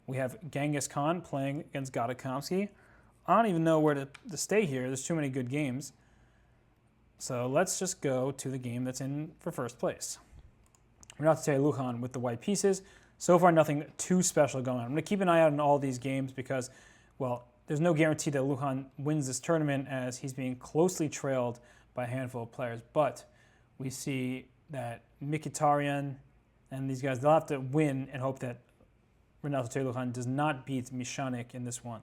We have Genghis Khan playing against Gadakomsky. I don't even know where to stay here. There's too many good games. So let's just go to the game that's in for first place. Renato Terry-Lujan with the white pieces. So far, nothing too special going on. I'm going to keep an eye out on all these games because, well, there's no guarantee that Lujan wins this tournament as he's being closely trailed by a handful of players. But we see that Mkhitaryan and these guys, they'll have to win and hope that Renato Terry-Lujan does not beat Mishanik in this one.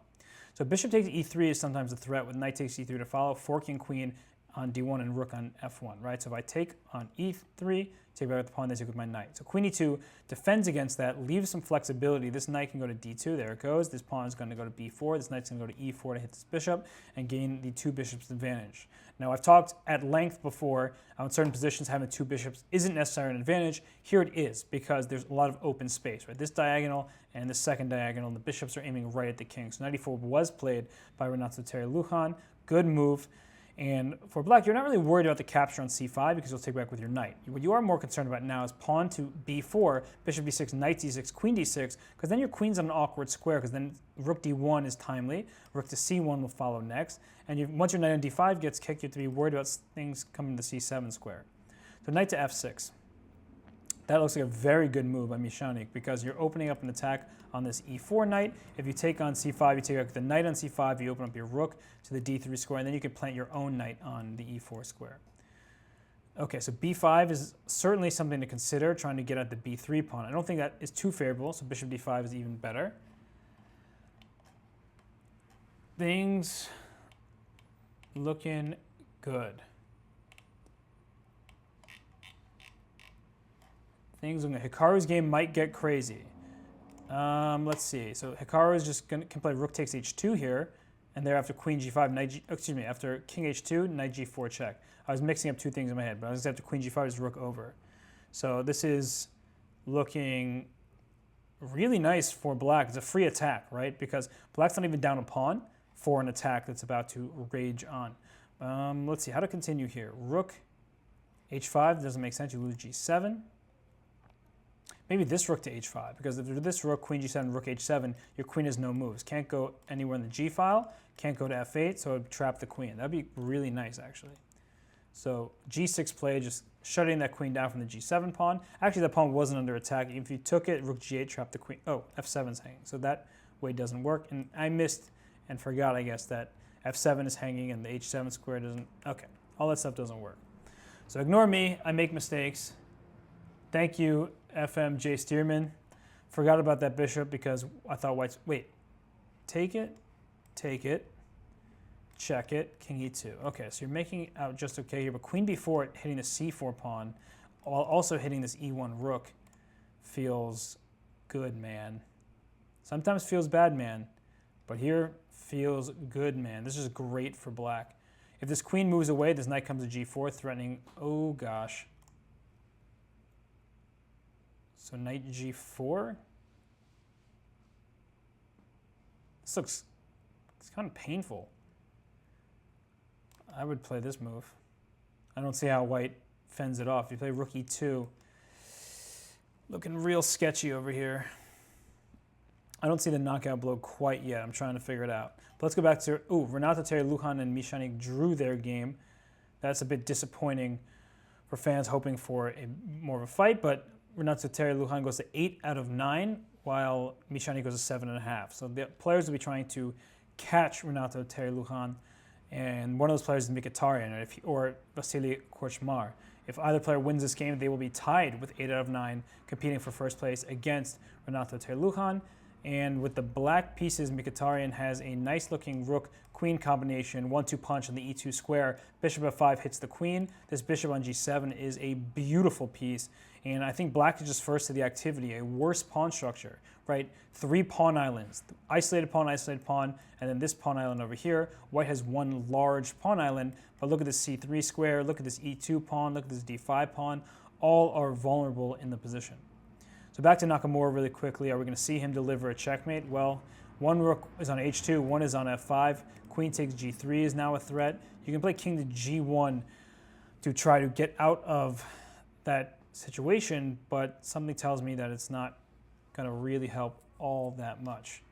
So bishop takes e3 is sometimes a threat with knight takes e3 to follow, forking queen on d1 and rook on f1, right? So if I take on e3, take back with the pawn, they take with my knight. So queen e2 defends against that, leaves some flexibility. This knight can go to d2, there it goes. This pawn is going to go to b4, this knight's going to go to e4 to hit this bishop and gain the two bishops advantage. Now I've talked at length before on certain positions having two bishops isn't necessarily an advantage. Here it is because there's a lot of open space, right? This diagonal and the second diagonal, the bishops are aiming right at the king. So knight e4 was played by Renato Terry-Lujan. Good move. And for black, you're not really worried about the capture on c5 because you'll take back with your knight. What you are more concerned about now is pawn to b4, bishop b6, knight d6, queen d6, because then your queen's on an awkward square because then rook d1 is timely, rook to c1 will follow next, and once your knight on d5 gets kicked, you have to be worried about things coming to c7 square. So knight to f6. That looks like a very good move by Mishanik because you're opening up an attack on this e4 knight. If you take on c5, you take back the knight on c5, you open up your rook to the d3 square, and then you can plant your own knight on the e4 square. Okay, so b5 is certainly something to consider, trying to get at the b3 pawn. I don't think that is too favorable, so bishop d5 is even better. Things looking good. Hikaru's game might get crazy. Let's see. So Hikaru is just can play rook takes h2 here, and thereafter queen g5, after king h2, knight g4 check. I was mixing up two things in my head, but I was after queen g5 is rook over. So this is looking really nice for black. It's a free attack, right? Because black's not even down a pawn for an attack that's about to rage on. Let's see how to continue here. Rook h5 doesn't make sense. You lose g7. Maybe this rook to h5, because if there's this rook, queen g7, rook h7, your queen has no moves. Can't go anywhere in the g file, can't go to f8, so it would trap the queen. That'd be really nice, actually. So g6 play, just shutting that queen down from the g7 pawn. Actually, that pawn wasn't under attack. If you took it, rook g8, trap the queen. Oh, f7's hanging. So that way doesn't work. And I missed and forgot, I guess, that f7 is hanging and the h7 square doesn't. Okay, all that stuff doesn't work. So ignore me. I make mistakes. Thank you, FMJ Stearman. Forgot about that bishop because I thought white's, wait, take it, check it, king e2. Okay, so you're making out just okay here, but queen b4 hitting the c4 pawn, while also hitting this e1 rook feels good, man. Sometimes feels bad, man, but here feels good, man. This is great for black. If this queen moves away, this knight comes to g4, threatening, oh gosh. So knight g4. This looks, it's kind of painful. I would play this move. I don't see how white fends it off. You play rook e2. Looking real sketchy over here. I don't see the knockout blow quite yet. I'm trying to figure it out. But let's go back to, Renato Terry-Lujan and Mishanik drew their game. That's a bit disappointing for fans hoping for more of a fight, but Renato Terry-Lujan goes to 8 out of 9, while Mishanik goes to 7.5. So the players will be trying to catch Renato Terry-Lujan, and one of those players is Mkhitaryan or Vasily Korchmar. If either player wins this game, they will be tied with 8 out of 9, competing for first place against Renato Terry-Lujan. And with the black pieces, Mkhitaryan has a nice-looking rook-queen combination, 1-2 punch on the e2 square. Bishop f5 hits the queen. This bishop on g7 is a beautiful piece, and I think black is just first to the activity, a worse pawn structure. right? 3 pawn islands, isolated pawn, and then this pawn island over here. White has 1 large pawn island, but look at this c3 square, look at this e2 pawn, look at this d5 pawn. All are vulnerable in the position. So back to Nakamura really quickly. Are we going to see him deliver a checkmate? Well, 1 rook is on h2, 1 is on f5. Queen takes g3 is now a threat. You can play king to g1 to try to get out of that situation, but something tells me that it's not going to really help all that much.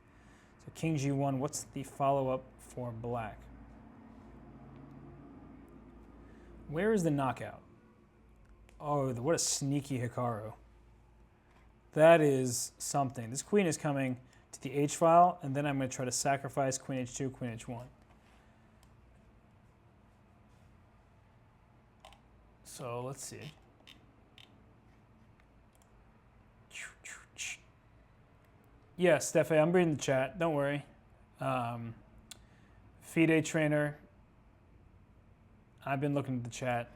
So king g1, what's the follow-up for black? Where is the knockout? Oh, what a sneaky Hikaru. That is something. This queen is coming to the h file, and then I'm going to try to sacrifice queen h2, queen h1. So let's see. Yeah, Steffe, I'm reading the chat. Don't worry. FIDE trainer. I've been looking at the chat.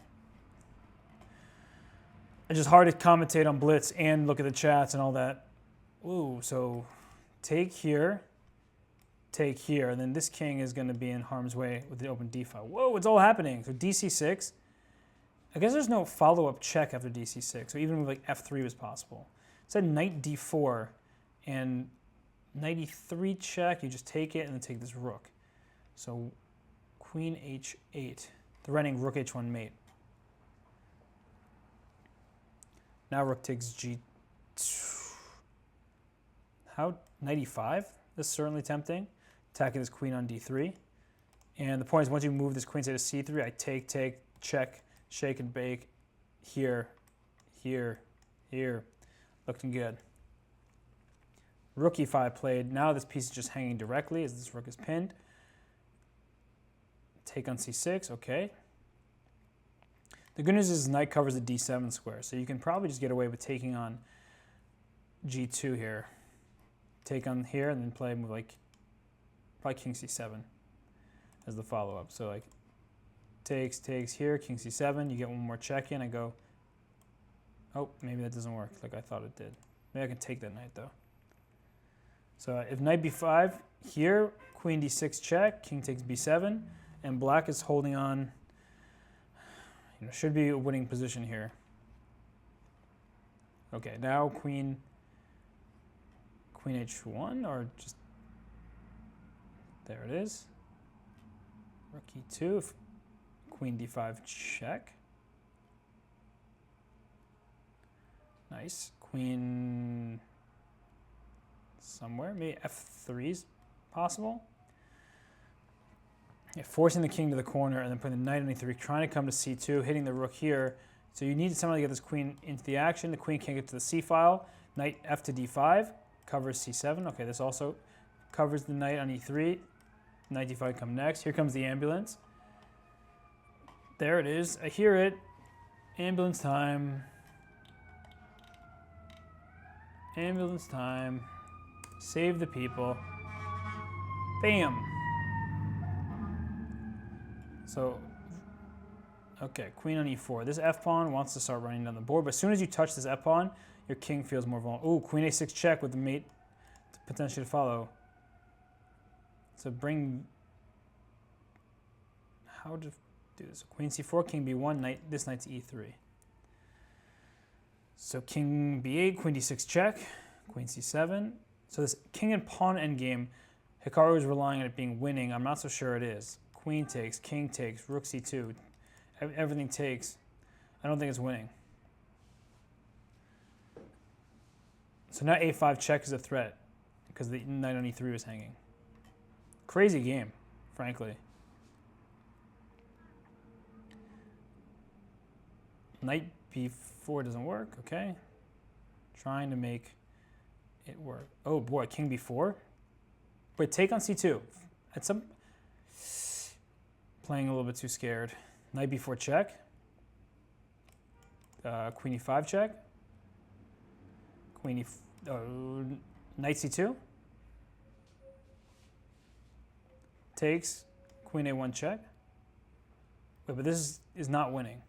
It's just hard to commentate on Blitz and look at the chats and all that. Ooh, so take here, and then this king is going to be in harm's way with the open d file. Whoa, it's all happening. So dc6. I guess there's no follow-up check after dc6, so even with like f3 was possible. It said knight d4, and knight e3 check, you just take it and then take this rook. So queen h8, threatening rook h1 mate. Now rook takes g2. How? Knight e5? This is certainly tempting. Attacking this queen on d3. And the point is, once you move this queen to c3, I take, check, shake and bake. Here, here, here. Looking good. Rook e5 played. Now this piece is just hanging directly as this rook is pinned. Take on c6, okay. The good news is knight covers the d7 square, so you can probably just get away with taking on g2 here. Take on here and then play with like probably king c7 as the follow-up. So like takes here, king c7, you get one more check in, I go, oh, maybe that doesn't work like I thought it did. Maybe I can take that knight though. So if knight b5, here, queen d6 check, king takes b7, and black is holding on. Should be a winning position here. Okay, now queen h1, or just, there it is. Rook e2, queen d5 check. Nice. Queen somewhere, maybe f3 is possible. Yeah, forcing the king to the corner and then putting the knight on e3, trying to come to c2, hitting the rook here. So you need someone to get this queen into the action. The queen can't get to the c file. Knight f to d5, covers c7. Okay, this also covers the knight on e3. Knight d5 come next. Here comes the ambulance. There it is. I hear it. Ambulance time. Ambulance time. Save the people. Bam. So, okay, queen on e4. This f-pawn wants to start running down the board, but as soon as you touch this f-pawn, your king feels more vulnerable. Ooh, queen a6 check with the mate to potentially follow. So bring, how to do this? Queen c4, king b1, knight, this knight's e3. So king b8, queen d6 check, queen c7. So this king and pawn endgame, Hikaru is relying on it being winning. I'm not so sure it is. Queen takes, king takes, rook c2, everything takes. I don't think it's winning. So now a5 check is a threat because the knight on e3 was hanging. Crazy game, frankly. Knight b4 doesn't work, okay. Trying to make it work. Oh boy, king b4. Wait, take on c2. At some, playing a little bit too scared. Knight b4 check. Queen e5 check. Queen knight c2. Takes. Queen a1 check. Wait, but this is not winning.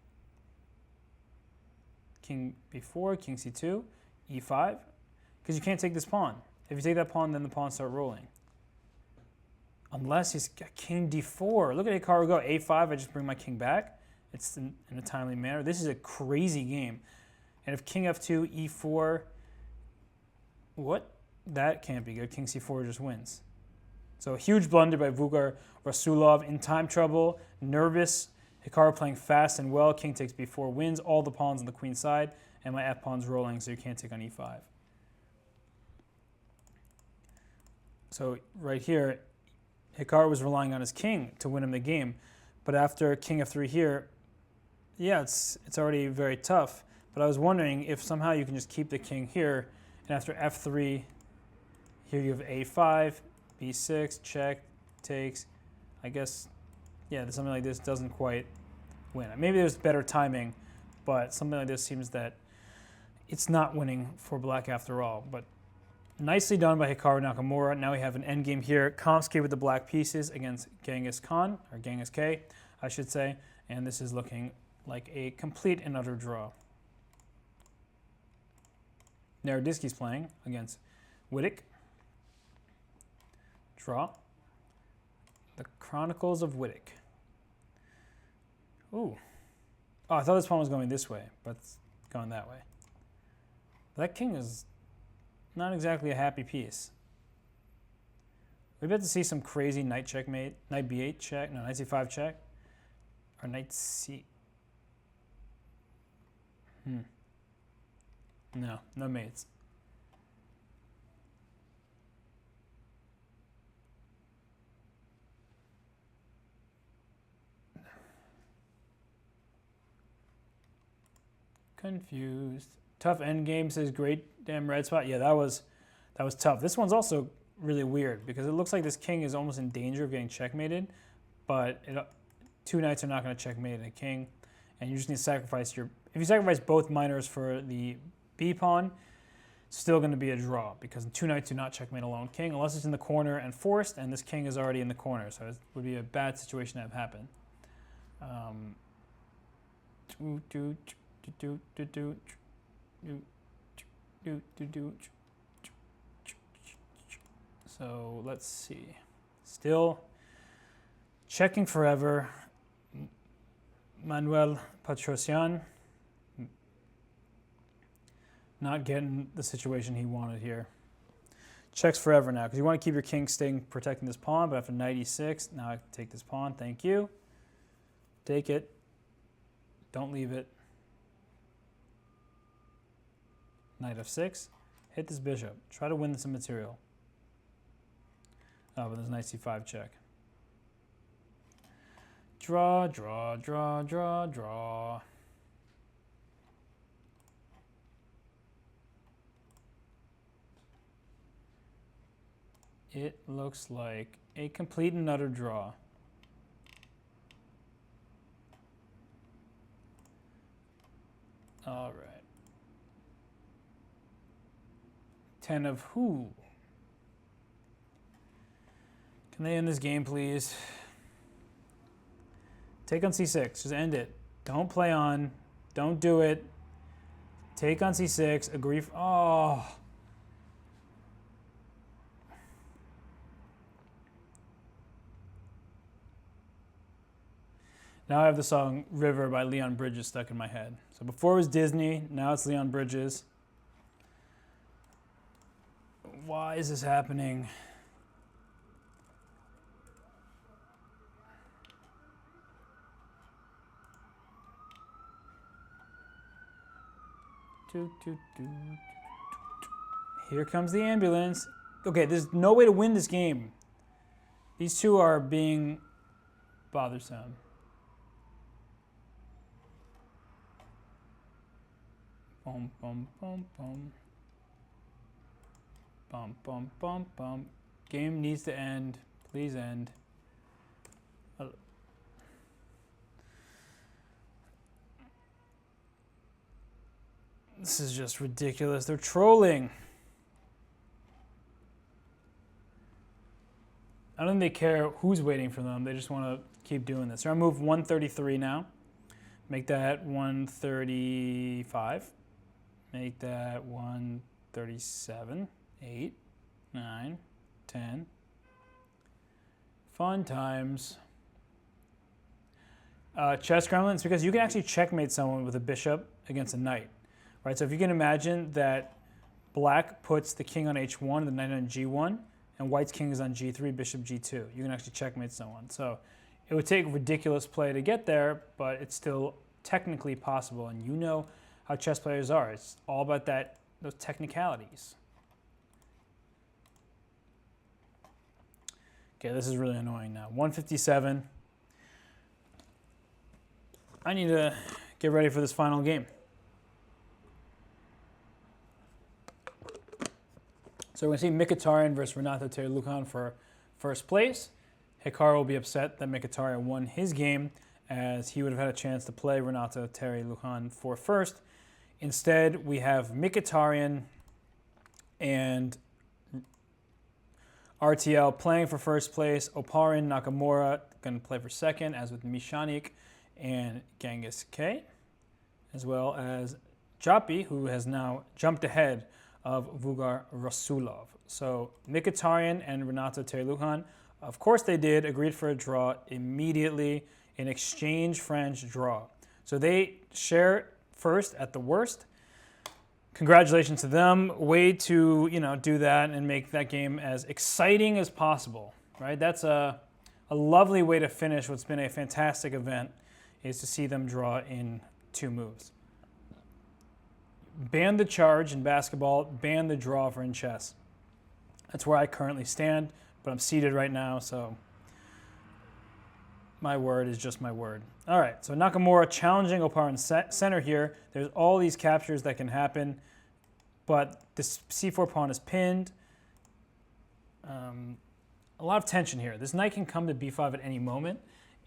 King b4, king c2, e5. Because you can't take this pawn. If you take that pawn, then the pawns start rolling. Unless he's got king d4. Look at Hikaru go. a5, I just bring my king back. It's in a timely manner. This is a crazy game. And if king f2, e4, what? That can't be good. King c4 just wins. So a huge blunder by Vugar Rasulov. In time trouble, nervous. Hikaru playing fast and well. King takes b4, wins all the pawns on the queen side. And my f-pawn's rolling, so you can't take on e5. So right here, Hikaru was relying on his king to win him the game. But after king f3 here, yeah, it's already very tough. But I was wondering if somehow you can just keep the king here. And after f3, here you have a5, b6, check, takes. I guess, yeah, something like this doesn't quite win. Maybe there's better timing, but something like this seems that it's not winning for black after all. But nicely done by Hikaru Nakamura. Now we have an endgame here. Kamsky with the black pieces against Genghis Khan, or Genghis K, I should say. And this is looking like a complete and utter draw. Naroditsky's playing against Wittek. Draw. The Chronicles of Wittek. Ooh. Oh, I thought this pawn was going this way, but it's going that way. That king is not exactly a happy piece. We bet to see some crazy knight checkmate, knight b8 check, no, knight c5 check, or knight c. No, no mates. Confused. Tough endgame, says great damn red spot. Yeah, that was tough. This one's also really weird because it looks like this king is almost in danger of getting checkmated, but two knights are not going to checkmate a king, and you just need to sacrifice your. If you sacrifice both minors for the b pawn, it's still going to be a draw because two knights do not checkmate a lone king unless it's in the corner and forced, and this king is already in the corner, so it would be a bad situation to have happen. So let's see. Still checking forever. Manuel Patrocian not getting the situation he wanted here. Checks forever now because you want to keep your king staying protecting this pawn, but after knight e6, now I can take this pawn. Thank you. Take it. Don't leave it. Knight f6. Hit this bishop. Try to win some material. Oh, but there's knight c5 check. Draw, draw, draw, draw, draw. It looks like a complete and utter draw. All right. 10 of who? Can they end this game, please? Take on c6. Just end it. Don't play on. Don't do it. Take on c6. Agree. Oh. Now I have the song River by Leon Bridges stuck in my head. So before it was Disney, now it's Leon Bridges. Why is this happening? Here comes the ambulance. Okay, there's no way to win this game. These two are being bothersome. Boom, boom, boom, boom. Bum, bum, bum, bum. Game needs to end. Please end. This is just ridiculous. They're trolling. I don't think they care who's waiting for them. They just want to keep doing this. They're going to move 133 now. Make that 135. Make that 137. 8. 9, 10. Fun times. Chess gremlins, because you can actually checkmate someone with a bishop against a knight, right? So if you can imagine that black puts the king on h1, the knight on g1, and white's king is on g3, bishop g2, you can actually checkmate someone. So it would take ridiculous play to get there, but it's still technically possible, and you know how chess players are. It's all about those technicalities. Okay, this is really annoying now. 157. I need to get ready for this final game. So we're going to see Mkhitaryan versus Renato Terry-Lujan for first place. Hikaru will be upset that Mkhitaryan won his game, as he would have had a chance to play Renato Terry-Lujan for first. Instead, we have Mkhitaryan and RTL playing for first place. Oparin Nakamura going to play for second, as with Mishanik and Genghis K, as well as Japi, who has now jumped ahead of Vugar Rasulov. So Mkhitaryan and Renato Terry-Lujan, of course they did, agreed for a draw immediately, an exchange French draw. So they share first at the worst. Congratulations to them. Way to do that and make that game as exciting as possible, right? That's a lovely way to finish what's been a fantastic event, is to see them draw in 2 moves. Ban the charge in basketball, ban the draw for in chess. That's where I currently stand, but I'm seated right now, so my word is just my word. All right, so Nakamura challenging Oparin center here. There's all these captures that can happen, but this c4 pawn is pinned. A lot of tension here. This knight can come to b5 at any moment,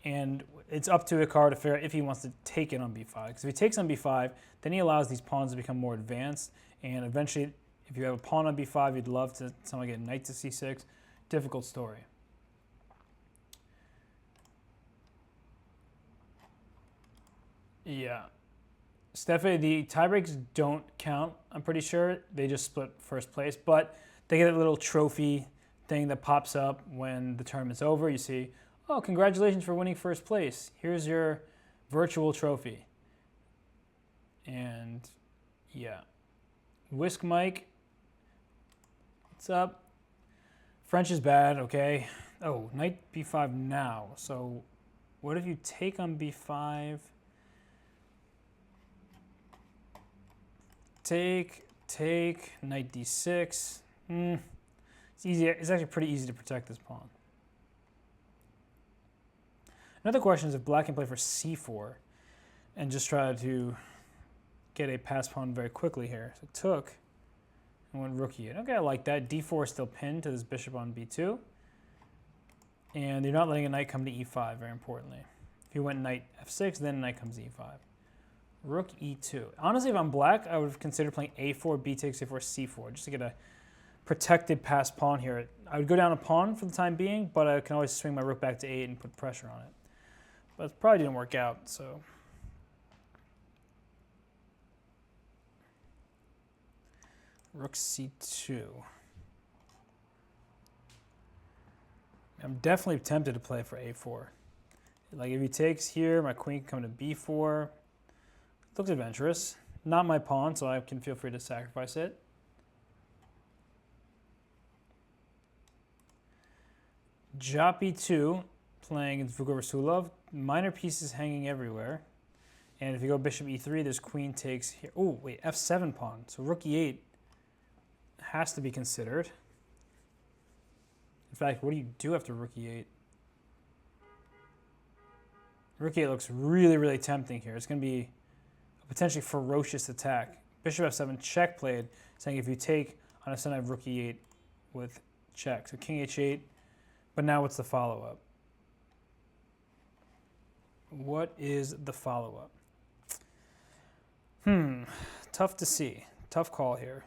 and it's up to Hikaru to figure out if he wants to take it on b5. Because if he takes on b5, then he allows these pawns to become more advanced, and eventually, if you have a pawn on b5, you'd love to somehow get knight to c6. Difficult story. Yeah. Steffe, the tiebreaks don't count, I'm pretty sure. They just split first place, but they get a little trophy thing that pops up when the tournament's over. You see, oh, congratulations for winning first place. Here's your virtual trophy. And yeah. Whisk Mike, what's up? French is bad, okay. Oh, knight b5 now. So what if you take on b5? Take, knight d6. It's easy. It's actually pretty easy to protect this pawn. Another question is if black can play for c4 and just try to get a pass pawn very quickly here. So took and went rook e8. Okay, I like that. d4 is still pinned to this bishop on b2. And you're not letting a knight come to e5, very importantly. If you went knight f6, then knight comes to e5. Rook e2. Honestly, if I'm black, I would consider playing a4, b takes a4, c4, just to get a protected pass pawn here. I would go down a pawn for the time being, but I can always swing my rook back to 8 and put pressure on it. But it probably didn't work out, so. Rook c2. I'm definitely tempted to play for a4. Like if he takes here, my queen can come to b4. Looks adventurous. Not my pawn, so I can feel free to sacrifice it. Japi 2 playing against Vugar Rasulov. Minor pieces hanging everywhere. And if you go bishop e3, this queen takes here. Oh, wait, f7 pawn. So rook e8 has to be considered. In fact, what do you do after rook e8? Rook e8 looks really, really tempting here. It's going to be a potentially ferocious attack. Bishop f7 check played, saying if you take on a center, I have rook e8 with check. So king h8. But now what's the follow-up? What is the follow-up? Tough to see. Tough call here.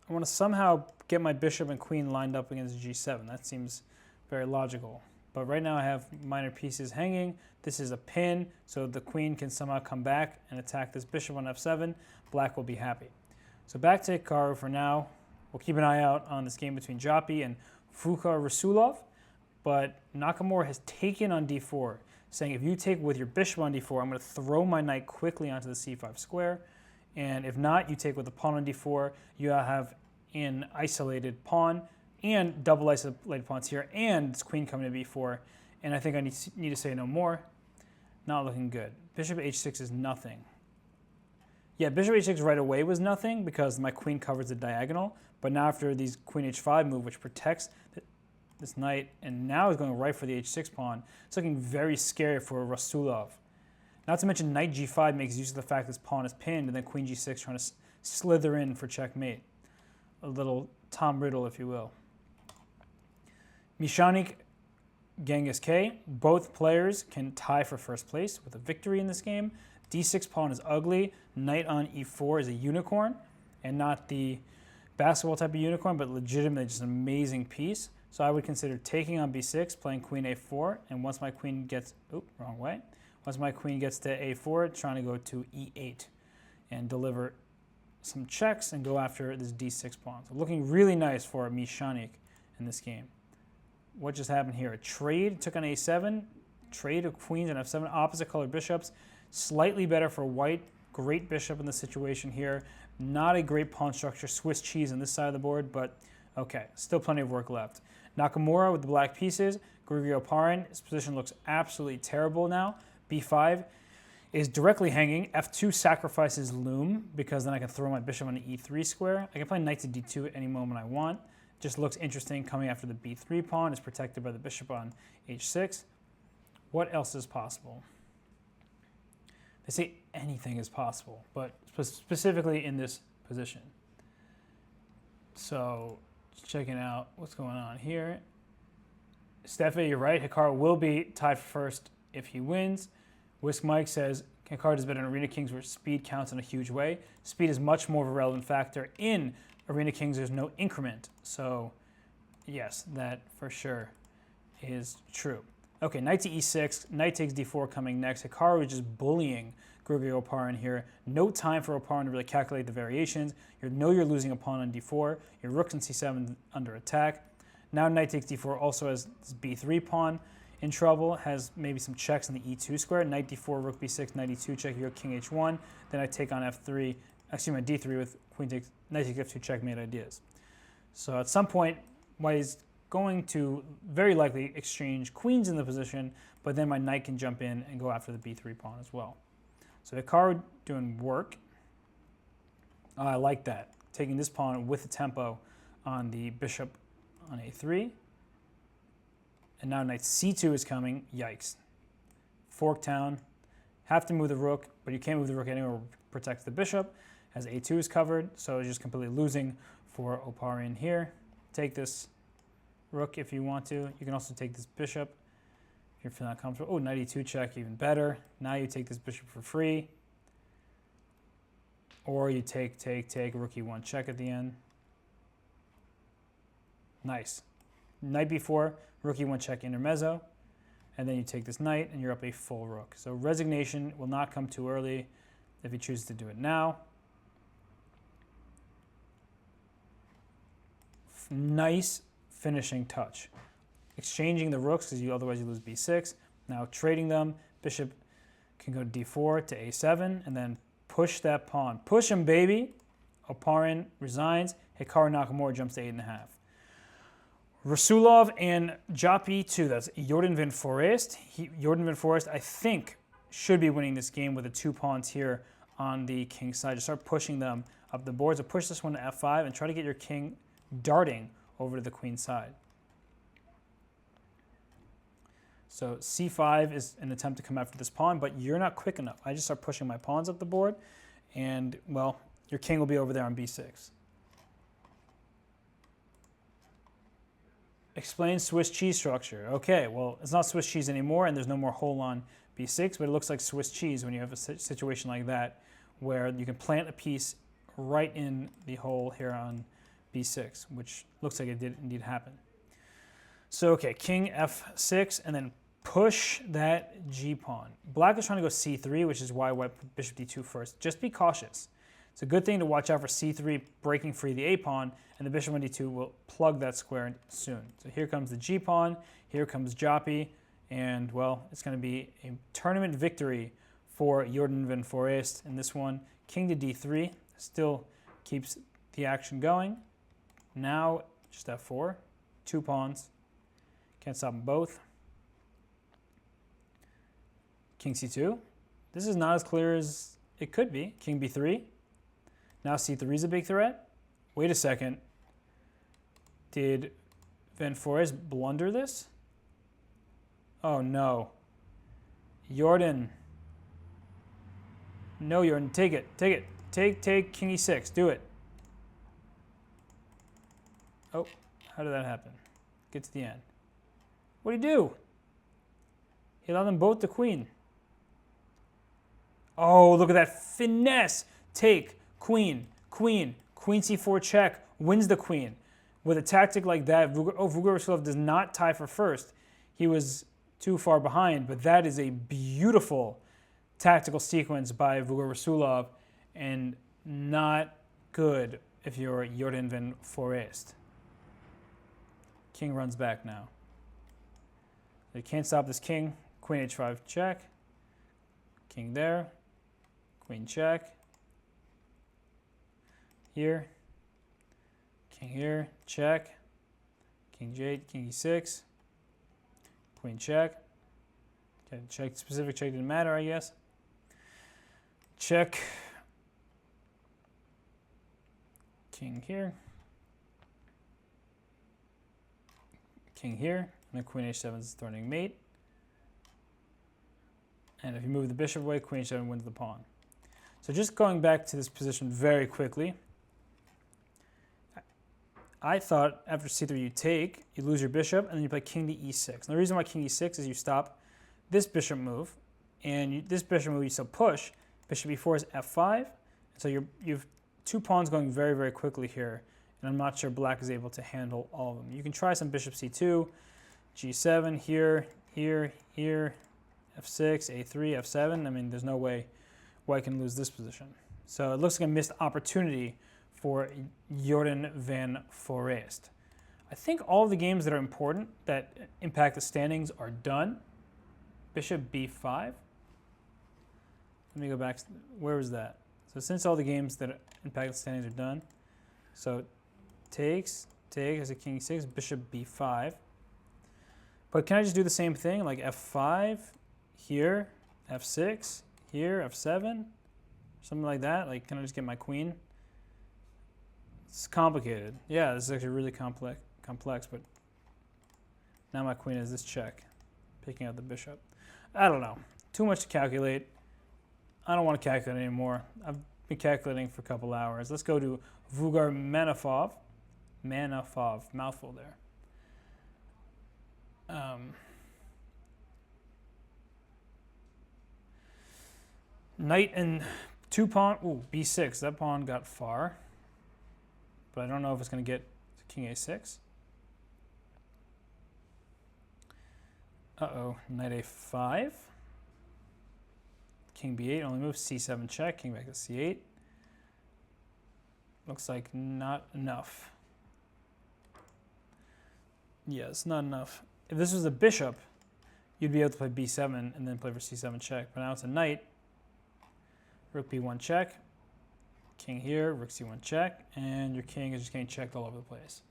I want to somehow get my bishop and queen lined up against g7. That seems very logical. But right now I have minor pieces hanging. This is a pin, so the queen can somehow come back and attack this bishop on f7. Black will be happy. So back to Hikaru for now. we'll keep an eye out on this game between Joppy and Fuka Rasulov. But Nakamura has taken on d4, saying if you take with your bishop on d4, I'm going to throw my knight quickly onto the c5 square. And if not, you take with the pawn on d4, you have an isolated pawn and double isolated pawns here, and this queen coming to b4. And I think I need to say no more. Not looking good. Bishop h6 is nothing. Yeah, bishop h6 right away was nothing because my queen covers the diagonal. But now after these queen h5 move, which protects this knight, and now is going right for the h6 pawn, it's looking very scary for Rasulov. Not to mention knight g5 makes use of the fact this pawn is pinned, and then queen g6 trying to slither in for checkmate. A little Tom Riddle, if you will. Mishanik, Genghis K. Both players can tie for first place with a victory in this game. d6 pawn is ugly. Knight on e4 is a unicorn, and not the basketball type of unicorn, but legitimately just an amazing piece. So I would consider taking on b6, playing queen a4, and once my queen gets, wrong way. Once my queen gets to a4, trying to go to e8 and deliver some checks and go after this d6 pawn. So looking really nice for Mishanik in this game. What just happened here? A trade, took on a7, trade of queens and f7, opposite color bishops. Slightly better for white. Great bishop in the situation here. Not a great pawn structure. Swiss cheese on this side of the board, but okay, still plenty of work left. Nakamura with the black pieces. Grigorio Parin, his position looks absolutely terrible now. b5 is directly hanging. f2 sacrifices loom because then I can throw my bishop on the e3 square. I can play knight to d2 at any moment I want. Just looks interesting coming after the b3 pawn. Is protected by the bishop on h6. What else is possible? They say anything is possible, but specifically in this position. So checking out what's going on here. Steffi, you're right. Hikaru will be tied for first if he wins. Whisk Mike says Hikaru does better in Arena Kings where speed counts in a huge way. Speed is much more of a relevant factor. In Arena Kings, there's no increment. So yes, that for sure is true. Okay, knight to e6, knight takes d4 coming next. Hikaru is just bullying Grigorio Parin here. No time for Oparin to really calculate the variations. You know you're losing a pawn on d4. Your rook's in c7 under attack. Now knight takes d4 also has this b3 pawn in trouble, has maybe some checks in the e2 square. Knight d4, rook b6, knight e2 check, you go king h1. Then I take on f3, excuse me, d3 with queen takes, knight takes f2 checkmate ideas. So at some point, white is going to very likely exchange queens in the position, but then my knight can jump in and go after the b3 pawn as well. So Hikaru doing work. I like that. Taking this pawn with the tempo on the bishop on a3. And now knight c2 is coming. Yikes. Fork town. Have to move the rook, but you can't move the rook anywhere to protect the bishop, as a2 is covered. So it's just completely losing for Oparin here. Take this rook if you want to. You can also take this bishop if you're feeling comfortable. Oh, knight e2 check, even better. Now you take this bishop for free. Or you take, rook e1 check at the end. Nice. Knight b4, rook e1 check intermezzo. And then you take this knight and you're up a full rook. So resignation will not come too early if you choose to do it now. Nice finishing touch. Exchanging the rooks because otherwise you lose b6. Now trading them, bishop can go d4 to a7 and then push that pawn. Push him, baby. Oparin resigns. Hikaru Nakamura jumps to 8.5. Rasulov and Joppy 2. That's Jordan van Forest. Jordan van Forest, I think, should be winning this game with the 2 pawns here on the king side. Just start pushing them up the board. So push this one to f5 and try to get your king darting over to the queen side. So c5 is an attempt to come after this pawn, but you're not quick enough. I just start pushing my pawns up the board, and, well, your king will be over there on b6. Explain Swiss cheese structure. Okay, well, it's not Swiss cheese anymore, and there's no more hole on b6, but it looks like Swiss cheese when you have a situation like that, where you can plant a piece right in the hole here on b6, which looks like it did indeed happen. So, okay, king f6, and then push that g-pawn. Black is trying to go c3, which is why white put bishop d2 first. Just be cautious. It's a good thing to watch out for c3 breaking free the a pawn, and the bishop on d2 will plug that square soon. So here comes the g pawn, here comes Joppy, and well, it's going to be a tournament victory for Jordan van Foreest in this one. King to d3 still keeps the action going. Now just f4, 2 pawns, can't stop them both. King c2. This is not as clear as it could be. King b3. Now c3 is a big threat. Wait a second. Did Van Foreest blunder this? Oh no. Jordan. No, Jordan, take it, take it. Take king e6, do it. Oh, how did that happen? Get to the end. What did he do? He allowed them both to queen. Oh, look at that finesse. Take, queen, queen, queen c4 check, wins the queen. With a tactic like that, Vugorovsov does not tie for first. He was too far behind, but that is a beautiful tactical sequence by Vugorovsov and not good if you're Jordan van Foreest. King runs back now. They can't stop this king. Queen h5 check. King there. Queen check. Here. King here. Check. King j8. King e6. Queen check. Okay, check. Specific check didn't matter, I guess. Check. King here. King here. And then queen h7 is threatening mate. And if you move the bishop away, queen h7 wins the pawn. So just going back to this position very quickly, I thought after c3 you take, you lose your bishop, and then you play king to e6. And the reason why king e6 is you stop this bishop move, and this bishop move you still push. Bishop e4 is f5. So you've 2 pawns going very, very quickly here, and I'm not sure black is able to handle all of them. You can try some bishop c2, g7, here, here, here, f6, a3, f7. I mean, there's no way white can lose this position. So it looks like a missed opportunity for Jordan van Foreest. I think all of the games that are important that impact the standings are done. Bishop b5. Let me go back. Where was that? So since all the games that impact the standings are done, so takes, as a king e6, bishop b5. But can I just do the same thing, like f5, here, f6, here, f7, something like that? Like, can I just get my queen? It's complicated. Yeah, this is actually really complex, but now my queen is this check, picking out the bishop. I don't know. Too much to calculate. I don't want to calculate anymore. I've been calculating for a couple hours. Let's go to Vugar Manafov. Manafov, mouthful there. Knight and 2 pawn. Ooh, b6. That pawn got far. But I don't know if it's going to get to king a6. Uh-oh. Knight a5. King b8 only moves. c7 check. King back to c8. Looks like not enough. Yeah, it's not enough. If this was a bishop, you'd be able to play b7 and then play for c7 check. But now it's a knight. Rook b1 check. King here, rook c1 check. And your king is just getting checked all over the place.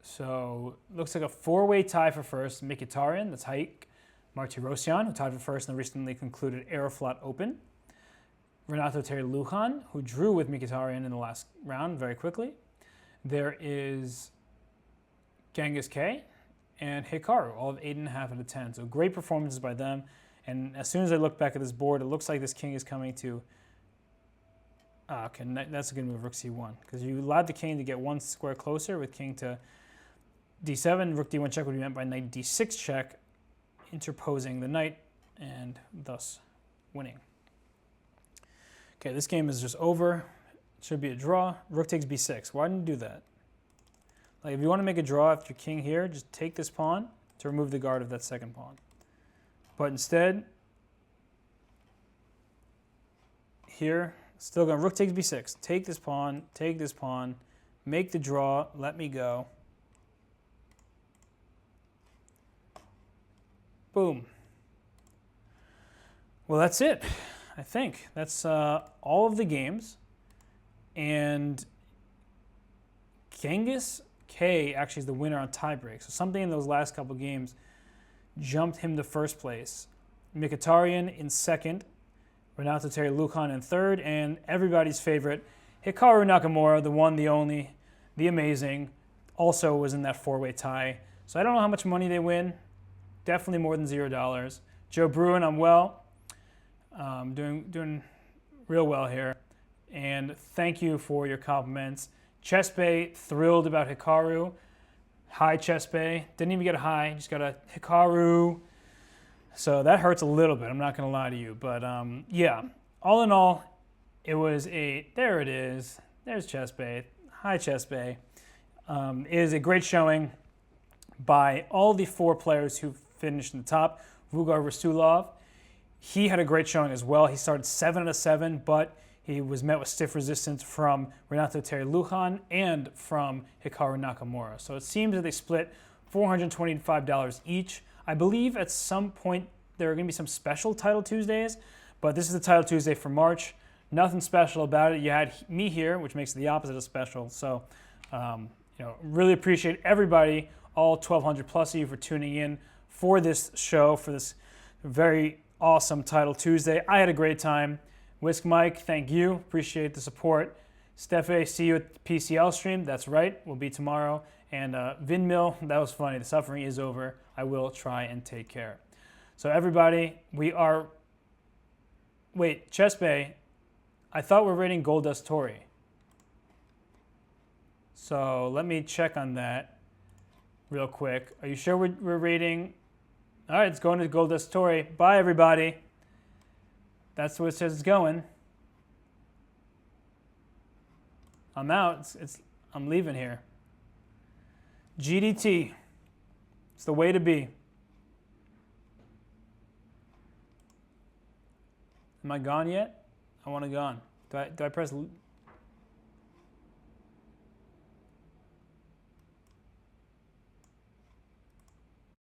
So looks like a 4-way tie for first. Mkhitaryan, that's Haik Martirosyan, who tied for first in the recently concluded Aeroflot Open. Renato Terry Lujan, who drew with Mkhitaryan in the last round very quickly. There is Genghis K and Hikaru, all of 8.5 out of 10. So great performances by them. And as soon as I look back at this board, it looks like this king is coming to... okay, that's a good move, rook c1. Because you allowed the king to get 1 square closer with king to d7. Rook d1 check would be meant by knight d6 check, interposing the knight and thus winning. Okay, this game is just over. It should be a draw. Rook takes b6. Why didn't you do that? Like, if you want to make a draw after your king here, just take this pawn to remove the guard of that second pawn. But instead, here, still going rook takes b6. Take this pawn, make the draw, let me go. Boom. Well, that's it, I think. That's all of the games. And Genghis K actually is the winner on tiebreak. So something in those last couple games jumped him to first place. Mkhitaryan in second, Renato Terry Lujan in third, and everybody's favorite, Hikaru Nakamura, the one, the only, the amazing, also was in that four-way tie. So I don't know how much money they win. Definitely more than $0. Joe Bruin, I'm well. Doing real well here. And thank you for your compliments. Chess Bay, thrilled about Hikaru. Hi, Chess Bay. Didn't even get a hi, just got a Hikaru. So that hurts a little bit, I'm not going to lie to you. But yeah, all in all, it was there it is. There's Chess Bay. Hi, Chess Bay. It is a great showing by all the 4 players who finished in the top. Vugar Rasulov, he had a great showing as well. He started 7 out of 7, but he was met with stiff resistance from Renato Terry Lujan and from Hikaru Nakamura. So it seems that they split $425 each. I believe at some point there are going to be some special Title Tuesdays, but this is the Title Tuesday for March. Nothing special about it. You had me here, which makes it the opposite of special. So, really appreciate everybody, all 1,200 plus of you, for tuning in for this show, for this very awesome Title Tuesday. I had a great time. Whisk Mike, thank you. Appreciate the support. Steffe, see you at the PCL stream. That's right. We'll be tomorrow. And Vinmill, that was funny. The suffering is over. I will try and take care. So everybody, we are... Wait, Chess Bay, I thought we're rating Goldust Tori. So let me check on that real quick. Are you sure we're rating... All right, it's going to Goldust Tori. Bye, everybody. That's where it says it's going. I'm out. I'm leaving here. GDT. It's the way to be. Am I gone yet? I want to go on. Do I press...